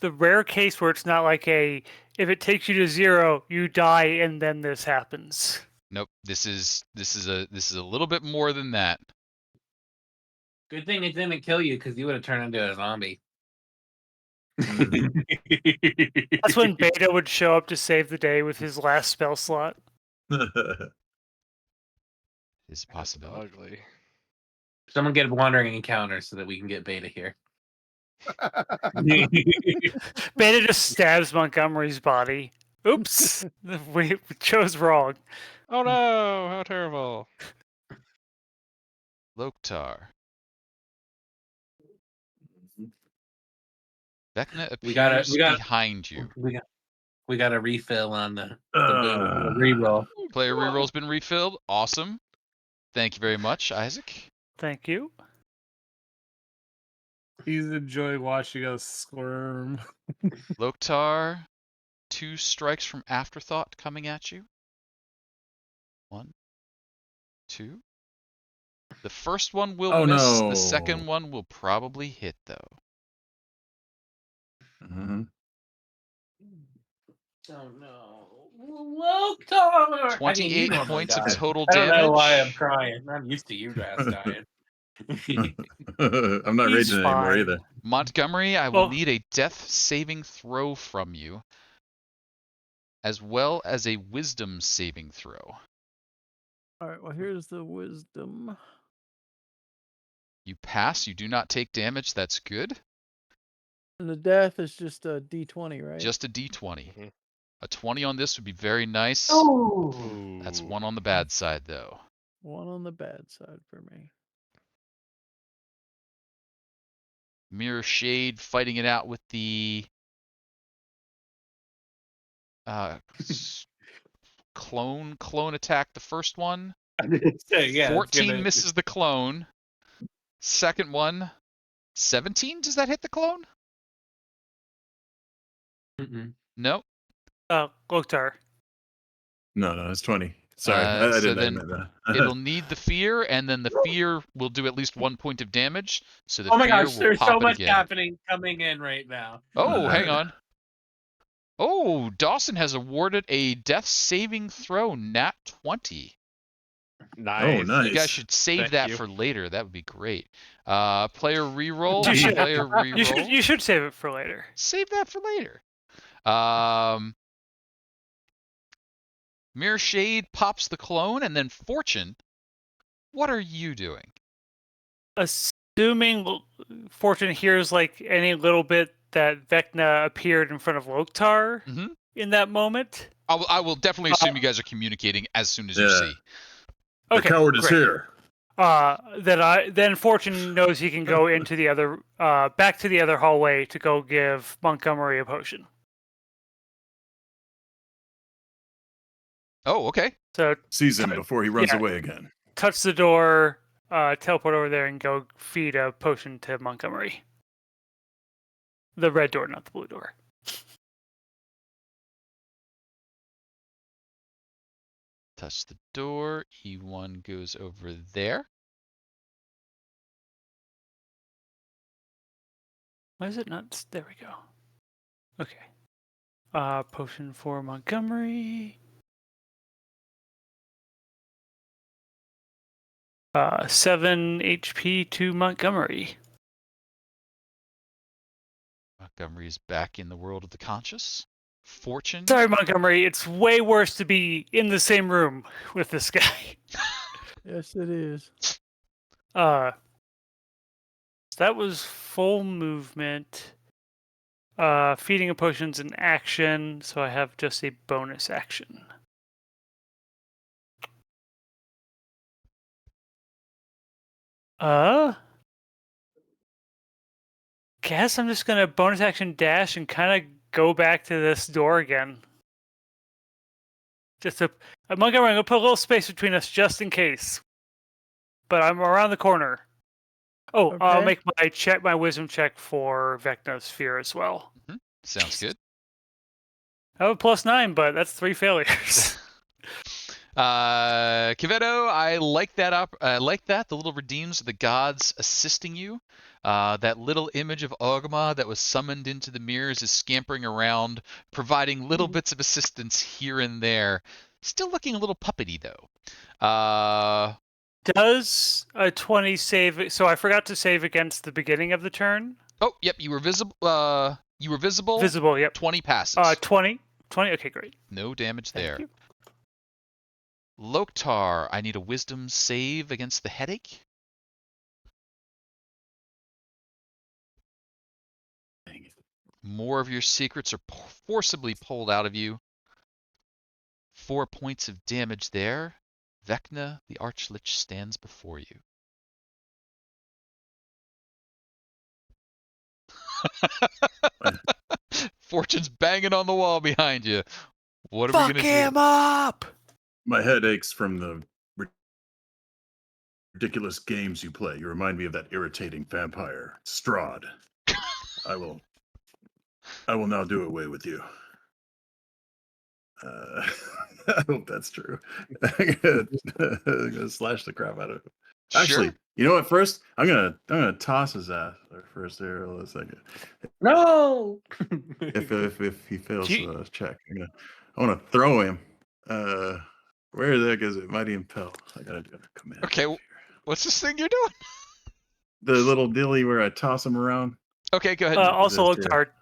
The rare case where it's not like if it takes you to 0, you die and then this happens. Nope. This is a little bit more than that. Good thing it didn't kill you because you would have turned into a zombie. That's when Beta would show up to save the day with his last spell slot. Is a possibility. ugly. Someone get wandering encounter so that we can get Beta here. Beta just stabs Montgomery's body. Oops, we chose wrong. Oh no! How terrible. Loktar. Vecna We gotta- appears behind you. we got a refill on the reroll. Player reroll's been refilled. Awesome. Thank you very much, Isaac. Thank you. He's enjoying watching us squirm. Loktar, 2 strikes from Afterthought coming at you. 1, 2. The first one will Oh, miss. no. The second one will probably hit, though. Mhm. Oh no. Lothar! 28 normally points of die. total I don't know why I'm damage. crying. I'm used to you guys dying. I'm not He's raging anymore fine. either. Montgomery, I will Well- need a death saving throw from you, as well as a wisdom saving throw. All right. Well, here's the wisdom. You pass, you do not take damage. That's good. And the death is just a D20, right? Just a d20. Mhm. A 20 on this would be very nice. Oh. That's Ooh. one on the bad side, though. One on the bad side for me. Mirror Shade fighting it out with the clone attack. The first one. So, yeah, 14 misses the clone. Second one, 17. Does that hit the clone? No. Lothar. No, it's 20. Sorry, I So didn't. I then meant that. it'll need the fear, and then the fear will do at least 1 point of damage. So the Oh my fear gosh, will there's pop so it much again. coming in right now. Oh, hang on. Oh, Dawson has awarded a death saving throw, nat 20. Nice. Oh, nice. You guys should save Thank that you. for later. That would be great. Player reroll. You should- Player reroll. You should save it for later. Save that for later. Mirror Shade pops the clone, and then Fortune. What are you doing? Assuming Fortune hears like any little bit that Vecna appeared in front of Lothar Mhm. in that moment. I will definitely assume you guys are communicating as soon as you Yeah. see. The Okay, coward is great. here. Then Fortune knows he can go into the other back to the other hallway to go give Montgomery a potion. Oh, okay. So Sees him before he runs Yeah. away again. touch the door, teleport over there, and go feed a potion to Montgomery. The red door, not the blue door. Touch the door. E1 goes over there. Why is it not? There we go. Okay. Potion for Montgomery. 7 HP to Montgomery. Montgomery's back in the world of the conscious. Fortune. Sorry, Montgomery. It's way worse to be in the same room with this guy. Yes, it is. So that was full movement. Feeding of potions an action, so I have just a bonus action. Guess I'm just gonna bonus action dash and kind of go back to this door again. Just to Montgomery, I'm gonna put a little space between us just in case. But I'm around the corner. Oh, I'll Okay. make my wisdom check for Vecna's fear as well. Sounds good. I have a +9, but that's 3 failures. Kivetto, I like that. I like that. The little redeems of the gods assisting you. That little image of Ogma that was summoned into the mirrors is scampering around, providing little bits of assistance here and there. Still looking a little puppety though. Does a 20 save? So I forgot to save against the beginning of the turn. Oh, yep, you were visible. Visible, yep. 20 passes. 20. Okay, great. No damage Thank there. you. Loktar, I need a wisdom save against the headache. Dang it. More of your secrets are forcibly pulled out of you. 4 points of damage there. Vecna, the Archlich, stands before you. Fortune's banging on the wall behind you. What are we gonna do? Up! My head aches from the ridiculous games you play. You remind me of that irritating vampire, Strahd. I will now do away with you. I hope that's true. I'm gonna slash the crap out of him. Actually, Sure. you know what? First, I'm gonna toss his ass first here. Hold on a second. No. If he fails Do you- the check, I want to throw him. Where the heck is it? Mighty Impel. I gotta do a command. Okay, move here. what's this thing you're doing? The little dilly where I toss him around. Okay, go ahead. also, This here.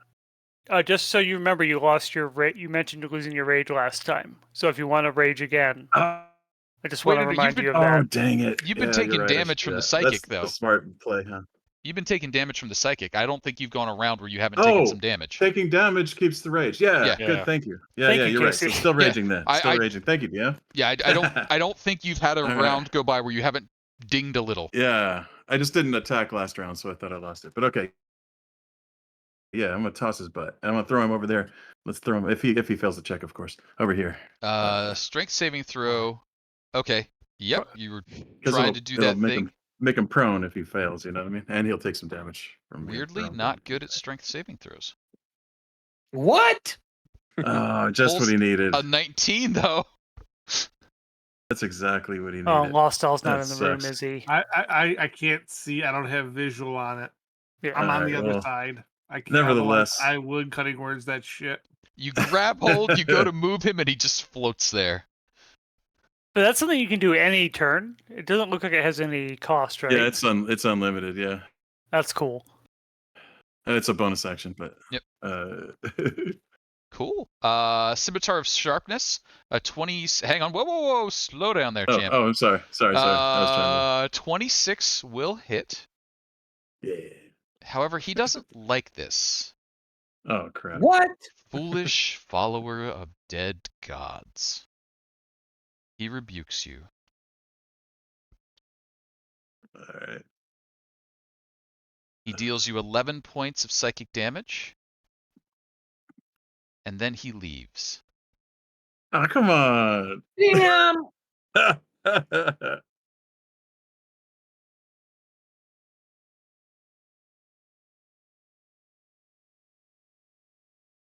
Loktar, just so you remember, you lost your you mentioned losing your rage last time. So if you want to rage again, I just Wait want a to minute, remind you of Oh, that. dang it! You've been Yeah, you're taking right, I damage should from do the that. psychic, That's though. a smart play, huh? You've been taking damage from the psychic. I don't think you've gone around where you haven't taken some Oh, damage. taking damage keeps the rage. Yeah, Yeah. good. Yeah. Thank you. Yeah, Thank yeah, you, you're right. So Casey. still Yeah, raging then. I- Still I- raging. Thank you, DM. Yeah, I don't think you've had a All right. round go by where you haven't dinged a little. Yeah, I just didn't attack last round, so I thought I lost it. But okay. Yeah, I'm gonna toss his butt, and I'm gonna throw him over there. Let's throw him if he fails the check, of course. Over here. Strength saving throw. Okay. Yep, you were 'Cause trying to do it'll that make thing. make him prone if he fails. You know what I mean? And he'll take some damage from being Weirdly, prone. not good at strength saving throws. What? Oh, just what he needed. A 19 though. That's exactly what he needed. Oh, Las-Dal's not That in the room, sucks. is he? I can't see. I don't have visual on it. Yeah. I'm on Alright, the other well, side. I can't. nevertheless- otherwise I would cutting words that shit. You grab hold, you go to move him, and he just floats there. But that's something you can do any turn. It doesn't look like it has any cost, right? Yeah, it's unlimited. Yeah, That's cool. and it's a bonus action, but Yep. Uh, Cool. Scimitar of Sharpness. A 20. Hang on. Whoa. Slow down there, champ. I'm sorry. I was trying 26 will hit. to. Yeah. However, he doesn't like this. Oh crap. What? Foolish follower of dead gods. He rebukes you. All right. He deals you 11 points of psychic damage. And then he leaves. Oh, come on. Damn.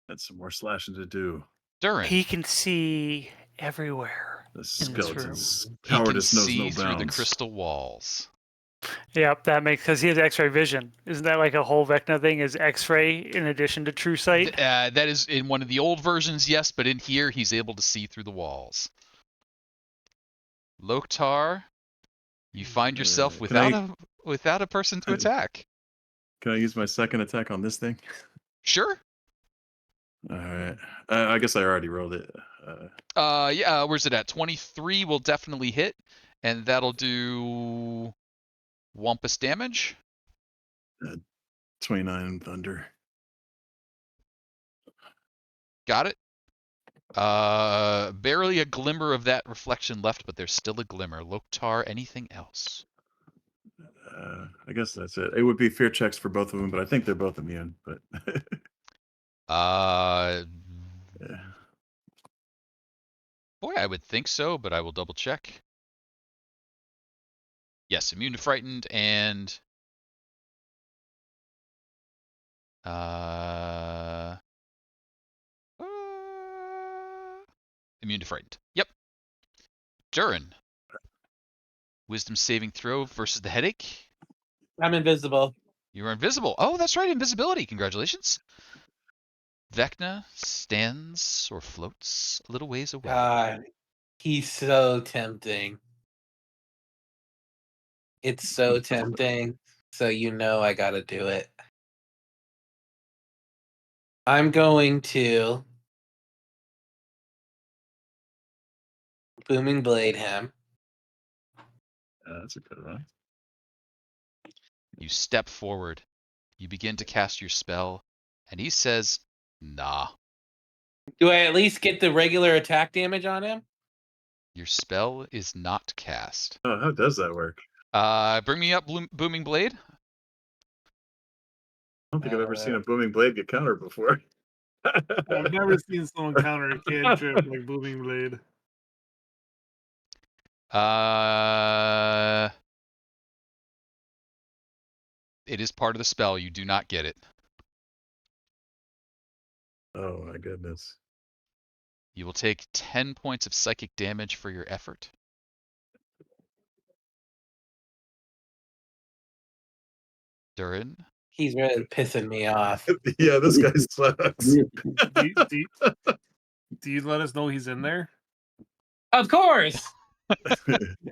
That's some more slashing to do. Duren. He can see everywhere. The this room. skeleton's He can cowardice knows see no through the bounds. crystal walls. Yep, that makes because he has X-ray vision. Isn't that like a whole Vecna thing? Is X-ray in addition to true sight? That is in one of the old versions, yes, but in here he's able to see through the walls. Loktar, you find yourself Can without a person to attack. Can I use my second attack on this thing? Sure. All right. I guess I already rolled it. Yeah. Where's it at? 23 will definitely hit, and that'll do Wampus damage. 29 thunder. Got it. Barely a glimmer of that reflection left, but there's still a glimmer. Loktar, anything else? I guess that's it. It would be fear checks for both of them, but I think they're both immune. But Yeah. yeah. Boy, I would think so, but I will double check. Yes, immune to frightened and immune to frightened. Yep. Duren. Wisdom saving throw versus the headache. I'm invisible. You are invisible. Oh, that's right, invisibility. Congratulations. Vecna stands or floats a little ways away. God, he's so tempting. It's so tempting. So you know I gotta do it. I'm going to Booming Blade him. That's a good one. You step forward. You begin to cast your spell, and he says, nah. Do I at least get the regular attack damage on him? Your spell is not cast. Oh, how does that work? Bring me up Booming Blade. I don't think I've ever seen a booming blade get countered before. I've never seen someone counter a cantrip like Booming Blade. It is part of the spell. You do not get it. Oh my goodness. You will take 10 points of psychic damage for your effort. Duren. He's really pissing me off. Yeah, this guy sucks. Do you let us know he's in there? Of course.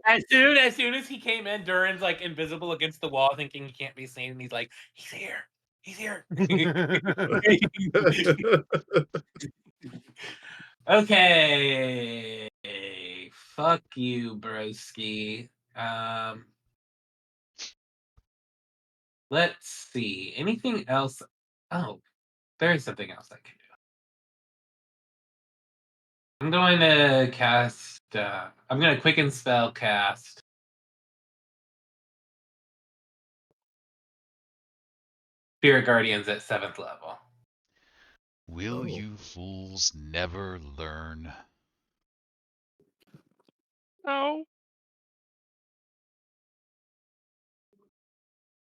As soon as he came in, Duren's like invisible against the wall, thinking he can't be seen, and he's like, "He's here, he's here." Okay, fuck you, broski. Let's see. Anything else? Oh, there's something else I can do. I'm going to cast. I'm going to quicken spell cast. Spirit Guardians at 7th level. Will Oh. you fools never learn? No.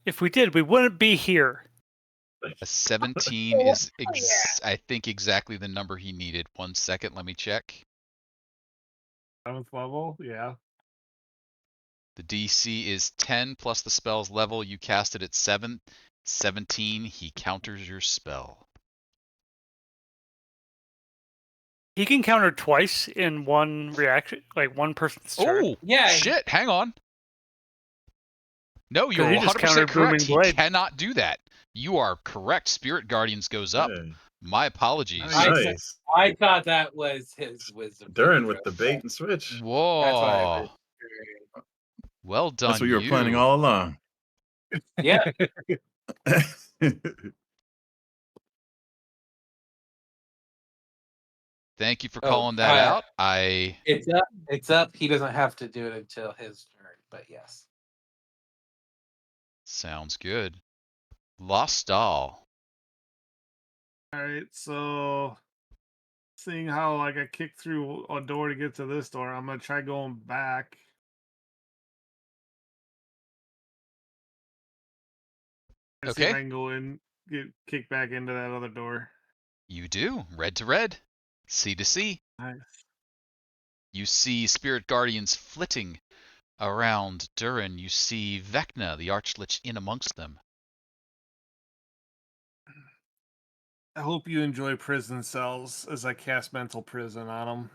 If we did, we wouldn't be here. A 17 is, I think, exactly the number he needed. 1 second, let me check. 7th level, yeah. The DC is 10 plus the spell's level. You cast it at 7. 17, he counters your spell. He can counter twice in one reaction, like one person's turn. Oh, Yeah. shit, hang on. No, 'Cause you're he just 100% countered correct. Booming He Blade. cannot do that. You are correct. Spirit Guardians goes up. Hey, My apologies. nice. I thought that was his wisdom. Duren with the bait and switch. That's why I Whoa. was. Well done, That's what you were planning all along. Yeah. Thank you for Oh, calling that out. It's up. It's up. He doesn't have to do it until his turn, but yes. Sounds good. Las-Dal. Alright, so seeing how like I kicked through a door to get to this door, I'm gonna try going back. And see if Okay. I can go in, get kicked back into that other door. You do. Red to red. C to C. Nice. You see Spirit Guardians flitting around Duren. You see Vecna, the Archlich, in amongst them. I hope you enjoy prison cells as I cast mental prison on them.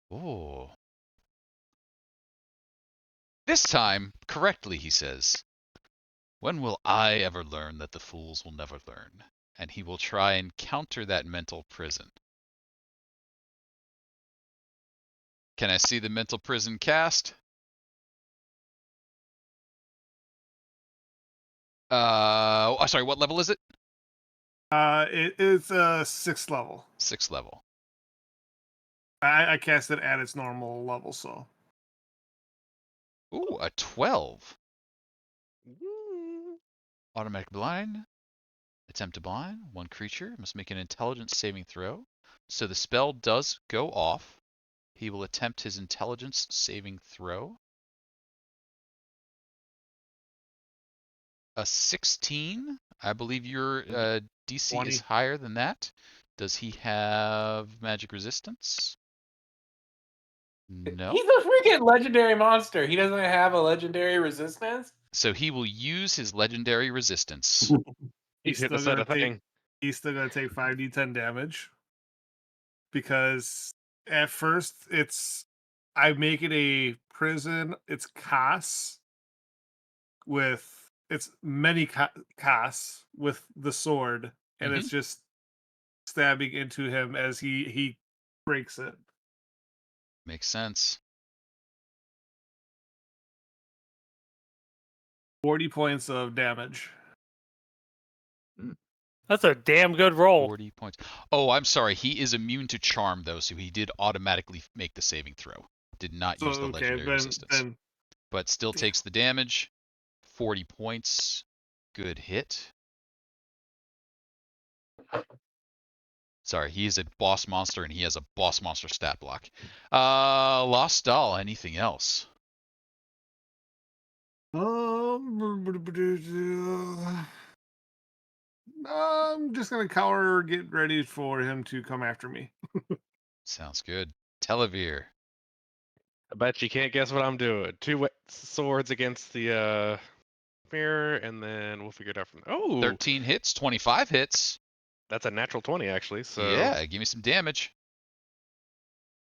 Oh. This time, correctly, he says. When will I ever learn that the fools will never learn? And he will try and counter that mental prison. Can I see the mental prison cast? Sorry, what level is it? It is 6th level. 6th level. I cast it at its normal level, so. Ooh, a 12. Automatic blind. Attempt to blind. One creature must make an intelligence saving throw. So the spell does go off. He will attempt his intelligence saving throw. A 16. I believe your DC 20. is higher than that. Does he have magic resistance? No. He's a freaking legendary monster. He doesn't have a legendary resistance. So he will use his legendary resistance. He's hit the set of thing. He's still gonna take 5d10 damage. Because at first I make it a prison, it's Kas with it's many Kas with the sword, and it's just stabbing into him as he breaks it. Makes sense. 40 points of damage. That's a damn good roll. 40 points. Oh, I'm sorry. He is immune to charm, though, so he did automatically make the saving throw. Did not use the legendary resistance. But still takes the damage. 40 points. Good hit. Sorry, he is a boss monster, and he has a boss monster stat block. Las-Dal, anything else? I'm just gonna cower, get ready for him to come after me. Sounds good. Telovere. I bet you can't guess what I'm doing. Two swords against the mirror, and then we'll figure it out from there. Oh, 13 hits, 25 hits. that's a natural 20 actually. So Yeah, give me some damage.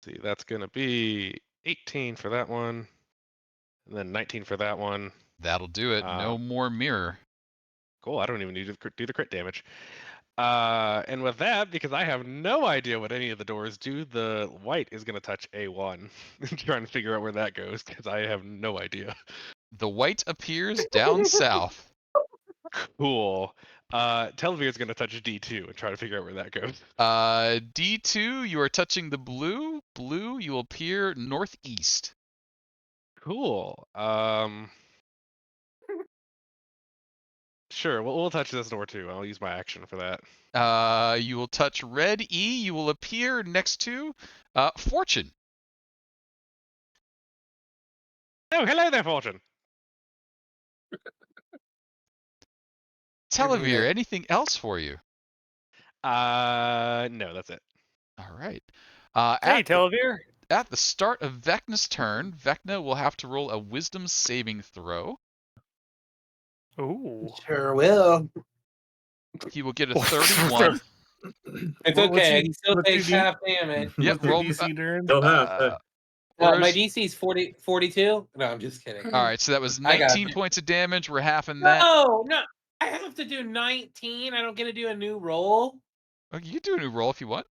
see, that's gonna be 18 for that one, and then 19 for that one. That'll do it. No more mirror. Cool. I don't even need to do the crit damage. And with that, because I have no idea what any of the doors do, the white is gonna touch A1, trying to figure out where that goes because I have no idea. The white appears down south. Cool. Telovere is gonna touch D2 and try to figure out where that goes. D2, you are touching the blue. Blue, you will appear northeast. Cool. Sure. We'll touch this door too. I'll use my action for that. You will touch red E. You will appear next to Fortune. Oh, hello there, Fortune. Telovere, anything else for you? No, that's it. All right. Hey, Telovere. At the start of Vecna's turn, Vecna will have to roll a wisdom saving throw. Ooh. Sure will. He will get a 31. It's What's okay. your- He still what's your takes D- half damage. Yep, What's your roll. DC, Duren? Don't have. Or My is- DC is 42. No, I'm just kidding. All right, so that was I got 19 it. points of damage. We're halving that. No. I have to do 19. I don't get to do a new roll. Oh, you can do a new roll if you want.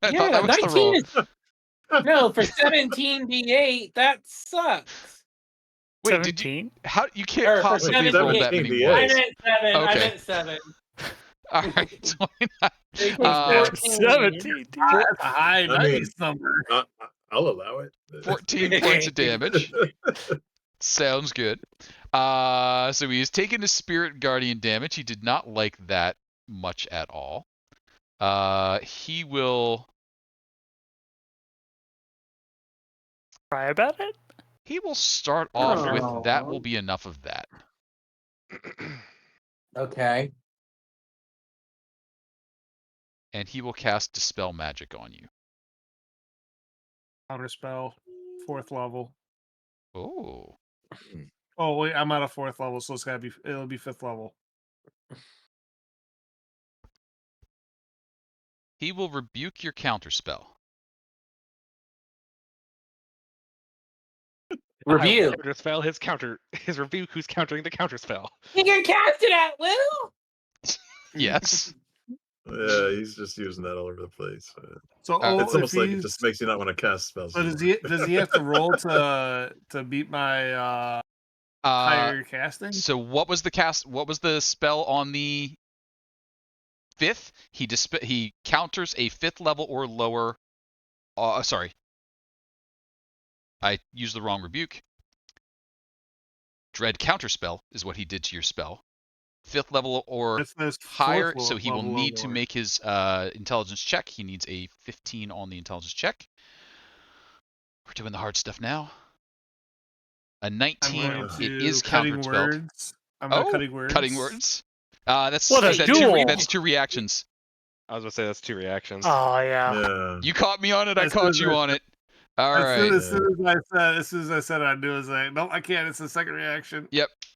I Yeah, thought that was the roll. 19 is no for 17 D8. That sucks. Wait, did you? 17? How you Or can't for possibly roll 17 that many D8. I ones? meant 7. I Okay. meant 7. All right, 29. So he takes Uh, 14. 17. That's a high I mean- nice number. I'll allow it. 14 points of damage. Sounds good. So he has taken his Spirit Guardian damage. He did not like that much at all. He will Cry about it? start off with that Aw. will be enough of that. Okay. And he will cast Dispel Magic on you. Counter spell, 4th level. Oh. Oh wait, I'm at a 4th level, so it'll be 5th level. He will rebuke your counterspell. Review. Counter spell his rebuke who's countering the counter spell. You can cast it at will. Yes. Yeah, he's just using that all over the place. So It's if almost like it he's just makes you not want to cast spells. so does he have to roll to beat my higher casting? So what was the spell on the 5th? He counters a 5th level or lower. Sorry. I used the wrong rebuke. Dread counterspell is what he did to your spell. 5th level or That's higher, 4th so he will level need or to lower. make his intelligence check. He needs a 15 on the intelligence check. We're doing the hard stuff now. A I'm 19. going It to is cutting counterspelled. words. I'm gonna cutting words. Cutting words. That's What a is that duel! that's 2 reactions. I was gonna say that's 2 reactions. Oh, yeah. Yeah. You caught me on it. I As caught soon you as- on it. All As right. soon as I said I knew, I was like, no, I can't. It's the second reaction.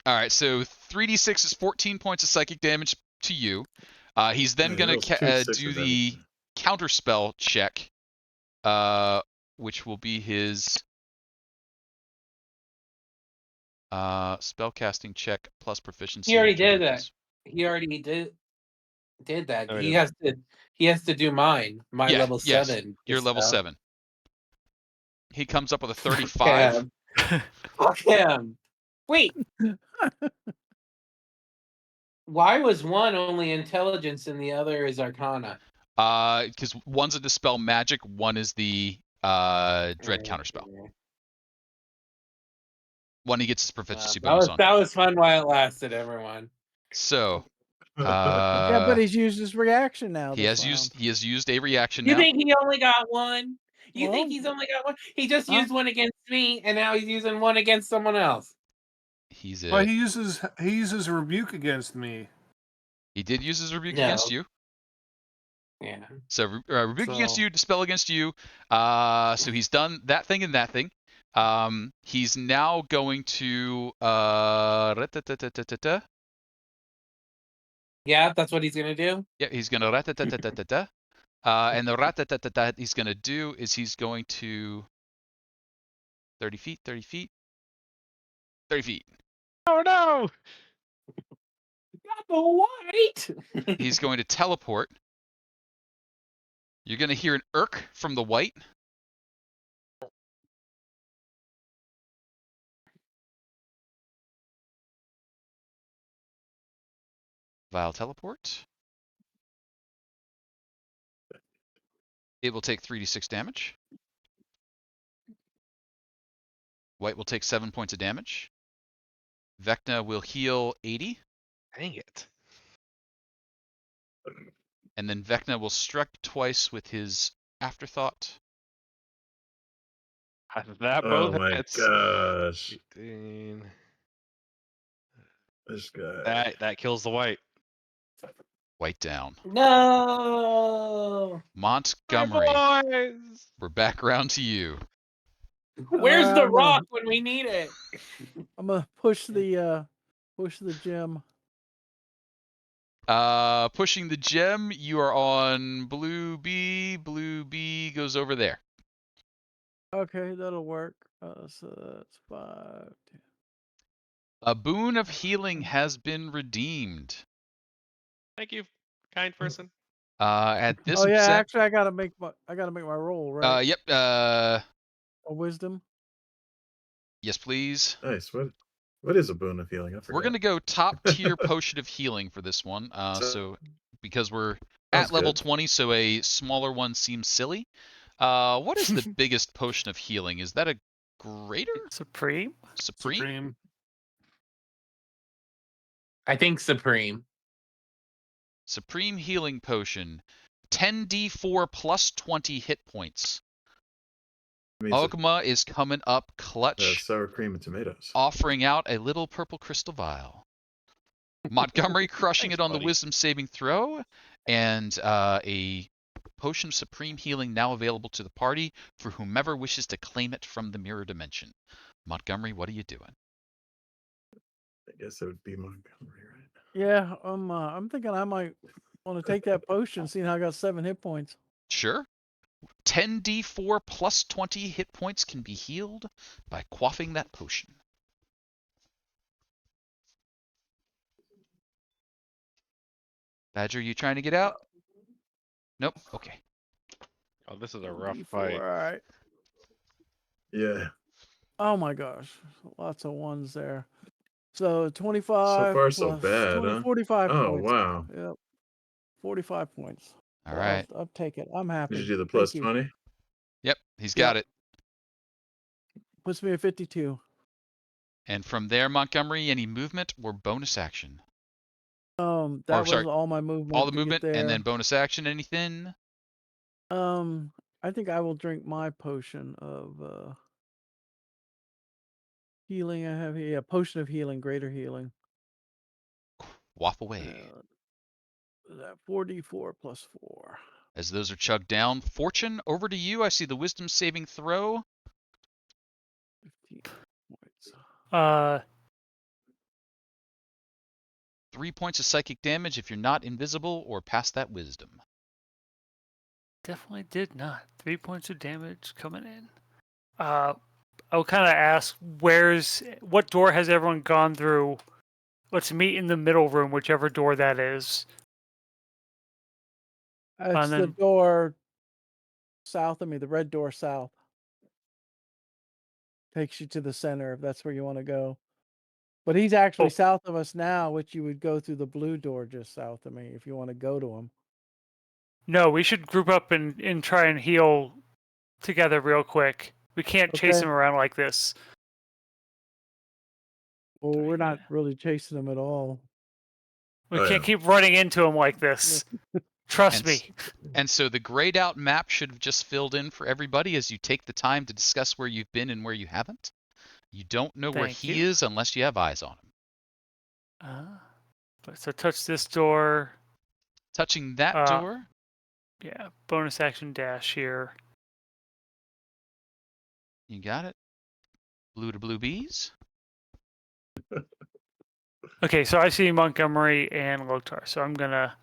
All right. So 3d6 is 14 points of psychic damage to you. He's then Yeah, gonna that was 2 6s do of the damage. counterspell check, which will be his spellcasting check plus proficiency. He already whichever did it that. is. He already did that. No, he he didn't. has to do mine. My Yeah, level yes, 7. You're level stuff. 7. He comes up with a 35. Fuck him. Wait. Why was one only intelligence and the other is arcana? Because one's a dispel magic, one is the dread counterspell. One he gets his proficiency bonus on. That was fun while it lasted, everyone. So Yeah, but he's used his reaction now. he has used a reaction You now. think he only got one? You think Well, he's only got one? He just huh? used one against me, and now he's using one against someone else. He's Well, he uses rebuke against me. He did use his rebuke No. against you. Yeah. So rebuke against So- you, dispel against you. So he's done that thing and that thing. He's now going to Yeah, that's what he's gonna do. yeah, he's gonna and the rat he's gonna do is he's going to 30 feet, 30 feet, 30 feet. Oh no! Got the white. He's going to teleport. You're gonna hear an irk from the white. Vile teleport. It will take 3d6 damage. White will take 7 points of damage. Vecna will heal 80. Dang it. And then Vecna will strike twice with his afterthought. That Oh both my hits. gosh. 18. This guy. That kills the white. White down. No. Montgomery, Boys! we're back around to you. Where's the I'm rock when we need it? gonna push the gem. Pushing the gem, you are on blue B. Blue B goes over there. Okay, that'll work. So that's 5, 10. A boon of healing has been redeemed. Thank you, kind person. At this Oh yeah, set, actually, I gotta make my roll, right? yep. A wisdom. Yes, please. Nice. What is a boon of healing? I forgot. We're gonna go top tier potion of healing for this one. So because we're at level good. 20, so a smaller one seems silly. What is the biggest potion of healing? Is that a greater? Supreme. Supreme? Supreme. I think Supreme. Supreme healing potion. 10d4 plus 20 hit points. Means Ogma is coming up clutch, sour cream and tomatoes. offering out a little purple crystal vial. Montgomery crushing Thanks, it on the buddy. wisdom saving throw, and a potion of supreme healing now available to the party for whomever wishes to claim it from the mirror dimension. Montgomery, what are you doing? I guess it would be Montgomery, right? Yeah, I'm thinking I might want to take that potion, seeing how I got 7 hit points. Sure. 10d4 plus 20 hit points can be healed by quaffing that potion. Badger, you trying to get out? Nope. Okay. Oh, this is a rough D4, fight. all right. Yeah. Oh my gosh, lots of ones there. So 25 So far, so plus bad, 20, huh? 45 Oh, points. wow. Yep, 45 points. All So right. I'll take it. I'm happy. Did you do the Thank plus you. 20? Yep, he's got it. Puts me at 52. And from there, Montgomery, any movement or bonus action? That Or, was sorry, all my movement. all the to get movement there. and then bonus action, anything? I think I will drink my potion of healing. I have here. Yeah, potion of healing, greater healing. Waff away. That 4d4 plus 4. As those are chugged down. Fortune, over to you. I see the wisdom saving throw. 15 points. 3 points of psychic damage if you're not invisible or past that wisdom. Definitely did not. 3 points of damage coming in. I'll kind of ask, what door has everyone gone through? Let's meet in the middle room, whichever door that is. That's the then- door south of me, the red door south. Takes you to the center if that's where you want to go. But he's actually Oh. south of us now, which you would go through the blue door just south of me if you want to go to him. No, we should group up and try and heal together real quick. We can't chase Okay. him around like this. Well, we're not really chasing him at all. We Oh, can't yeah. keep running into him like this. Trust And me. And so the grayed out map should have just filled in for everybody as you take the time to discuss where you've been and where you haven't. You don't know where Thank he you. is unless you have eyes on him. So touch this door. Touching that door, Yeah, bonus action dash here. you got it. Blue to blue bees. Okay, so I see Montgomery and Loktar, so I'm gonna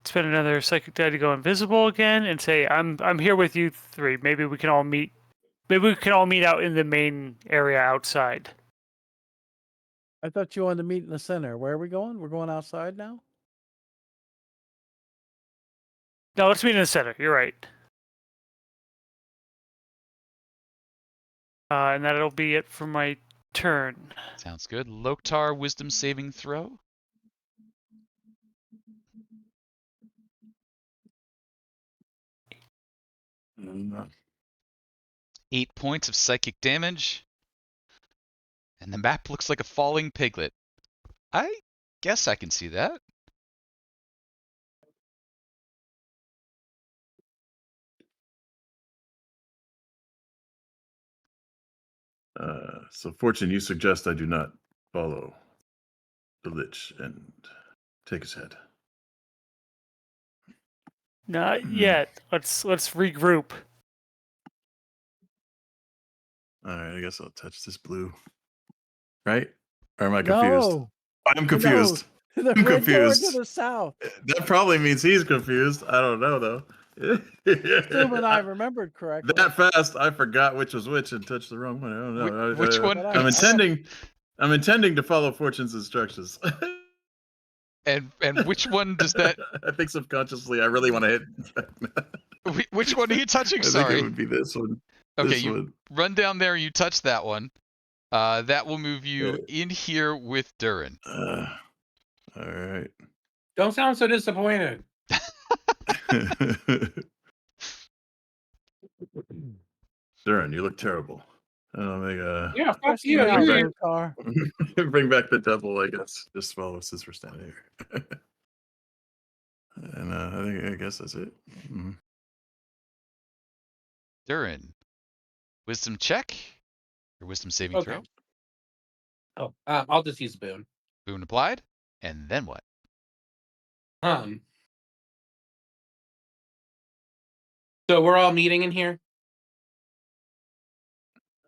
spend another psychic die to go invisible again and say I'm here with you three. Maybe we can all meet. Maybe we can all meet out in the main area outside. I thought you wanted to meet in the center. Where are we going? We're going outside now? No, let's meet in the center. You're right. And that'll be it for my turn. Sounds good. Loktar, wisdom saving throw. Mm, 8 points of psychic damage. And the map looks like a falling piglet. I guess I can see that. So, Fortune, you suggest I do not follow the Lich and take his head. Not yet. Let's regroup. All right, I guess I'll touch this blue. Right? Or am I confused? No. I'm confused. The I'm red door to confused. the south. That probably means he's confused. I don't know though. Assuming I remembered correctly. That fast, I forgot which was which and touched the wrong one. I don't know. Which one? But I'm intending to follow Fortune's instructions. And which one does that? I think subconsciously I really want to hit. Which one are you touching? I think Sorry. it would be this one. Okay, This you one. run down there. You touch that one. That will move you in here with Duren. All right. Don't sound so disappointed. Duren, you look terrible. Yeah, fuck Especially you. now, You're blue car. Bring back the devil, I guess. Just follow us since we're standing here. And I guess that's it. Mhm. Duren, wisdom check or wisdom saving okay. throw. Oh, I'll just use Boon. Boon applied, and then what? So we're all meeting in here.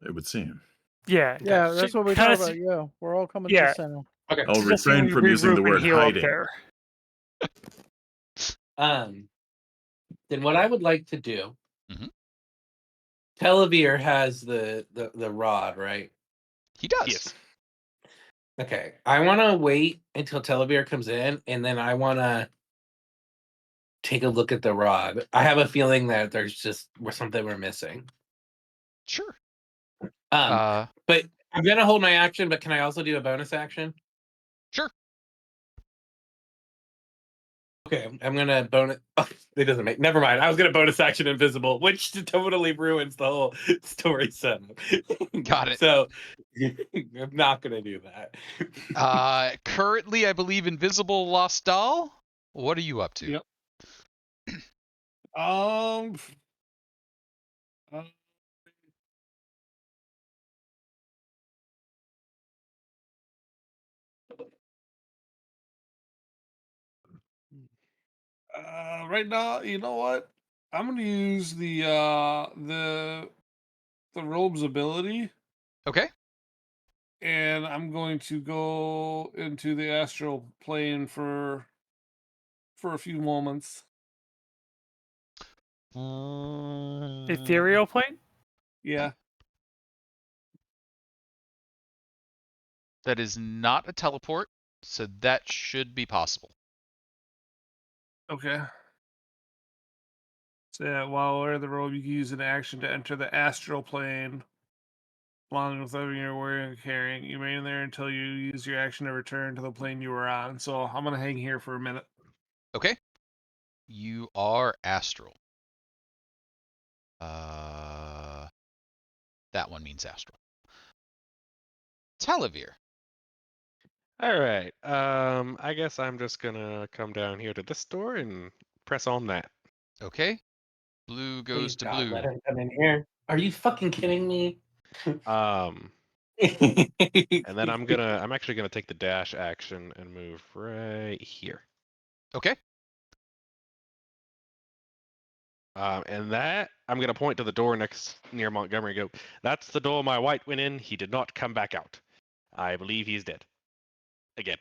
It would seem. Yeah. Yeah, that's what we're Kinda talking about. Yeah, we're all coming to Yeah. the center. Okay. I'll suggesting refrain we from using the regroup and word heal up hiding. there. Then what I would like to do. Mhm. Telovere has the rod, right? He does. Yes. Okay. I want to wait until Telovere comes in, and then I want to take a look at the rod. I have a feeling that there's just something we're missing. Sure. But I'm gonna hold my action. But can I also do a bonus action? Sure. Okay, I'm gonna bonus. Oh, it doesn't make. Never mind. I was gonna bonus action invisible, which totally ruins the whole story setup. Got it. So I'm not gonna do that. Currently, I believe invisible Las-Dal. What are you up to? Yep. Right now, you know what? I'm gonna use the robe's ability, Okay. and I'm going to go into the astral plane for a few moments. Ethereal plane? Yeah. That is not a teleport, so that should be possible. Okay. So yeah, while wearing the robe, you can use an action to enter the astral plane. Along with everything you're wearing and carrying, you remain there until you use your action to return to the plane you were on. So I'm gonna hang here for a minute. Okay. You are astral. That one means astral. Telovere. All right. I guess I'm just gonna come down here to this door and press on that. Okay. Blue goes Please, to God, blue. let him come in here. Are you fucking kidding me? And then I'm actually gonna take the dash action and move right here. Okay. And that I'm gonna point to the door near Montgomery. And go. That's the door my white went in. He did not come back out. I believe he's dead. Again.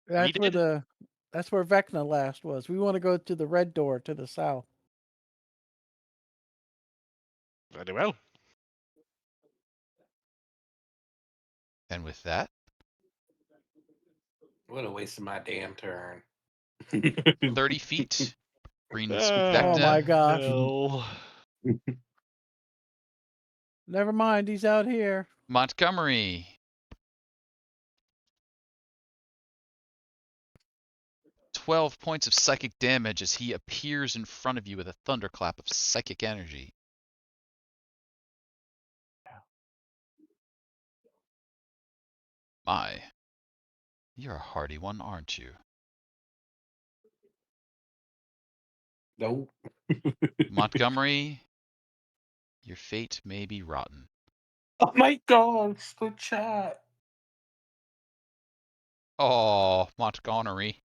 That's where Redid. that's where Vecna last was. We want to go to the red door to the south. Very well. And with that, What a waste of my damn turn. 30 feet brings Oh my Vecna. gosh. Hell. Never mind, he's out here. Montgomery. 12 points of psychic damage as he appears in front of you with a thunderclap of psychic energy. My, you're a hardy one, aren't you? Nope. Montgomery, your fate may be rotten. Oh my god, split shot. Oh, Montgomery.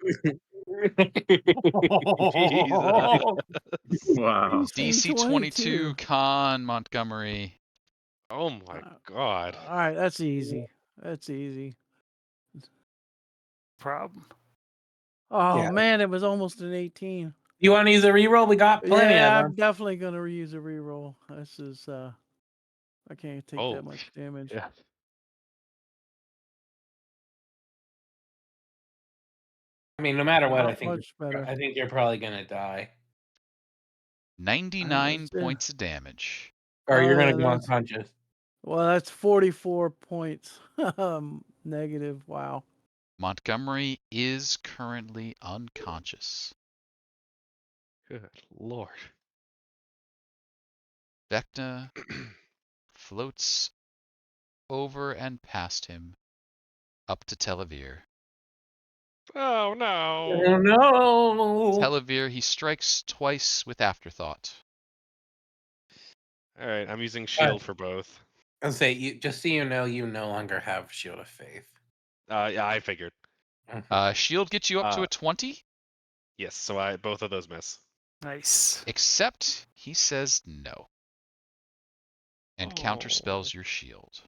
Wow. DC 22 con Montgomery. Oh my god. All right, that's easy. That's easy. Problem. Oh Yeah. man, it was almost an 18. You want to use a reroll? We got plenty Yeah, of I'm them. definitely gonna reuse a reroll. This is I can't take Oh, that much damage. Yeah. I mean, no matter what, Not much better. I think you're probably gonna die, 99 That's it. points of damage. or you're Oh, gonna yeah, go that's- unconscious. Well, that's 44 points. Negative. Wow. Montgomery is currently unconscious. Good lord. Vecna floats over and past him up to Telovere. Oh no. Oh no! Telovere, he strikes twice with afterthought. All right, I'm using shield for both. I'll say you just so you know, you no longer have Shield of Faith. Yeah, I figured. Shield gets you up to a 20, Yes, so both of those miss. Nice. except he says no. And counterspells your shield.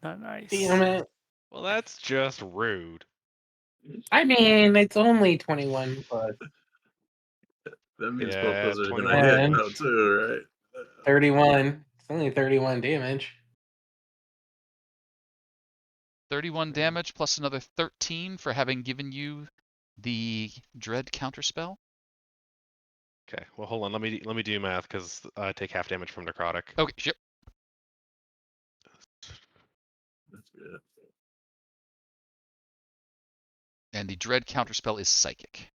Not nice. Damn it! Well, that's just rude. I mean, it's only 21 plus That means Yeah, both those are going to 21. hit, though, too, right? 31. It's only 31 damage. 31 damage plus another 13 for having given you the dread counterspell. Okay, well hold on. Let me do math because I take half damage from necrotic. Okay, sure. That's good. And the dread counterspell is psychic.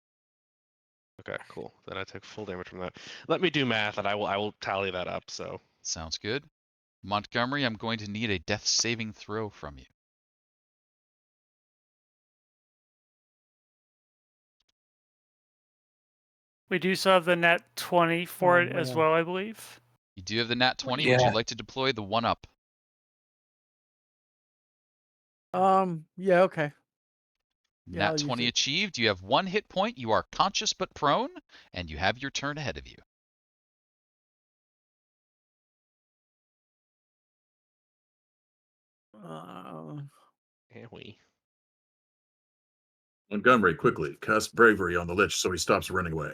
Okay, cool. Then I took full damage from that. Let me do math, and I will tally that up. So Sounds good. Montgomery, I'm going to need a death saving throw from you. We do still have the net 20 for Oh, it as man. well, I believe. You do have the nat 20. Would Yeah. you like to deploy the 1-up? Yeah, okay. Yeah, I'll Nat use 20 it. achieved. You have 1 hit point. You are conscious but prone, and you have your turn ahead of you. and we. Montgomery, quickly, cast bravery on the Lich so he stops running away.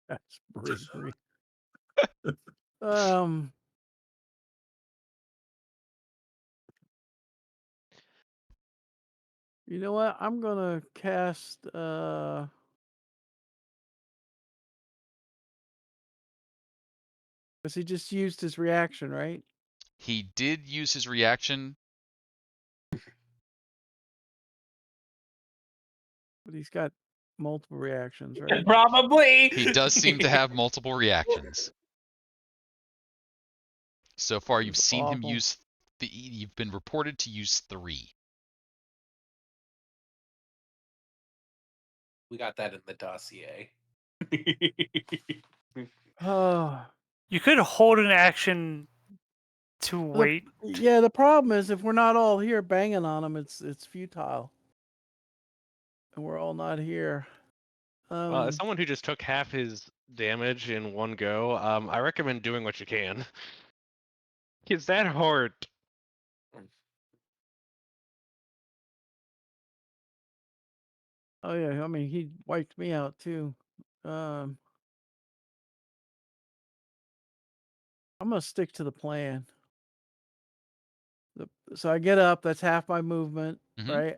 That's bravery. You know what? I'm gonna cast because he just used his reaction, right? He did use his reaction. But he's got multiple reactions, right? Probably. He does seem to have multiple reactions. So far, you've This is seen him awful. use. You've been reported to use 3. We got that in the dossier. Oh, You could hold an action to wait. yeah. The problem is if we're not all here banging on him, it's futile, and we're all not here. As someone who just took half his damage in one go, I recommend doing what you can. It's that hard. Oh yeah, I mean he wiped me out too. I'm gonna stick to the plan. So I get up. That's half my movement, Mhm. right?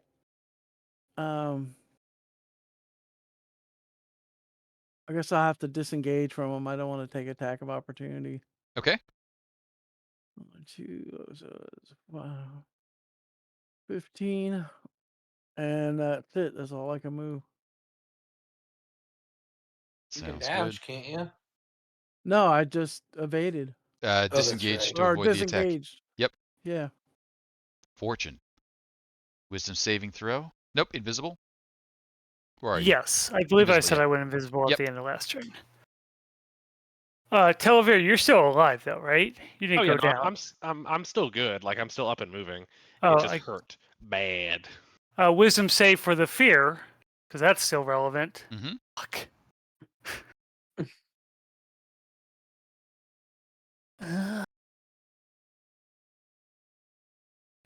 I guess I'll have to disengage from him. I don't want to take attack of opportunity. Okay. 1, 2, so it's 15, and that's it. That's all I can move. You can Sounds dash, good. can't you? No, I just evaded that's Disengage right. to or avoid the attack. disengaged. Yep. Yeah. Fortune. Wisdom saving throw. Nope. Invisible. Where are you? Yes, I believe I Invisible, said yeah. I went invisible Yep. at the end of last turn. Telovere, you're still alive though, right? You didn't Oh yeah, go no, down. I'm still good. Like I'm still up and moving. Oh, It just hurt bad. wisdom save for the fear, because that's still relevant. Mm-hmm. Fuck.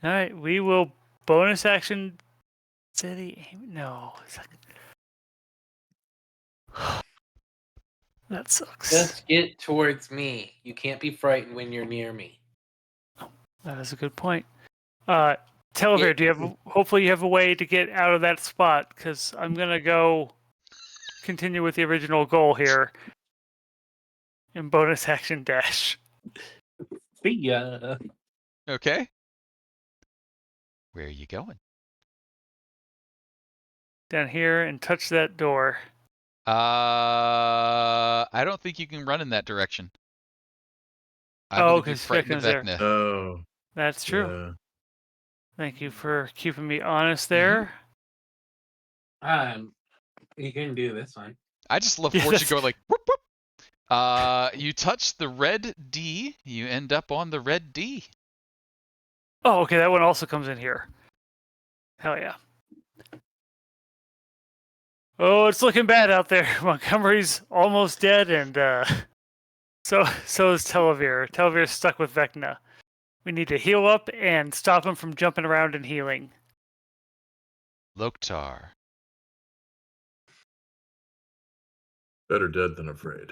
All right, we will bonus action. City. No. That sucks. Just get towards me. You can't be frightened when you're near me. That is a good point. Telovere, Yeah. do you have? Hopefully, you have a way to get out of that spot, because I'm gonna go continue with the original goal here. And bonus action dash. See ya. Okay. Where are you going? Down here and touch that door. I don't think you can run in that direction. I Oh, believe you because frightened Vecna's there. Vecna. Oh, That's true. yeah. Thank you for keeping me honest there. You can do this one. I just love Yeah, Fortune that's- going like whoop whoop. You touch the red D, you end up on the red D. Oh, okay, that one also comes in here. Hell yeah. Oh, it's looking bad out there. Montgomery's almost dead, and so is Telovere. Televere's stuck with Vecna. We need to heal up and stop him from jumping around and healing. Loktar. Better dead than afraid.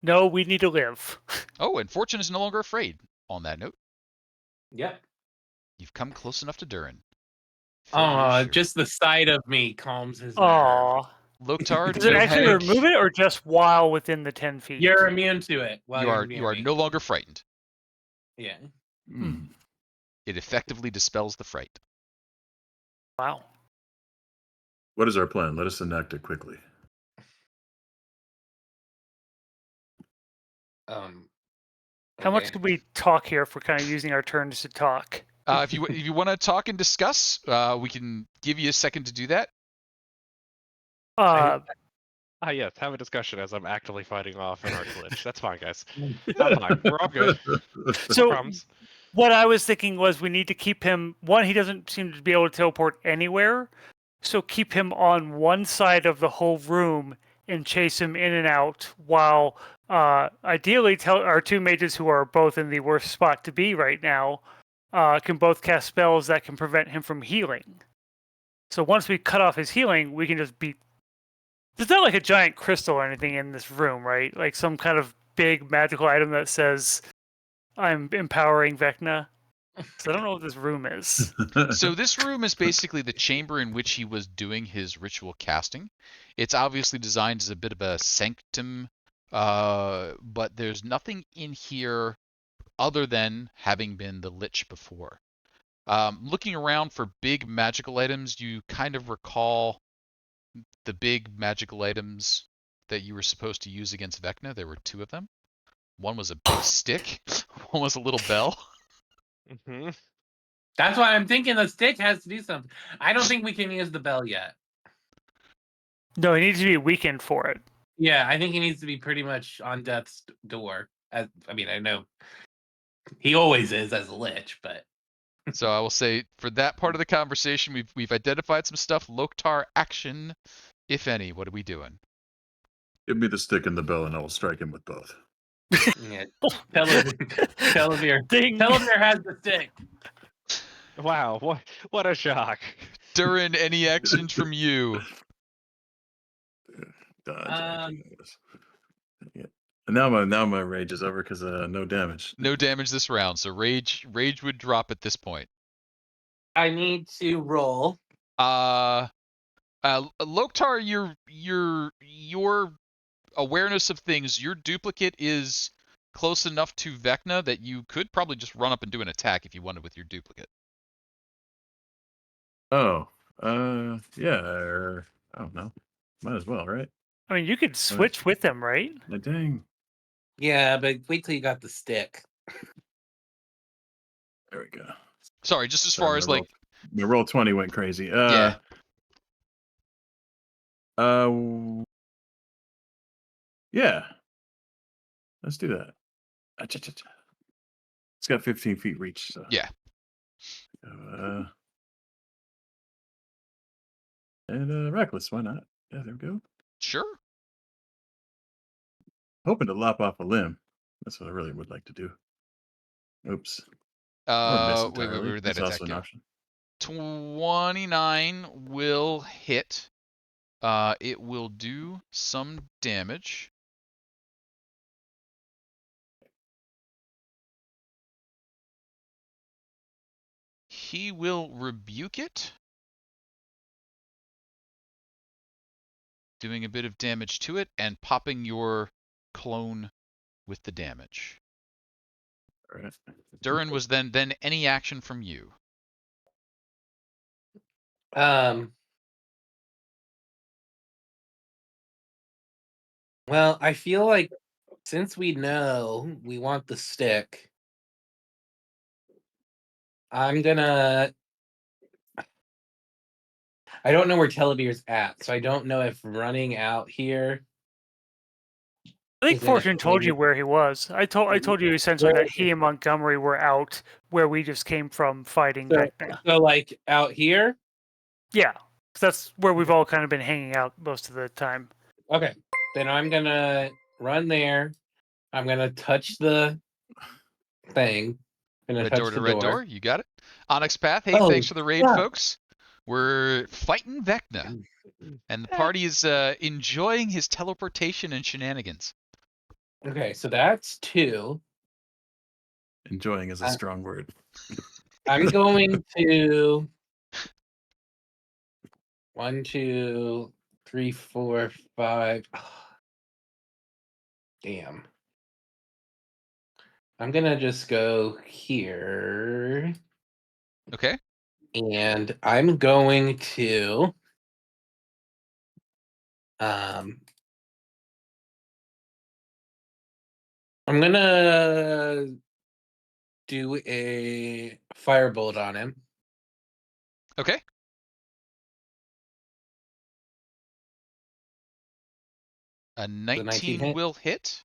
No, we need to live. Oh, and Fortune is no longer afraid. On that note, Yep. you've come close enough to Duren. Feel Oh, reassured. just the sight of me calms his nerve. Aw. Loktar, Does it no actually headache. remove it, or just while within the 10 feet? You're immune to it. While You you're are near me. no longer frightened. Yeah. Hmm. It effectively dispels the fright. Wow. What is our plan? Let us enact it quickly. How much Okay. could we talk here if we're kind of using our turns to talk? If you want to talk and discuss, we can give you a second to do that. Yes, have a discussion as I'm actively fighting off an arch lich. That's fine, guys. I'm fine. We're all good. So- Problems. What I was thinking was we need to keep him. One, he doesn't seem to be able to teleport anywhere, so keep him on one side of the whole room and chase him in and out. While ideally, our two mages who are both in the worst spot to be right now can both cast spells that can prevent him from healing. So once we cut off his healing, we can just beat. There's not like a giant crystal or anything in this room, right? Like some kind of big magical item that says, I'm empowering Vecna. So I don't know what this room is. So this room is basically the chamber in which he was doing his ritual casting. It's obviously designed as a bit of a sanctum, but there's nothing in here other than having been the Lich before. Looking around for big magical items, you kind of recall the big magical items that you were supposed to use against Vecna. There were two of them. One was a big stick, one was a little bell. Mm-hmm. That's why I'm thinking the stick has to do something. I don't think we can use the bell yet. No, he needs to be weakened for it. Yeah, I think he needs to be pretty much on death's door. I know he always is as a lich, but So I will say for that part of the conversation, we've identified some stuff. Loktar action. if any? What are we doing? Give me the stick and the bell, and I will strike him with both. Yeah. Telovere. Ding. Telovere has the stick. Wow, what a shock. Duren, any actions from you? Dodge Um, action, I guess. Yeah. And now my rage is over because no damage. No damage this round, so rage would drop at this point. I need to roll. Loktar, your awareness of things, your duplicate is close enough to Vecna that you could probably just run up and do an attack if you wanted with your duplicate. Oh, yeah. Or, I don't know. Might as well, right? I mean, you could switch with them, right? Like, dang. Yeah, but wait till you got the stick. There we go. Sorry, just as Sorry, far as like, my roll 20 went crazy. yeah. Yeah. Let's do that. It's got 15 feet reach. So. Yeah. And reckless, why not? Yeah, there we go. Sure. Hoping to lop off a limb. That's what I really would like to do. Oops. Or miss Wait, entirely. where'd that That's attack also an go? option. 29 will hit. It will do some damage. He will rebuke it, doing a bit of damage to it and popping your clone with the damage. All right. Duren was then any action from you. Well, I feel like since we know we want the stick, I'm gonna. I don't know where Televere's at, so I don't know if running out here. I think is gonna Fortune told save you it. where he was. I told you essentially that he and Montgomery were out where we just came from fighting So, Vecna. so like out here. Yeah, 'cause that's where we've all kind of been hanging out most of the time. Okay, then I'm gonna run there. I'm gonna touch the thing. I'm gonna Red touch door to the red door. door. You got it. Onyx Path. Hey, Oh, thanks for the raid, yeah. folks. We're fighting Vecna, and the party is enjoying his teleportation and shenanigans. Okay, so that's 2. Enjoying is a strong word. I'm going to 1, 2, 3, 4, 5. Damn. I'm gonna just go here, Okay. and I'm going to I'm gonna do a firebolt on him. Okay. A 19 hit? will hit.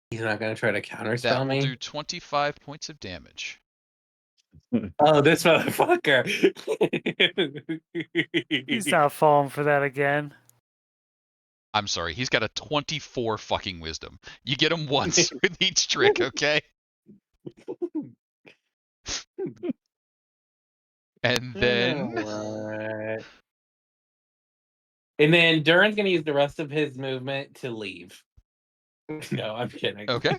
He's not gonna try to counterspell That will me. do 25 points of damage. Oh, this motherfucker! He's not falling for that again. I'm sorry, he's got a 24 fucking wisdom. You get him once with each trick, okay? And then What? And then Duren's gonna use the rest of his movement to leave. No, I'm kidding. Okay.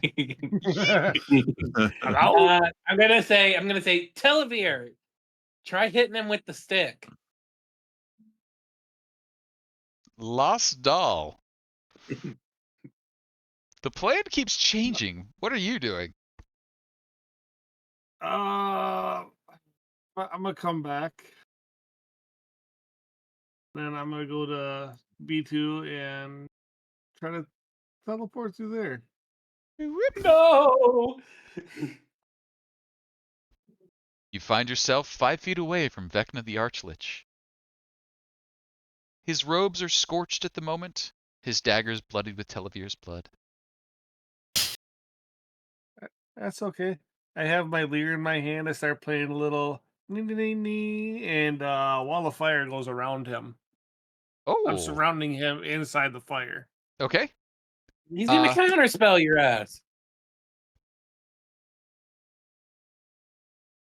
I'm gonna say, Telovere, try hitting him with the stick. Las-Dal. The plan keeps changing. What are you doing? I'm gonna come back. Then I'm gonna go to B2 and try to teleport through there. No. You find yourself 5 feet away from Vecna the Archlich. His robes are scorched at the moment, his daggers bloodied with Televere's blood. That's okay. I have my lyre in my hand. I start playing a little and wall of fire goes around him. I'm Oh, surrounding him inside the fire. okay. He's gonna counterspell your ass.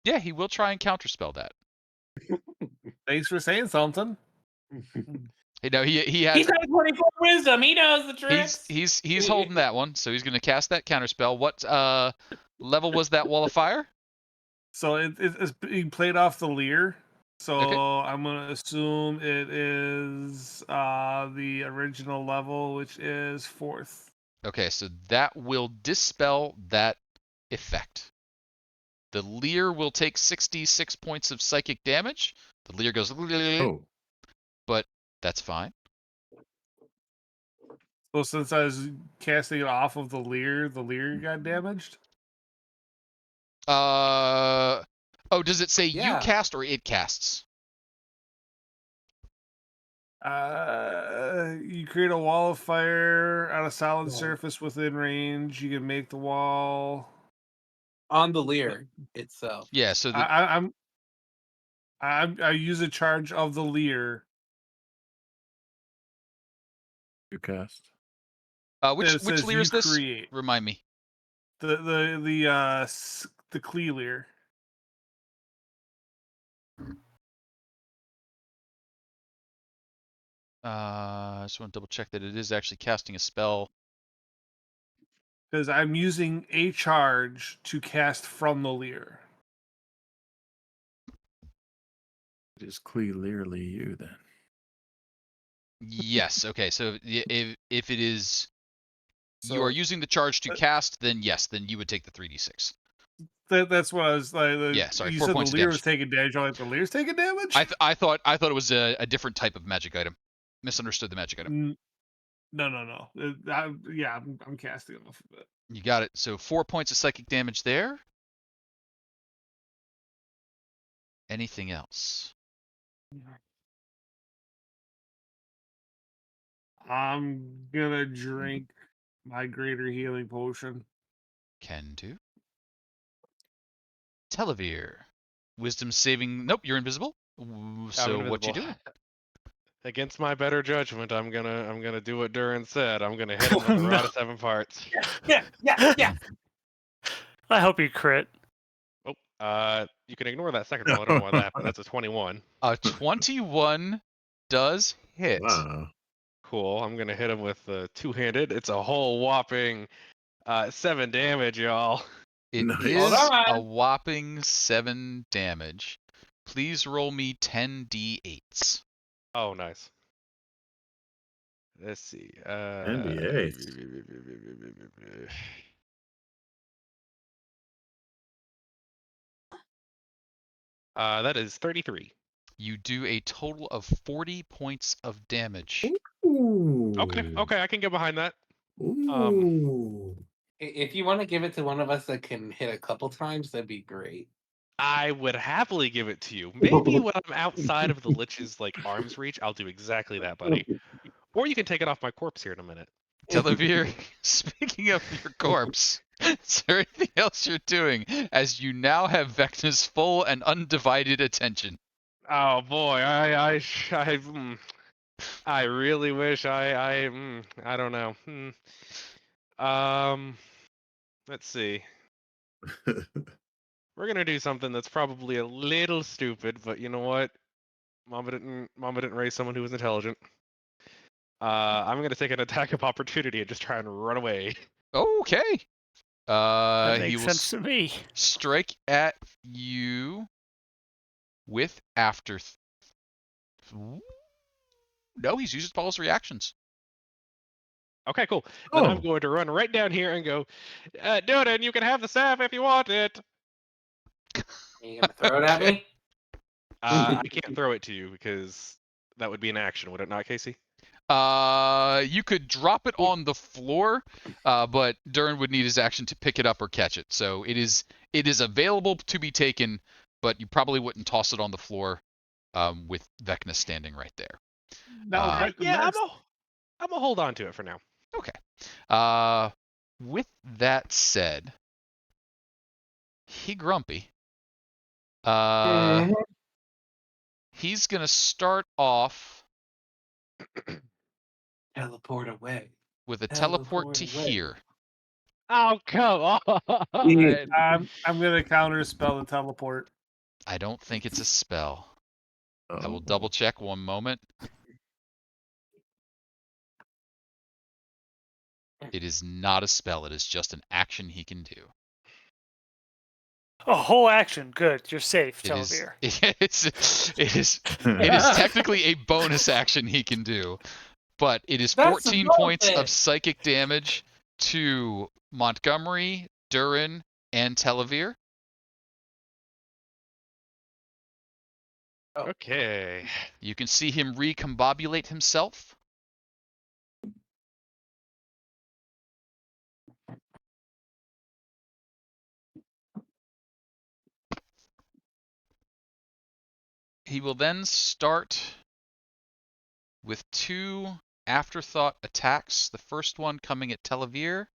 Yeah, he will try and counterspell that. Thanks for saying something. You know, he He's had got 24 wisdom. He knows the tricks. he's holding that one, so he's going to cast that counterspell. What level was that wall of fire? So it's being played off the lyre. So Okay. I'm gonna assume it is the original level, which is 4th. Okay, so that will dispel that effect. The lyre will take 66 points of psychic damage. The lyre goes, Oh, but that's fine. So since I was casting it off of the lyre got damaged. Oh, does it say you Yeah. cast or it casts? You create a wall of fire on a solid Yeah. surface within range. You can make the wall. On the lyre itself. Yeah, so the, I use a charge of the lyre. you cast. which It says lyre you is this? create Remind me. the Klee lyre. I just want to double check that it is actually casting a spell. Because I'm using a charge to cast from the lyre. It is clearly you then. Yes. Okay. So if it is you So- are using the charge to cast, then yes, then you would take the 3d6. That's what I was like. Yeah, sorry, You 4 said the points of lyre damage. was taking damage. I'm like, the lyre's taking damage? I thought it was a different type of magic item. Misunderstood the magic item. No. I'm casting off of it. You got it. So 4 points of psychic damage there. Anything else? I'm gonna drink my greater healing potion. Can do. Telovere. Wisdom saving. Nope, you're invisible. So I'm what you invisible. doing? Against my better judgment, I'm gonna do what Duren said. I'm gonna hit him with a rod of 7 parts. Yeah. I hope you crit. Oh, you can ignore that second roll. I don't know why that happened. That's a 21. A 21 does hit. Wow. Cool. I'm gonna hit him with two-handed. It's a whole whopping 7 damage, y'all. It Nice. is Hold on. a whopping 7 damage. Please roll me 10d8s. Oh, nice. Let's see. NBA. That is 33. You do a total of 40 points of damage. Ooh. Okay, I can get behind that. Ooh. If you want to give it to one of us that can hit a couple times, that'd be great. I would happily give it to you. Maybe when I'm outside of the Lich's arm's reach, I'll do exactly that, buddy. Or you can take it off my corpse here in a minute. Telovere, speaking of your corpse, is there anything else you're doing as you now have Vecna's full and undivided attention? Oh boy, I really wish I don't know. Let's see. We're gonna do something that's probably a little stupid, but you know what? Mama didn't raise someone who was intelligent. I'm gonna take an attack of opportunity and just try and run away. Okay. That He makes will sense to me. strike at you with after. No, he's used Paul's reactions. Okay, cool. Then I'm Oh. going to run right down here and go, Duren, you can have the staff if you want it. You gonna throw it at me? I can't throw it to you because that would be an action, would it not, Casey? You could drop it on the floor, but Duren would need his action to pick it up or catch it. So it is available to be taken, but you probably wouldn't toss it on the floor with Vecna standing right there. Now, Yeah, I'm gonna hold on to it for now. Okay. With that said, He grumpy. Mhm. He's gonna start off Teleport away. with a teleport Teleport to away. here. Oh, come on. I'm gonna counter spell and teleport. I don't think it's a spell. I will Oh. double check one moment. It is not a spell. It is just an action he can do. A whole action. Good. You're safe, It is. Telovere. It is technically a bonus action he can do, but it is That's 14 above points of it. psychic damage to Montgomery, Duren, and Telovere. Okay. You can see him recombobulate himself. He will then start with 2 afterthought attacks. The first one coming at Telovere.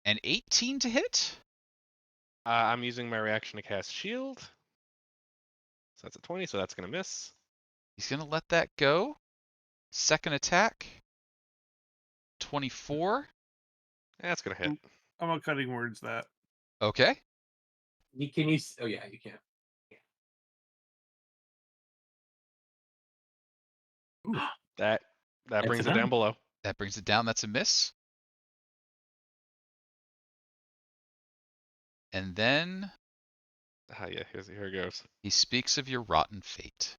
An 18 to hit. I'm using my reaction to cast shield. So that's a 20, so that's going to miss. He's going to let that go. Second attack. 24. That's going to hit. I'm not cutting words that. Okay. Can you? Oh yeah, you can. That That's brings it enough. down below. That brings it down. That's a miss. And then Yeah, here it goes. he speaks of your rotten fate.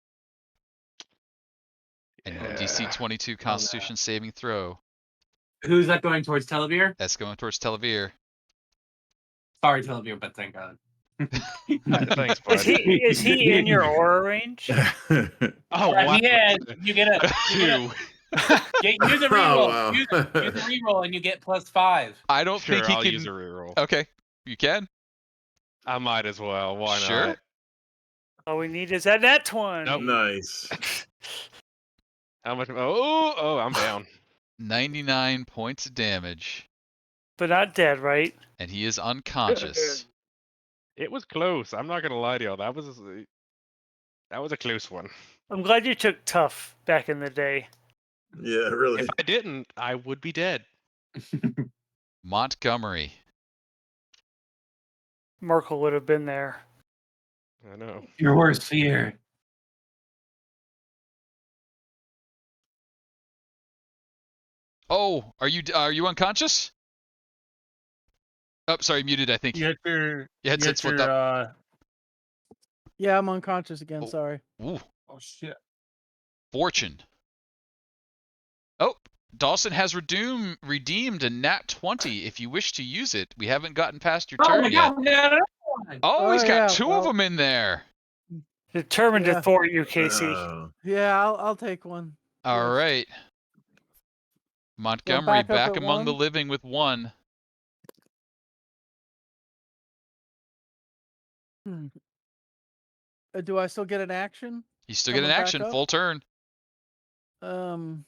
And your DC Yeah. 22 Constitution saving throw. Who's that going towards Telovere? That's going towards Telovere. Sorry, Telovere, but thank God. Thanks, Is bud. he in your aura range? Oh, Yeah, wow. he had. You get a. Two. Use a Oh, reroll. wow. Use a reroll, and you get +5. I don't Sure, think he I'll can. use a reroll. Okay, you can. I might as well. Why Sure. not? All we need is that net one. Nope. Nice. How much? Oh, I'm down. 99 points of damage. But not dead, right? And he is unconscious. It was close. I'm not gonna lie to y'all. That was a close one. I'm glad you took tough back in the day. Yeah, really. If I didn't, I would be dead. Montgomery. Merkel would have been there. I know. Your worst fear. Oh, are you unconscious? Oh, sorry, muted, I think. You get your. Your You headset's get flipped your. up. Yeah, I'm unconscious again. Oh. Sorry. Ooh, Oh shit. fortune. Oh, Dawson has redeemed a nat 20. If you wish to use it, we haven't gotten past your Oh turn my yet. God! We got another one. Oh, he's Oh, got yeah, 2 well- of them in there. Determined Yeah. to thwart you, Casey. Yeah, I'll take one. All Yes. right. Montgomery back up back at among the 1? living with 1. Do I still get an action? You still get an Coming back action, up? full turn. I'm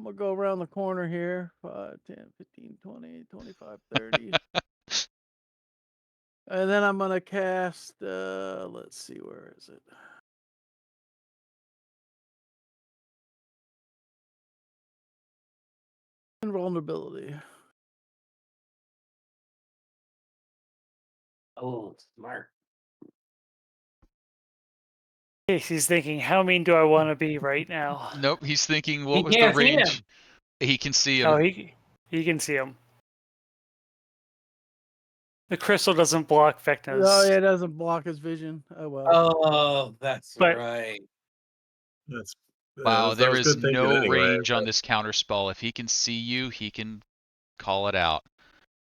gonna go around the corner here. 5, 10, 15, 20, 25, 30. And then I'm gonna cast let's see, where is it? Invulnerability. Oh, smart. Casey's thinking, how mean do I want to be right now? Nope, he's thinking He what was the can't see range? him. He can see him. Oh, he can see him. The crystal doesn't block Vecna's. Oh yeah, it doesn't block his vision. Oh well. Oh, that's But- right. That's Wow, that there was is good thinking no anyway, range on but- this counter spell. If he can see you, he can call it out.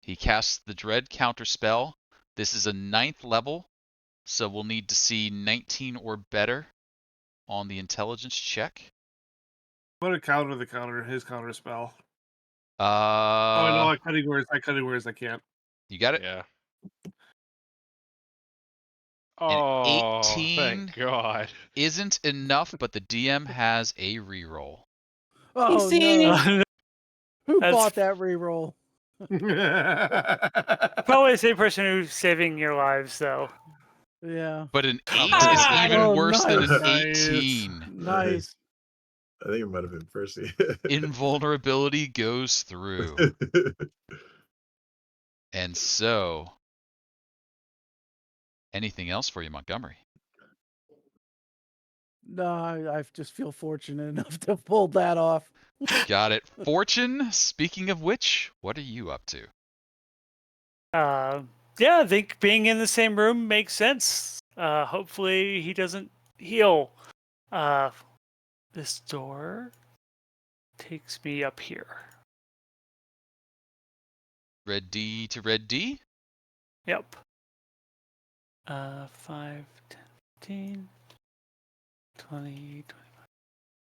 He casts the Dread counter spell. This is a 9th level, so we'll need to see 19 or better on the intelligence check. I'm gonna counter his counter spell. Uh, Oh no, I cutting words. I can't. you got it? Yeah. An Oh, 18 thank God. isn't enough, but the DM has a reroll. Oh see? no. Who That's- bought that reroll? Probably the same person who's saving your lives, though. Yeah. But an 8 Ah! is even Oh, worse than an nice. 18. Nice. I think it might have been Percy. Invulnerability goes through. And so, anything else for you, Montgomery? No, I just feel fortunate enough to pull that off. Got it. Fortune, speaking of which, what are you up to? Yeah, I think being in the same room makes sense. Hopefully he doesn't heal. This door takes me up here. Red D to red D? Yep. 5, 10, 15, 20, 25,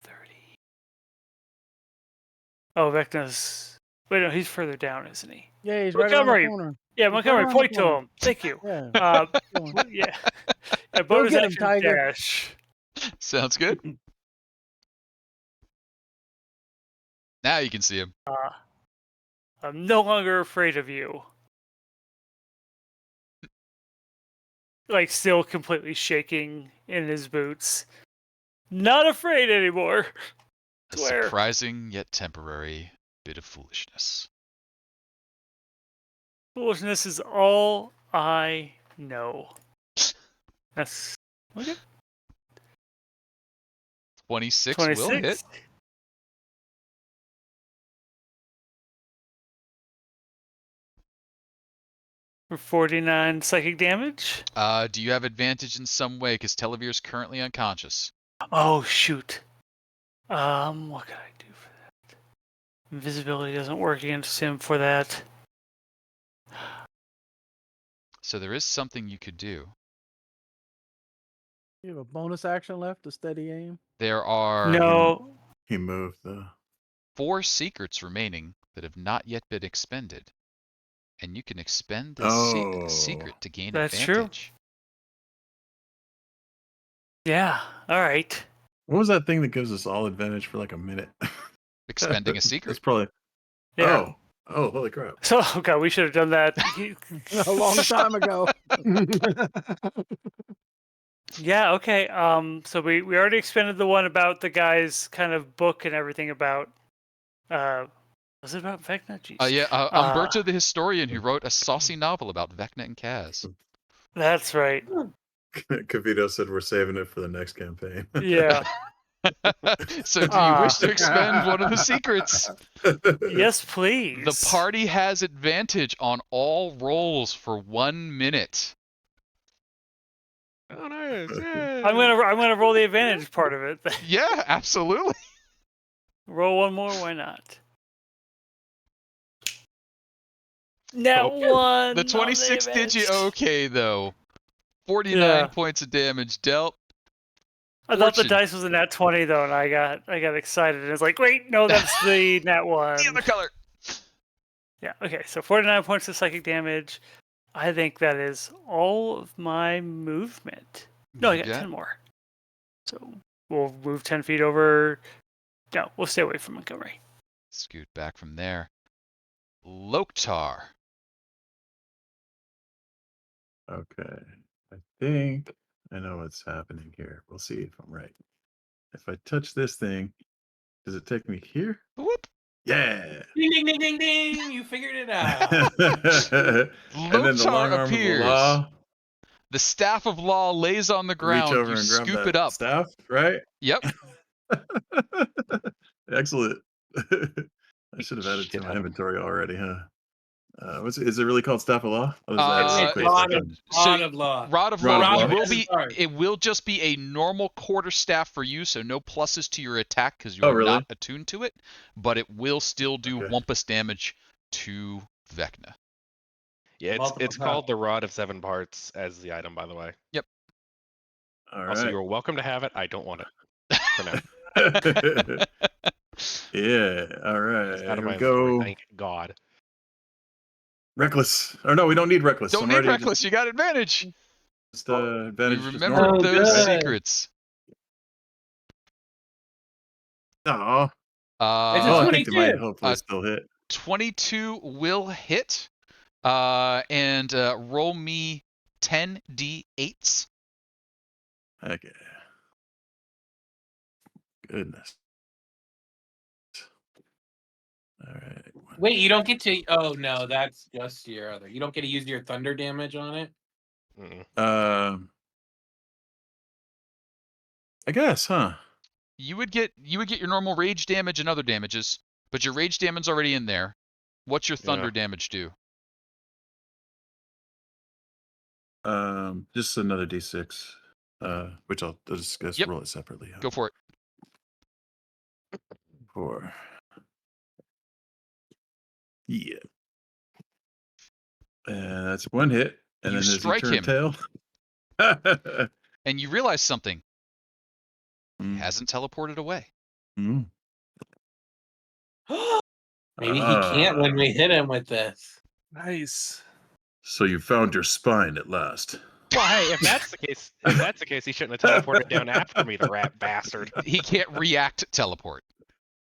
30. Oh, Vecna's. Wait, no, he's further down, isn't he? Yeah, he's right around the Montgomery. corner. Yeah, He's right Montgomery, around the point to corner. him. Thank you. Yeah. Yeah. Go on. Yeah, Go bonus get him, action Tiger. dash. Sounds good. Now you can see him. I'm no longer afraid of you. Like, still completely shaking in his boots. Not afraid anymore. A Swear. surprising yet temporary bit of foolishness. Foolishness is all I know. That's okay. 26 will hit. 26. For 49 psychic damage. Do you have advantage in some way? Because Telovere is currently unconscious. Oh shoot. What can I do for that? Invisibility doesn't work against him for that. So there is something you could do. You have a bonus action left to steady aim. There are No. He moved the 4 secrets remaining that have not yet been expended. And you can expend the secret to gain That's true. advantage. Yeah. All right. What was that thing that gives us all advantage for like a minute? Expending a It's secret. probably. Yeah. Oh, holy crap! So, okay, we should have done that. A long time ago. Yeah, okay. So we already expended the one about the guy's kind of book and everything about was it about Vecna? Jeez. Yeah, Umberto the historian who wrote a saucy novel about Vecna and Kaz. That's right. Cavito said we're saving it for the next campaign. Yeah. So do you wish to expend one of the secrets? Yes, please. The party has advantage on all rolls for 1 minute. Oh, nice. Yay. I'm gonna roll the advantage part of it. Yeah, absolutely. Roll one more, why not? Now Okay. one. The on 26 did you advantage. okay, though. 49 Yeah. points of damage dealt. I thought the Fortune. dice was a nat 20 though, and I got excited. And it's like, wait, no, that's the nat one. The other color. Yeah. Okay. So 49 points of psychic damage. I think that is all of my movement. No, I You got got 10 more. So we'll move 10 feet over. No, we'll stay away from Montgomery. Scoot back from there. Loktar. Okay, I think I know what's happening here. We'll see if I'm right. If I touch this thing, does it take me here? Whoop. Yeah. Ding ding ding ding ding! You figured it out. And then the long Loktar arm appears. of the law The staff of law lays on the reach ground. over You and grab scoop that it up. staff, right? Yep. Excellent. I should have added Shit to my out of 'em. inventory already, huh? Is it really called Staff of Law? What is Uh, that? It's Rod so of Law. Rod of Rod Law. of Law. It will just be a normal quarterstaff for you, so no pluses to your attack because you Oh, are really? not attuned to it. But it will still do Okay. wumpus damage to Vecna. Yeah, Multiple it's called the Rod of 7 Parts as the item, by the way. All Also, right. you're welcome to have it. I don't want it for now. Yeah. All right. It's out of Here my we go. inventory, thank God. Reckless. Or no, we don't need reckless. Don't I'm need already reckless. You got advantage. Just, We advantage. just remembered normal. those good. secrets. Oh, It's Uh, a I think they might 22. hopefully still hit. 22 will hit. And roll me 10d8s. Okay. Goodness. All right. Wait, you don't get to. Oh no, that's just your other. You don't get to use your thunder damage on it. I guess, huh? You would get your normal rage damage and other damages, but your rage damage's already in there. What's your thunder damage do? Just another d6. Which I'll just roll it separately. Go for it. 4. Yeah. That's one hit. And You then does he strike turn him. tail? And you realize something. He Mm. hasn't teleported away. Mm. Maybe he can't when we hit him with this. Nice. So you found your spine at last. Well, hey, if that's the case, he shouldn't have teleported down after me, the rat bastard. He can't react teleport.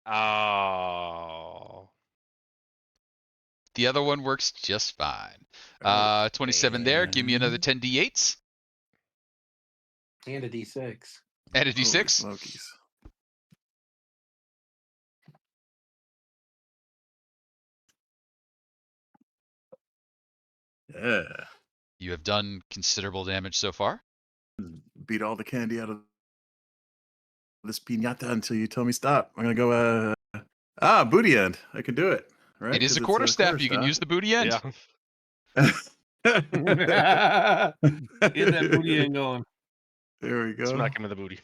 Oh. The other one works just fine. 27 there. Give me another 10d8s. And a d6. And a Holy d6. smokies. Yeah. You have done considerable damage so far. Beat all the candy out of this piñata until you tell me stop. I'm gonna go booty end. I can do it. Right? It is 'Cause a it's quarterstaff. You can use the booty end. Yeah. Get that booty in going. There we go. Smack him in the booty.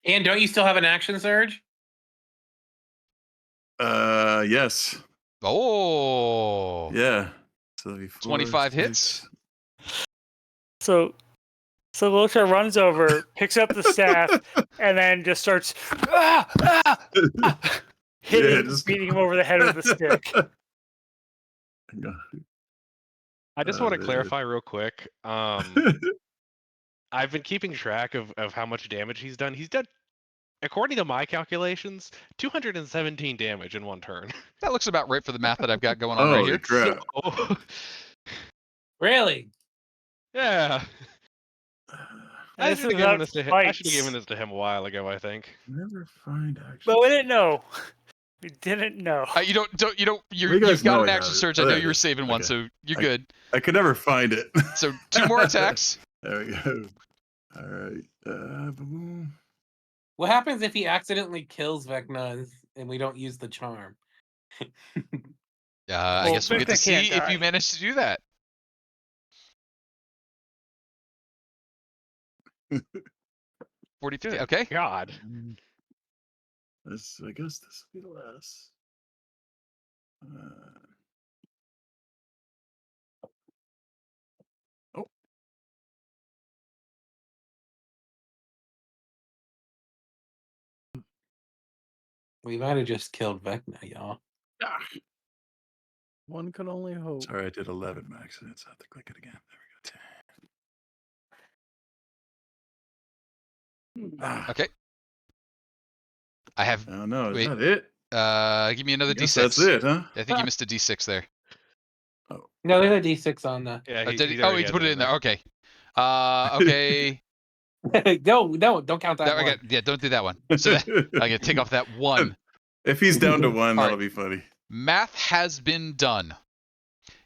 And don't you still have an action surge? Yes. Oh. Yeah. So 25 hits. So Lothar runs over, picks up the staff, and then just starts hitting, beating him over the head with the stick. I just want to clarify real quick. I've been keeping track of how much damage he's done. He's done, according to my calculations, 217 damage in one turn. That looks about right for the math that I've got going on right here. Crap. So, Really? yeah. I This should is have given about this to him. I should have given this to him a while ago, I think. Never find action. But we didn't know. We didn't know. You don't. You You've guys got know an I action have it. surge. I know Okay. you were saving one, Okay. so you're good. I could never find it. So 2 more attacks. There we go. All right. Boom. What happens if he accidentally kills Vecna and we don't use the charm? I guess we'll get to Vecna can't see if die. you manage to do that. 40, 50. Okay. God. I guess this will be the last. We might have just killed Vecna, y'all. One could only hope. Sorry, I did 11 by accident, so I have to click it again. There we go. Okay. I have. Oh no, is Wait. that it? Give me another Guess d6. that's it, huh? I think you missed a d6 there. No, there's a d6 on the. Yeah, He he already he has put it in there. Okay. Okay. Go, no, don't count that one. Yeah, don't do that one. So I'm gonna take off that 1. If he's down to 1, All that'll right. be funny. Math has been done.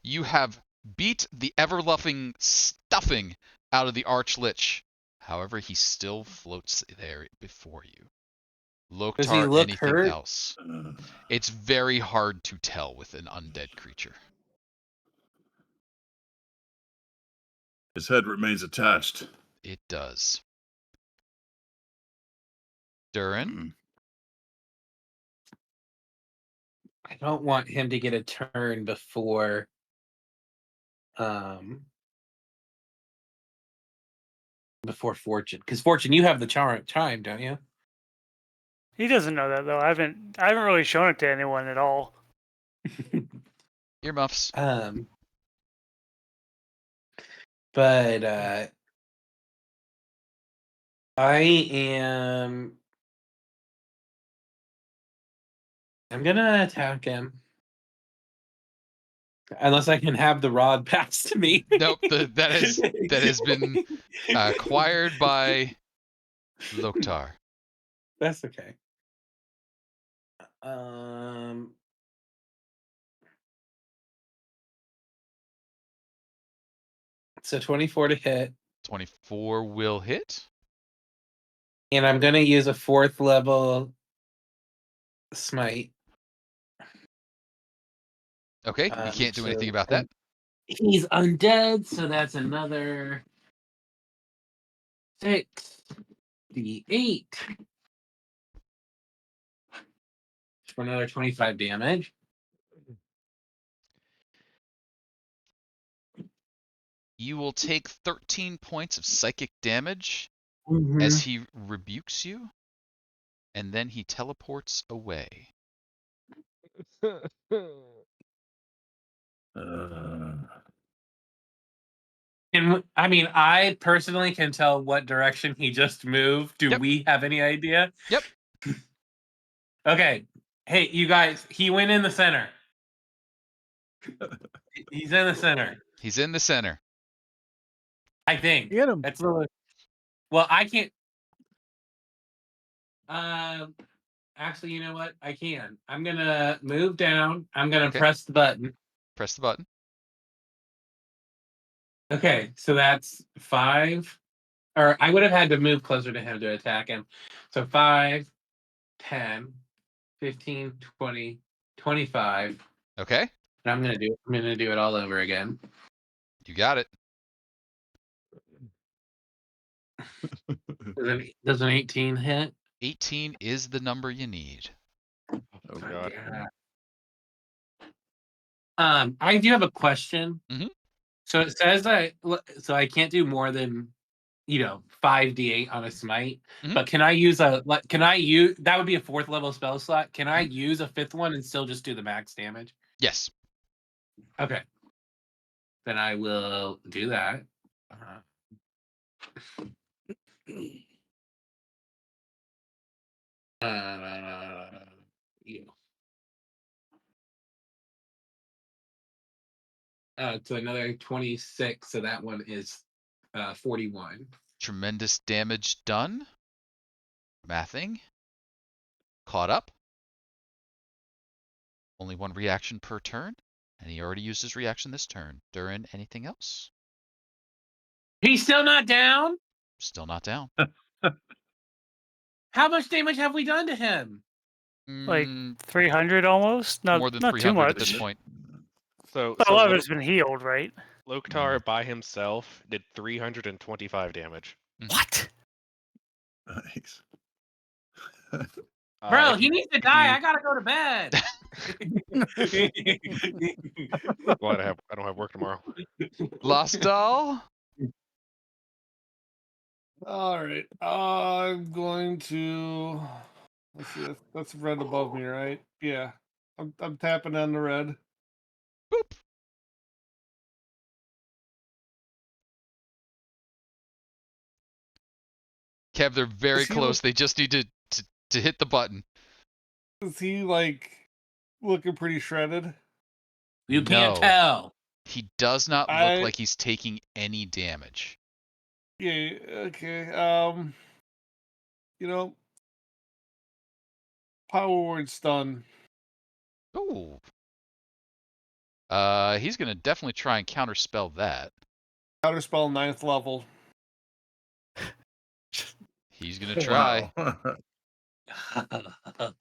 You have beat the ever-loving stuffing out of the Archlich. However, he still floats there before you. Does he Loktar, look anything hurt? else? It's very hard to tell with an undead creature. His head remains attached. It does. Duren? Mm. I don't want him to get a turn before Fortune, because Fortune, you have the chime, don't you? He doesn't know that though. I haven't really shown it to anyone at all. Earmuffs. But I'm gonna attack him. Unless I can have the rod passed to me. Nope, that has been acquired by Loktar. That's okay. So 24 to hit, 24 will hit. and I'm gonna use a 4th level smite. Okay, we can't do anything about that. He's undead, so that's another 6d8 for another 25 damage. You will take 13 points of psychic damage Mm-hmm. as he rebukes you, and then he teleports away. And I mean, I personally can tell what direction he just moved. Do Yep. we have any idea? Yep. Okay. Hey, you guys, he went in the center. He's in the center. He's in the center. I think. Get him. That's really well, I can't. Actually, you know what? I can. I'm gonna move down. I'm gonna Okay. press the button. Press the button. Okay, so that's 5. Or I would have had to move closer to him to attack him. So 5, 10, 15, 20, 25. Okay, And I'm gonna do it all over again. you got it. Does an 18 hit? 18 is the number you need. Oh god. Yeah. I do have a question. Mhm. So it says I can't do more than 5d8 on a smite. Mhm. But can I use that would be a 4th level spell slot? Can I use a 5th one and still just do the max damage? Yes. Okay. Then I will do that. So another 26. So that one is 41. Tremendous damage done. Mathing. Caught up. Only 1 reaction per turn, and he already used his reaction this turn. Duren, anything else? He's still not down? Still not down. How much damage have we done to him? Like Mm, 300 almost. Not more than not 300 too much. at this point. So, But a lot of it's been healed, right? Loktar by himself did 325 damage. What? Nice. Bro, If he you- needs to if die. you- I gotta go to bed. Glad I don't have work tomorrow. Las-Dal? All right. I'm going to. Let's see. That's red above me, right? Yeah. I'm tapping on the red. Boop. Kev, they're very Is he close. They just need to hit the button. Is he like looking pretty shredded? You No. can't tell. He does not look like he's taking any damage. Yeah. Okay. Power word stun. Ooh. He's gonna definitely try and counterspell that. Counterspell 9th level. He's gonna try. Wow.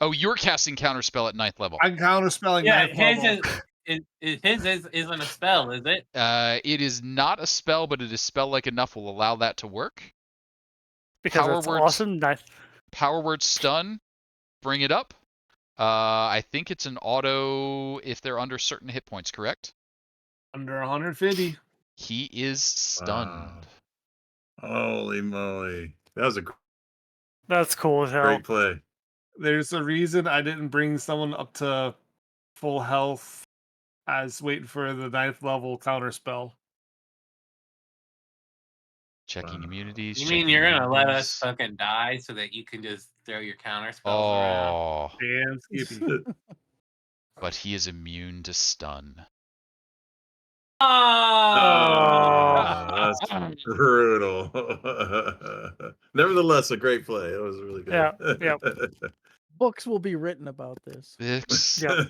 Oh, you're casting counterspell at 9th level. I'm counterspelling Yeah, 9th his level. isn't a spell, is it? It is not a spell, but it is spell-like enough will allow that to work. Because Power that's words. awesome. Power word stun. Bring it up. I think it's an auto if they're under certain hit points, correct? Under 150. He is stunned. Wow. Holy moly. That was a That's cool as hell. great play. There's a reason I didn't bring someone up to full health. I was waiting for the 9th level counterspell. Checking Wow. immunities. You mean checking you're gonna let us immunities. fucking die so that you can just throw your counter spells around? Oh, And Skippy. but he is immune to stun. Oh, that's brutal. Nevertheless, a great play. It was really good. Yeah, Books will be written about this. Vix. Yeah.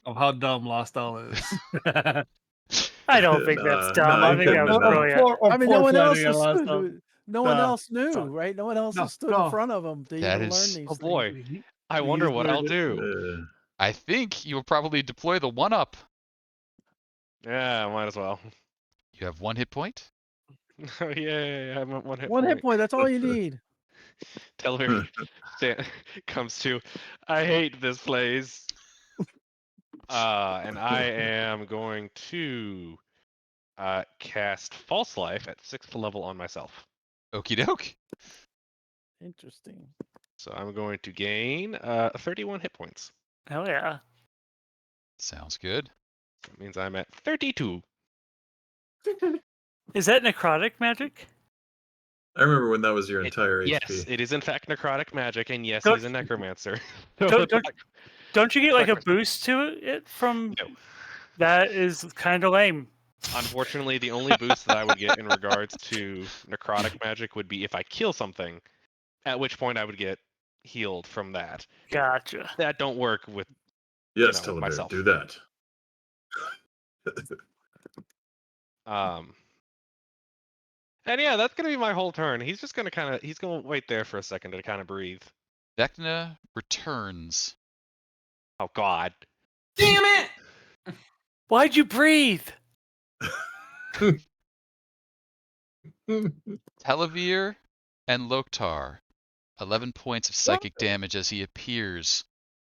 Of how dumb Las-Dal is. I don't think that's Nah, dumb. nah, I it think that couldn't was have been brilliant. I mean, no one else was Las-Dal. no one No, else knew, no, right? No one else no, has stood no. in front of him to That even learn is- these Oh things. boy, I wonder what I'll do. I think you'll probably deploy the 1-up. Yeah, might as well. You have 1 hit point. Oh yeah, I'm at 1 hit One point. hit point, that's all you need. Telovere comes to, I hate this place. And I am going to cast False Life at 6th level on myself. Okie doke. Interesting. So I'm going to gain 31 hit points. Hell yeah. Sounds good. That means I'm at 32. Is that necrotic magic? I remember when that was your entire Yes, HP. it is in fact necrotic magic, and yes, Don't- he's a necromancer. Don't you get like a Necromancer. boost to it from? No. That is kind of lame. Unfortunately, the only boost that I would get in regards to necrotic magic would be if I kill something, at which point I would get healed from that. Gotcha. That don't work with Yes, you know, Telovere, myself. do that. And yeah, that's gonna be my whole turn. He's just gonna he's gonna wait there for a second to kind of breathe. Vecna returns. Oh God. Damn it! Why'd you breathe? Telovere and Loktar. 11 points of psychic damage as he appears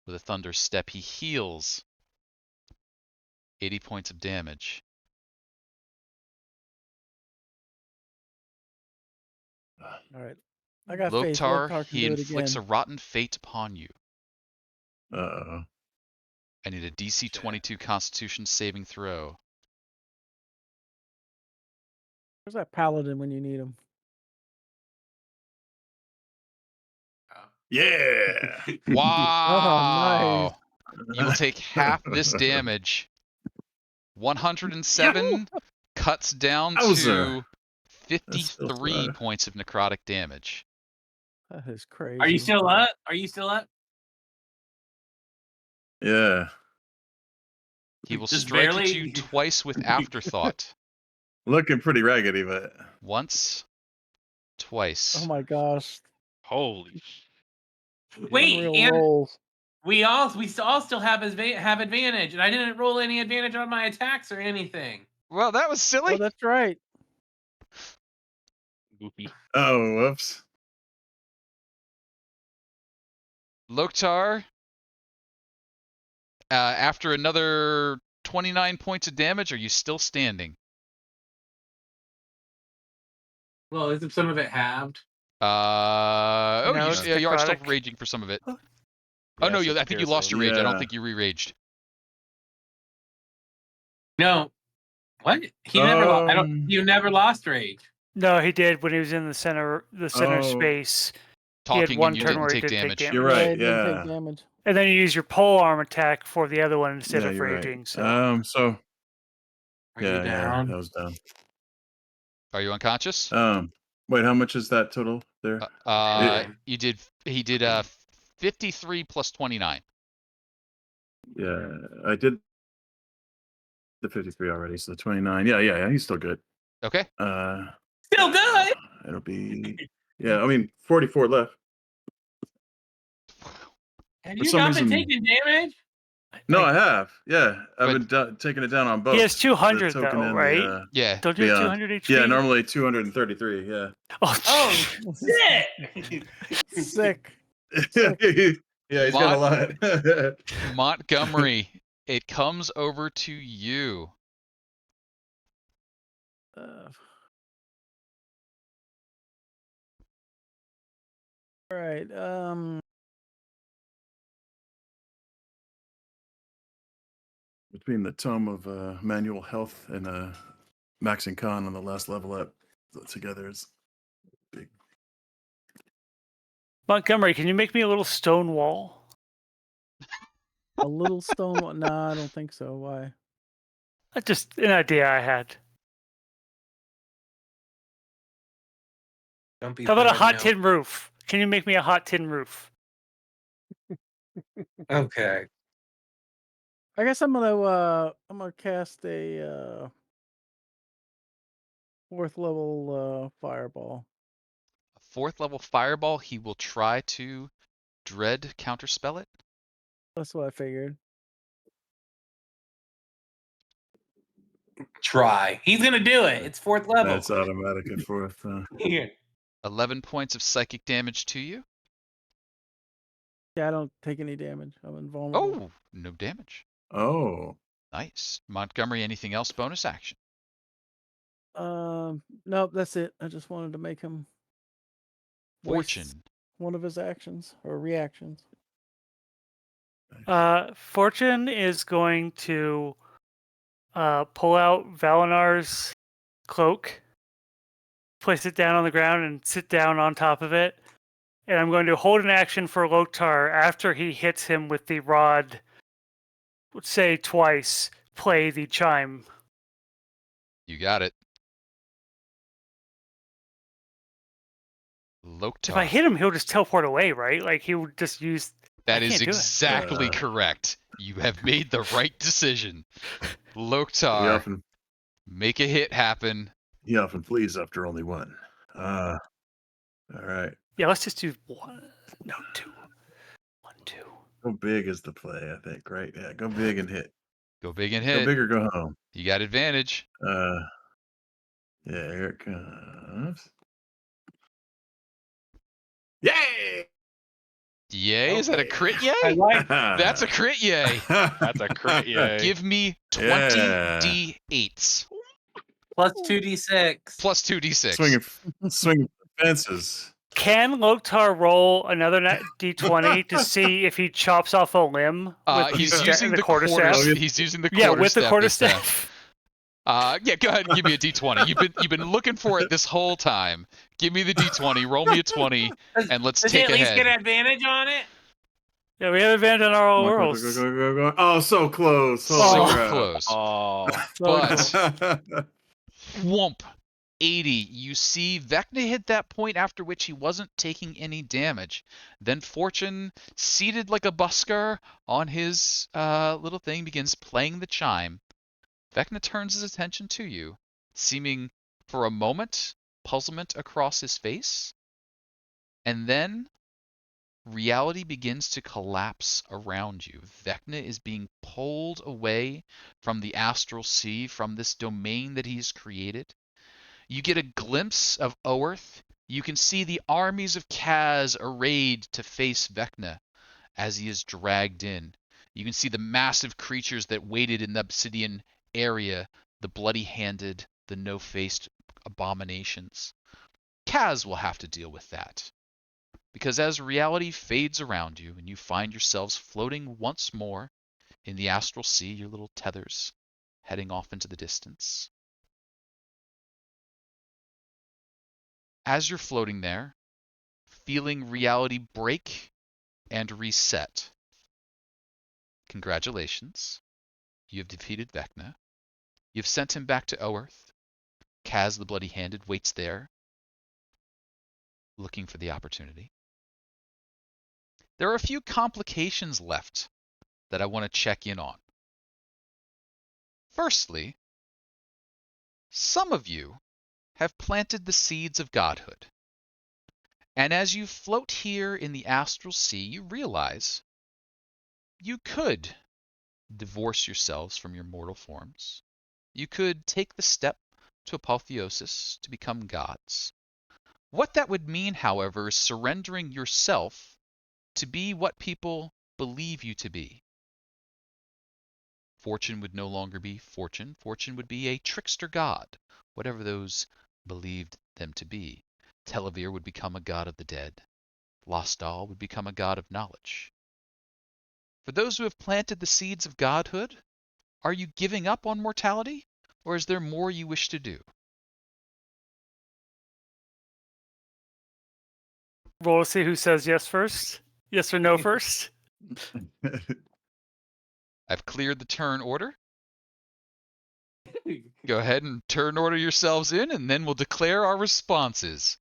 with a thunder step. He heals 80 points of damage. All right. I got faith. Loktar, Loktar can he do it inflicts a again. rotten fate upon you. Uh-oh. I need a DC 22 Constitution saving throw. Where's that paladin when you need him? Yeah. Wow! You will take half this damage. 107 cuts down Wowzer. to That's still 53 far. points of necrotic damage. That is crazy. Are you still up? Are you still up? Yeah. He will Just strike barely? at you twice with afterthought. Looking pretty raggedy, but Once, twice. Oh my gosh. Holy. Wait, Unreal and rolls. we all still have advantage, and I didn't roll any advantage on my attacks or anything. Well, that was silly. Oh, that's right. Goopy. oh, whoops. Loktar, after another 29 points of damage, are you still standing? Well, isn't some of it halved? Oh, No, you, it's you are still necrotic. raging for some of it. Oh. Oh no, Yes, I think you lost your rage. I don't Yeah. think you re-raged. No. What? He never. I don't. Um, You never lost rage. No, he did when he was in the center Oh. space. He had Talking one and you turn didn't where he take didn't take damage. damage. You're right. it didn't take Yeah. damage. And then you use your pole arm attack for the other one instead Yeah, of you're raging. right. So So Are yeah, you down? that was down. Are you unconscious? Wait, how much is that total there? He did 53 plus 29. Yeah, I did the 53 already, so the 29. Yeah, he's still good. Okay. Still good. It'll be I mean 44 left. Have For you some not been reason- taking damage? No, I have. Yeah, I've But- been taking it down on both. he has the 200 token though, and right? The, Yeah. Don't you have beyond. 200 HP? yeah, normally 233. Yeah. Oh shit! Sick. yeah, he's got a lot. Montgomery, it comes over to you. All right. Between the Tome of Manual Health and Maxing Con on the last level up together is big. Montgomery, can you make me a little stone wall? A little stone. Nah, I don't think so. Why? That's just an idea I had. Don't be How about a throwing hot out- tin roof? Can you make me a hot tin roof? Okay. I guess I'm gonna cast a 4th level fireball. A 4th level fireball, he will try to dread counterspell it. That's what I figured. Try. He's gonna do it. It's 4th level. That's automatic at 4th. Here. 11 points of psychic damage to you. Yeah, I don't take any damage. I'm invulnerable. Oh, no damage. Oh, Nice. Montgomery, anything else bonus action? Nope, that's it. I just wanted to make him waste Fortune. one of his actions or reactions. Fortune is going to pull out Valinar's cloak, place it down on the ground, and sit down on top of it. And I'm going to hold an action for Loktar after he hits him with the rod. Let's say twice. Play the chime. You got it. Loktar. If I hit him, he'll just teleport away, right? Like he would just use. That I is can't do it. exactly correct. You have made the right decision. he Loktar, often make a hit happen. flees after only one. All right. Yeah, let's just do 1, no 2, 1, 2. Go big is the play, I think, right? Yeah, go big and hit. Go big and Go hit. big or go home. You got advantage. Yeah, here it comes. Yay! Yay, is that a Okay. crit yay? I like That's a crit yay. That's a crit, yay. Give me 20 Yeah. d8s plus 2d6. plus 2d6. swinging fences. Can Loktar roll another d20 to see if he chops off a limb? With He's the using the quarterstaff? He's using the Yeah, with the quarterstaff. quarterstaff. Yeah, go ahead and give me a d20. You've been looking for it this whole time. Give me the d20. Roll me a 20, and let's Does he take at least ahead. get advantage on it? Yeah, we have advantage on our Come on, rolls. go. Oh, so close. So Holy crap. close. Oh, But whoomp. 80. You see Vecna hit that point after which he wasn't taking any damage. Then Fortune, seated like a busker on his little thing, begins playing the chime. Vecna turns his attention to you, seeming for a moment puzzlement across his face. And then reality begins to collapse around you. Vecna is being pulled away from the astral sea, from this domain that he's created. You get a glimpse of Oerth. You can see the armies of Kaz arrayed to face Vecna as he is dragged in. You can see the massive creatures that waited in the obsidian area, the bloody-handed, the no-faced abominations. Kaz will have to deal with that. Because as reality fades around you and you find yourselves floating once more in the astral sea, your little tethers heading off into the distance. As you're floating there, feeling reality break and reset, congratulations. You have defeated Vecna. You've sent him back to Oerth. Kaz the Bloody-Handed waits there, looking for the opportunity. There are a few complications left that I want to check in on. Firstly, some of you have planted the seeds of godhood. And as you float here in the astral sea, you realize you could divorce yourselves from your mortal forms. You could take the step to apotheosis to become gods. What that would mean, however, is surrendering yourself to be what people believe you to be. Fortune would no longer be Fortune. Fortune would be a trickster god, whatever those believed them to be. Telovere would become a god of the dead. Las-Dal would become a god of knowledge. For those who have planted the seeds of godhood, are you giving up on mortality, or is there more you wish to do? Roll to see who says yes first. Yes or no first. I've cleared the turn order. Go ahead and turn order yourselves in, and then we'll declare our responses.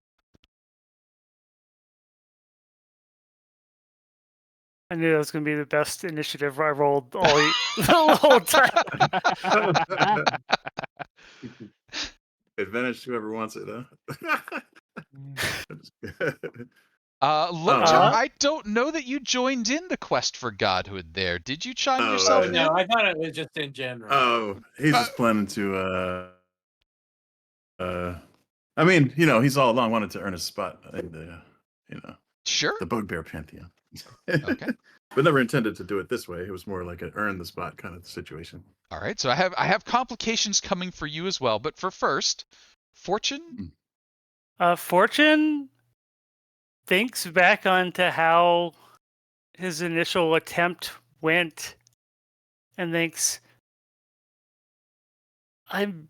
I knew that was going to be the best initiative I rolled the whole time. Advantage to whoever wants it, huh? Loktar, Uh-huh. I don't know that you joined in the quest for godhood there. Did you chime Oh, yourself in? No, I thought it was just in general. Oh, he's just planning to. I mean, he's all along wanted to earn a spot in the, Sure. the Bugbear Pantheon. Okay. But never intended to do it this way. It was more like an earn the spot kind of situation. All right. So I have complications coming for you as well. But for first, Fortune. Fortune thinks back onto how his initial attempt went and thinks, I'm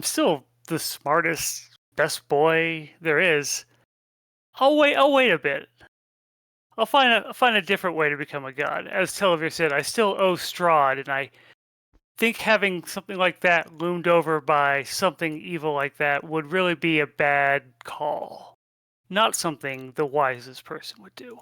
still the smartest, best boy there is. I'll wait a bit. I'll find a different way to become a god. As Telovere said, I still owe Strahd, and I think having something like that loomed over by something evil like that would really be a bad call. Not something the wisest person would do.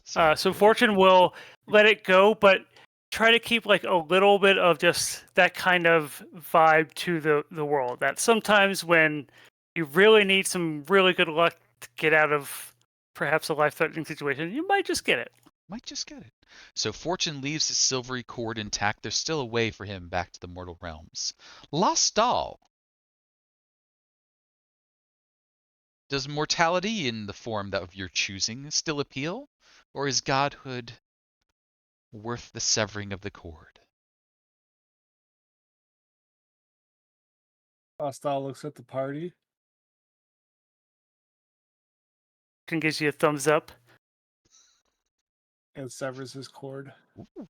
Sounds So good. Fortune will let it go, but try to keep like a little bit of just that kind of vibe to the world. That sometimes when you really need some really good luck to get out of perhaps a life-threatening situation, you might just get it. Might just get it. So Fortune leaves his silvery cord intact. There's still a way for him back to the mortal realms. Las-Dal. Does mortality in the form of your choosing still appeal? Or is godhood worth the severing of the cord? Las-Dal looks at the party. Can gives you a thumbs up. And severs his cord. Ooh.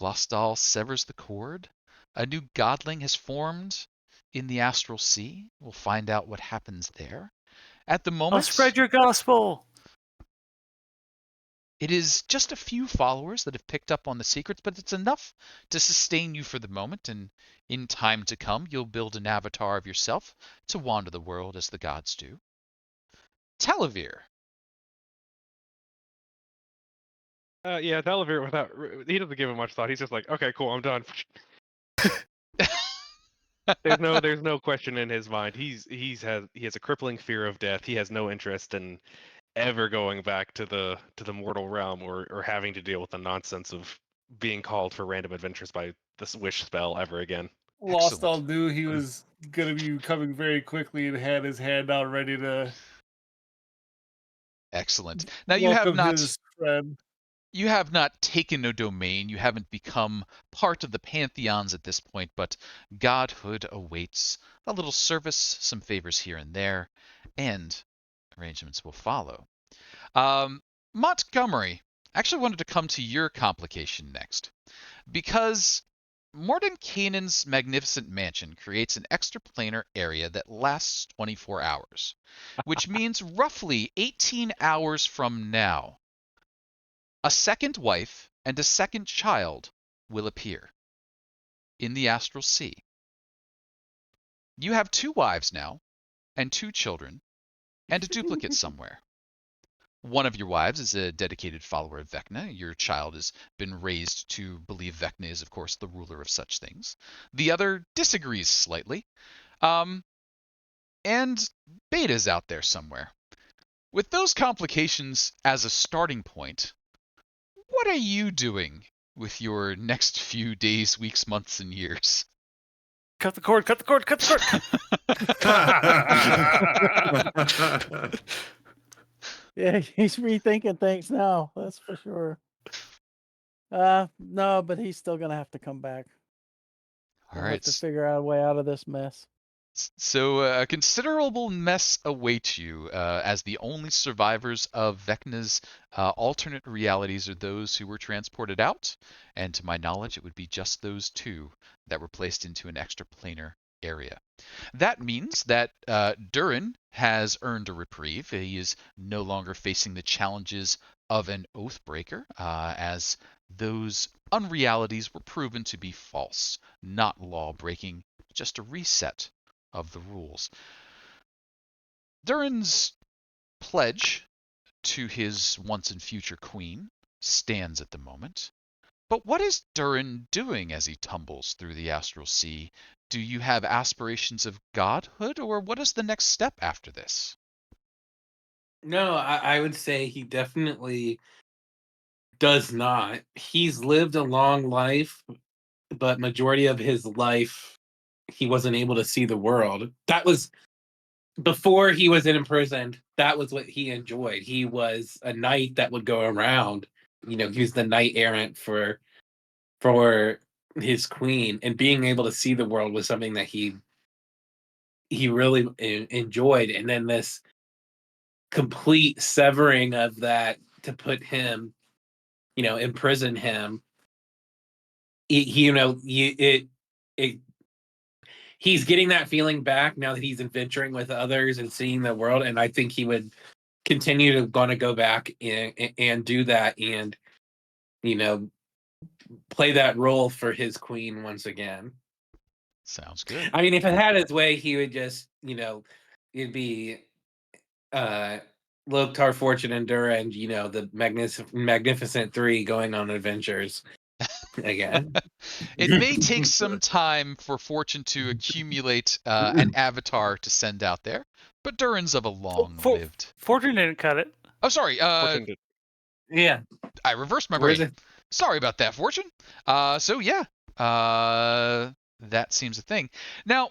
Las-Dal severs the cord. A new godling has formed in the astral sea. We'll find out what happens there. At the I'll moment, spread your gospel. it is just a few followers that have picked up on the secrets, but it's enough to sustain you for the moment, and in time to come, you'll build an avatar of yourself to wander the world as the gods do. Telovere. Yeah, Telovere, he doesn't give it much thought. He's just like, okay, cool, I'm done. There's no question in his mind. He has a crippling fear of death. He has no interest in ever going back to the mortal realm or having to deal with the nonsense of being called for random adventures by this wish spell ever again. Las-Dal Excellent. knew he was going to be coming very quickly and had his hand out ready to Excellent. Now welcome his friend. you have not taken a domain, you haven't become part of the pantheons at this point, but godhood awaits. A little service, some favors here and there, and arrangements will follow. Montgomery, I actually wanted to come to your complication next, because Mordenkainen's magnificent mansion creates an extraplanar area that lasts 24 hours, which means roughly 18 hours from now, a second wife and a second child will appear in the astral sea. You have 2 wives now, and 2 children, and a duplicate somewhere. One of your wives is a dedicated follower of Vecna. Your child has been raised to believe Vecna is, of course, the ruler of such things. The other disagrees slightly. And Beta's out there somewhere. With those complications as a starting point, what are you doing with your next few days, weeks, months, and years? Cut the cord, cut the cord, cut the cord. Yeah, he's rethinking things now. That's for sure. No, but he's still gonna have to come back. All We'll have right. to figure out a way out of this mess. So a considerable mess awaits you, as the only survivors of Vecna's alternate realities are those who were transported out, and to my knowledge, it would be just those 2 that were placed into an extraplanar area. That means that Duren has earned a reprieve. He is no longer facing the challenges of an Oathbreaker, as those unrealities were proven to be false, not law-breaking, just a reset of the rules. Duren's pledge to his once and future queen stands at the moment. But what is Duren doing as he tumbles through the astral sea? Do you have aspirations of godhood, or what is the next step after this? No, I would say he definitely does not. He's lived a long life, but majority of his life he wasn't able to see the world. That was before he was imprisoned. That was what he enjoyed. He was a knight that would go around. He was the knight errant for his queen, and being able to see the world was something that he really enjoyed. And then this complete severing of that to put him, imprison him. He's getting that feeling back now that he's adventuring with others and seeing the world. And I think he would continue to want to go back and do that and, play that role for his queen once again. Sounds good. I mean, if it had his way, he would just, it'd be Loktar, Fortune, and Duren, the Magnificent Three going on adventures again. It may take some time for Fortune to accumulate an avatar to send out there, but Duren's of a long-lived. Fortune didn't cut it. Oh, sorry. Fortune did. Yeah. I reversed my Where's brain. it? Sorry about that, Fortune. So yeah, that seems a thing. Now,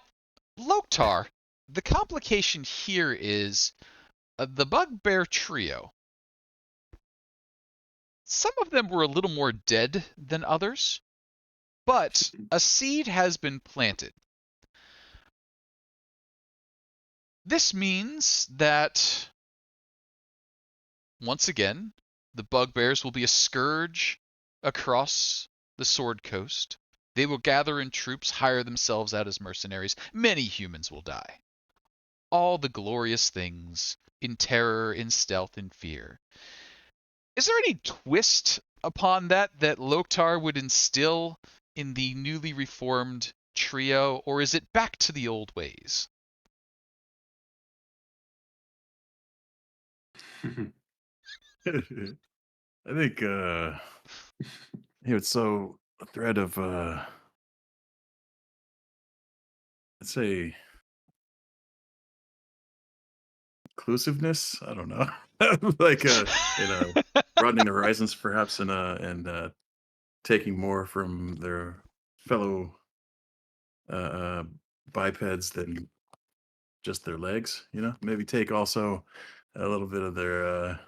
Loktar, the complication here is the Bugbear Trio. Some of them were a little more dead than others, but a seed has been planted. This means that, once again, the Bugbears will be a scourge across the Sword Coast. They will gather in troops, hire themselves out as mercenaries. Many humans will die. All the glorious things, in terror, in stealth, in fear. Is there any twist upon that Loktar would instill in the newly reformed trio, or is it back to the old ways? I think he would sow a thread of let's say inclusiveness. I don't know. Like broadening the horizons perhaps and taking more from their fellow bipeds than just their legs, maybe take also a little bit of their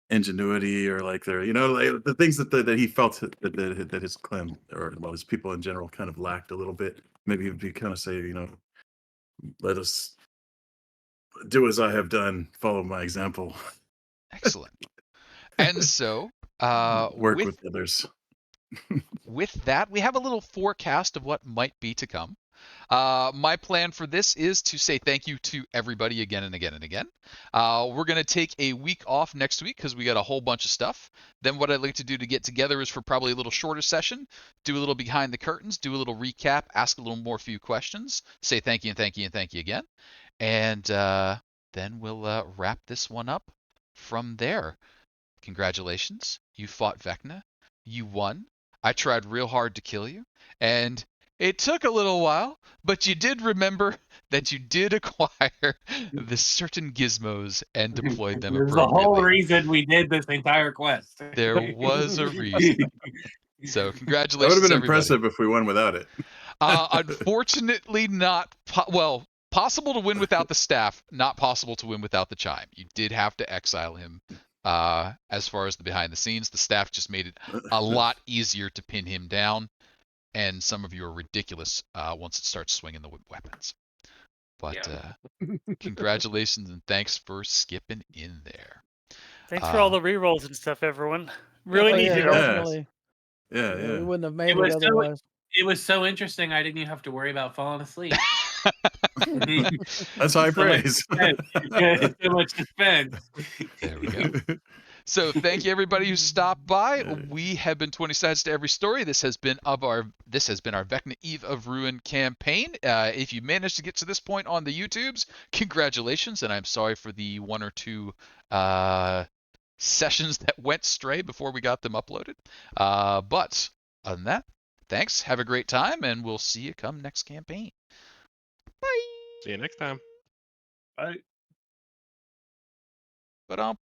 ingenuity, or like their like the things that he felt that his clan, or well, his people in general, kind of lacked a little bit. Maybe he'd be kind of say, let us do as I have done, follow my example. Excellent. And so work with others. With that, we have a little forecast of what might be to come. My plan for this is to say thank you to everybody again and again and again. We're going to take a week off next week because we got a whole bunch of stuff. Then what I'd like to do to get together is for probably a little shorter session, do a little behind the curtains, do a little recap, ask a little more few questions, say thank you and thank you and thank you again. And then we'll wrap this one up from there. Congratulations. You fought Vecna. You won. I tried real hard to kill you. And it took a little while, but you did remember that you did acquire the certain gizmos and deployed them There's appropriately. the whole reason we did this entire quest. There was a reason. So That congratulations, would have been everybody. impressive if we won without it. Unfortunately, not. Possible to win without the staff, not possible to win without the chime. You did have to exile him. As far as the behind the scenes, the staff just made it a lot easier to pin him down, and some of you are ridiculous once it starts swinging the weapons. But congratulations and thanks for skipping in there. Thanks for all the rerolls and stuff, everyone. Really Oh, need yeah, you. definitely. Yeah, We yeah. wouldn't have made It it was otherwise. It was so interesting. I didn't even have to worry about falling asleep. That's high So much praise. suspense. So much suspense. There we go. So So thank you everybody who stopped by. Yeah. We have been 20 sides to every story. This has been our Vecna Eve of Ruin campaign. If you managed to get to this point on the YouTubes, congratulations, and I'm sorry for the one or two sessions that went stray before we got them uploaded. But other than that, thanks. Have a great time, and we'll see you come next campaign. Bye. See you next time. I But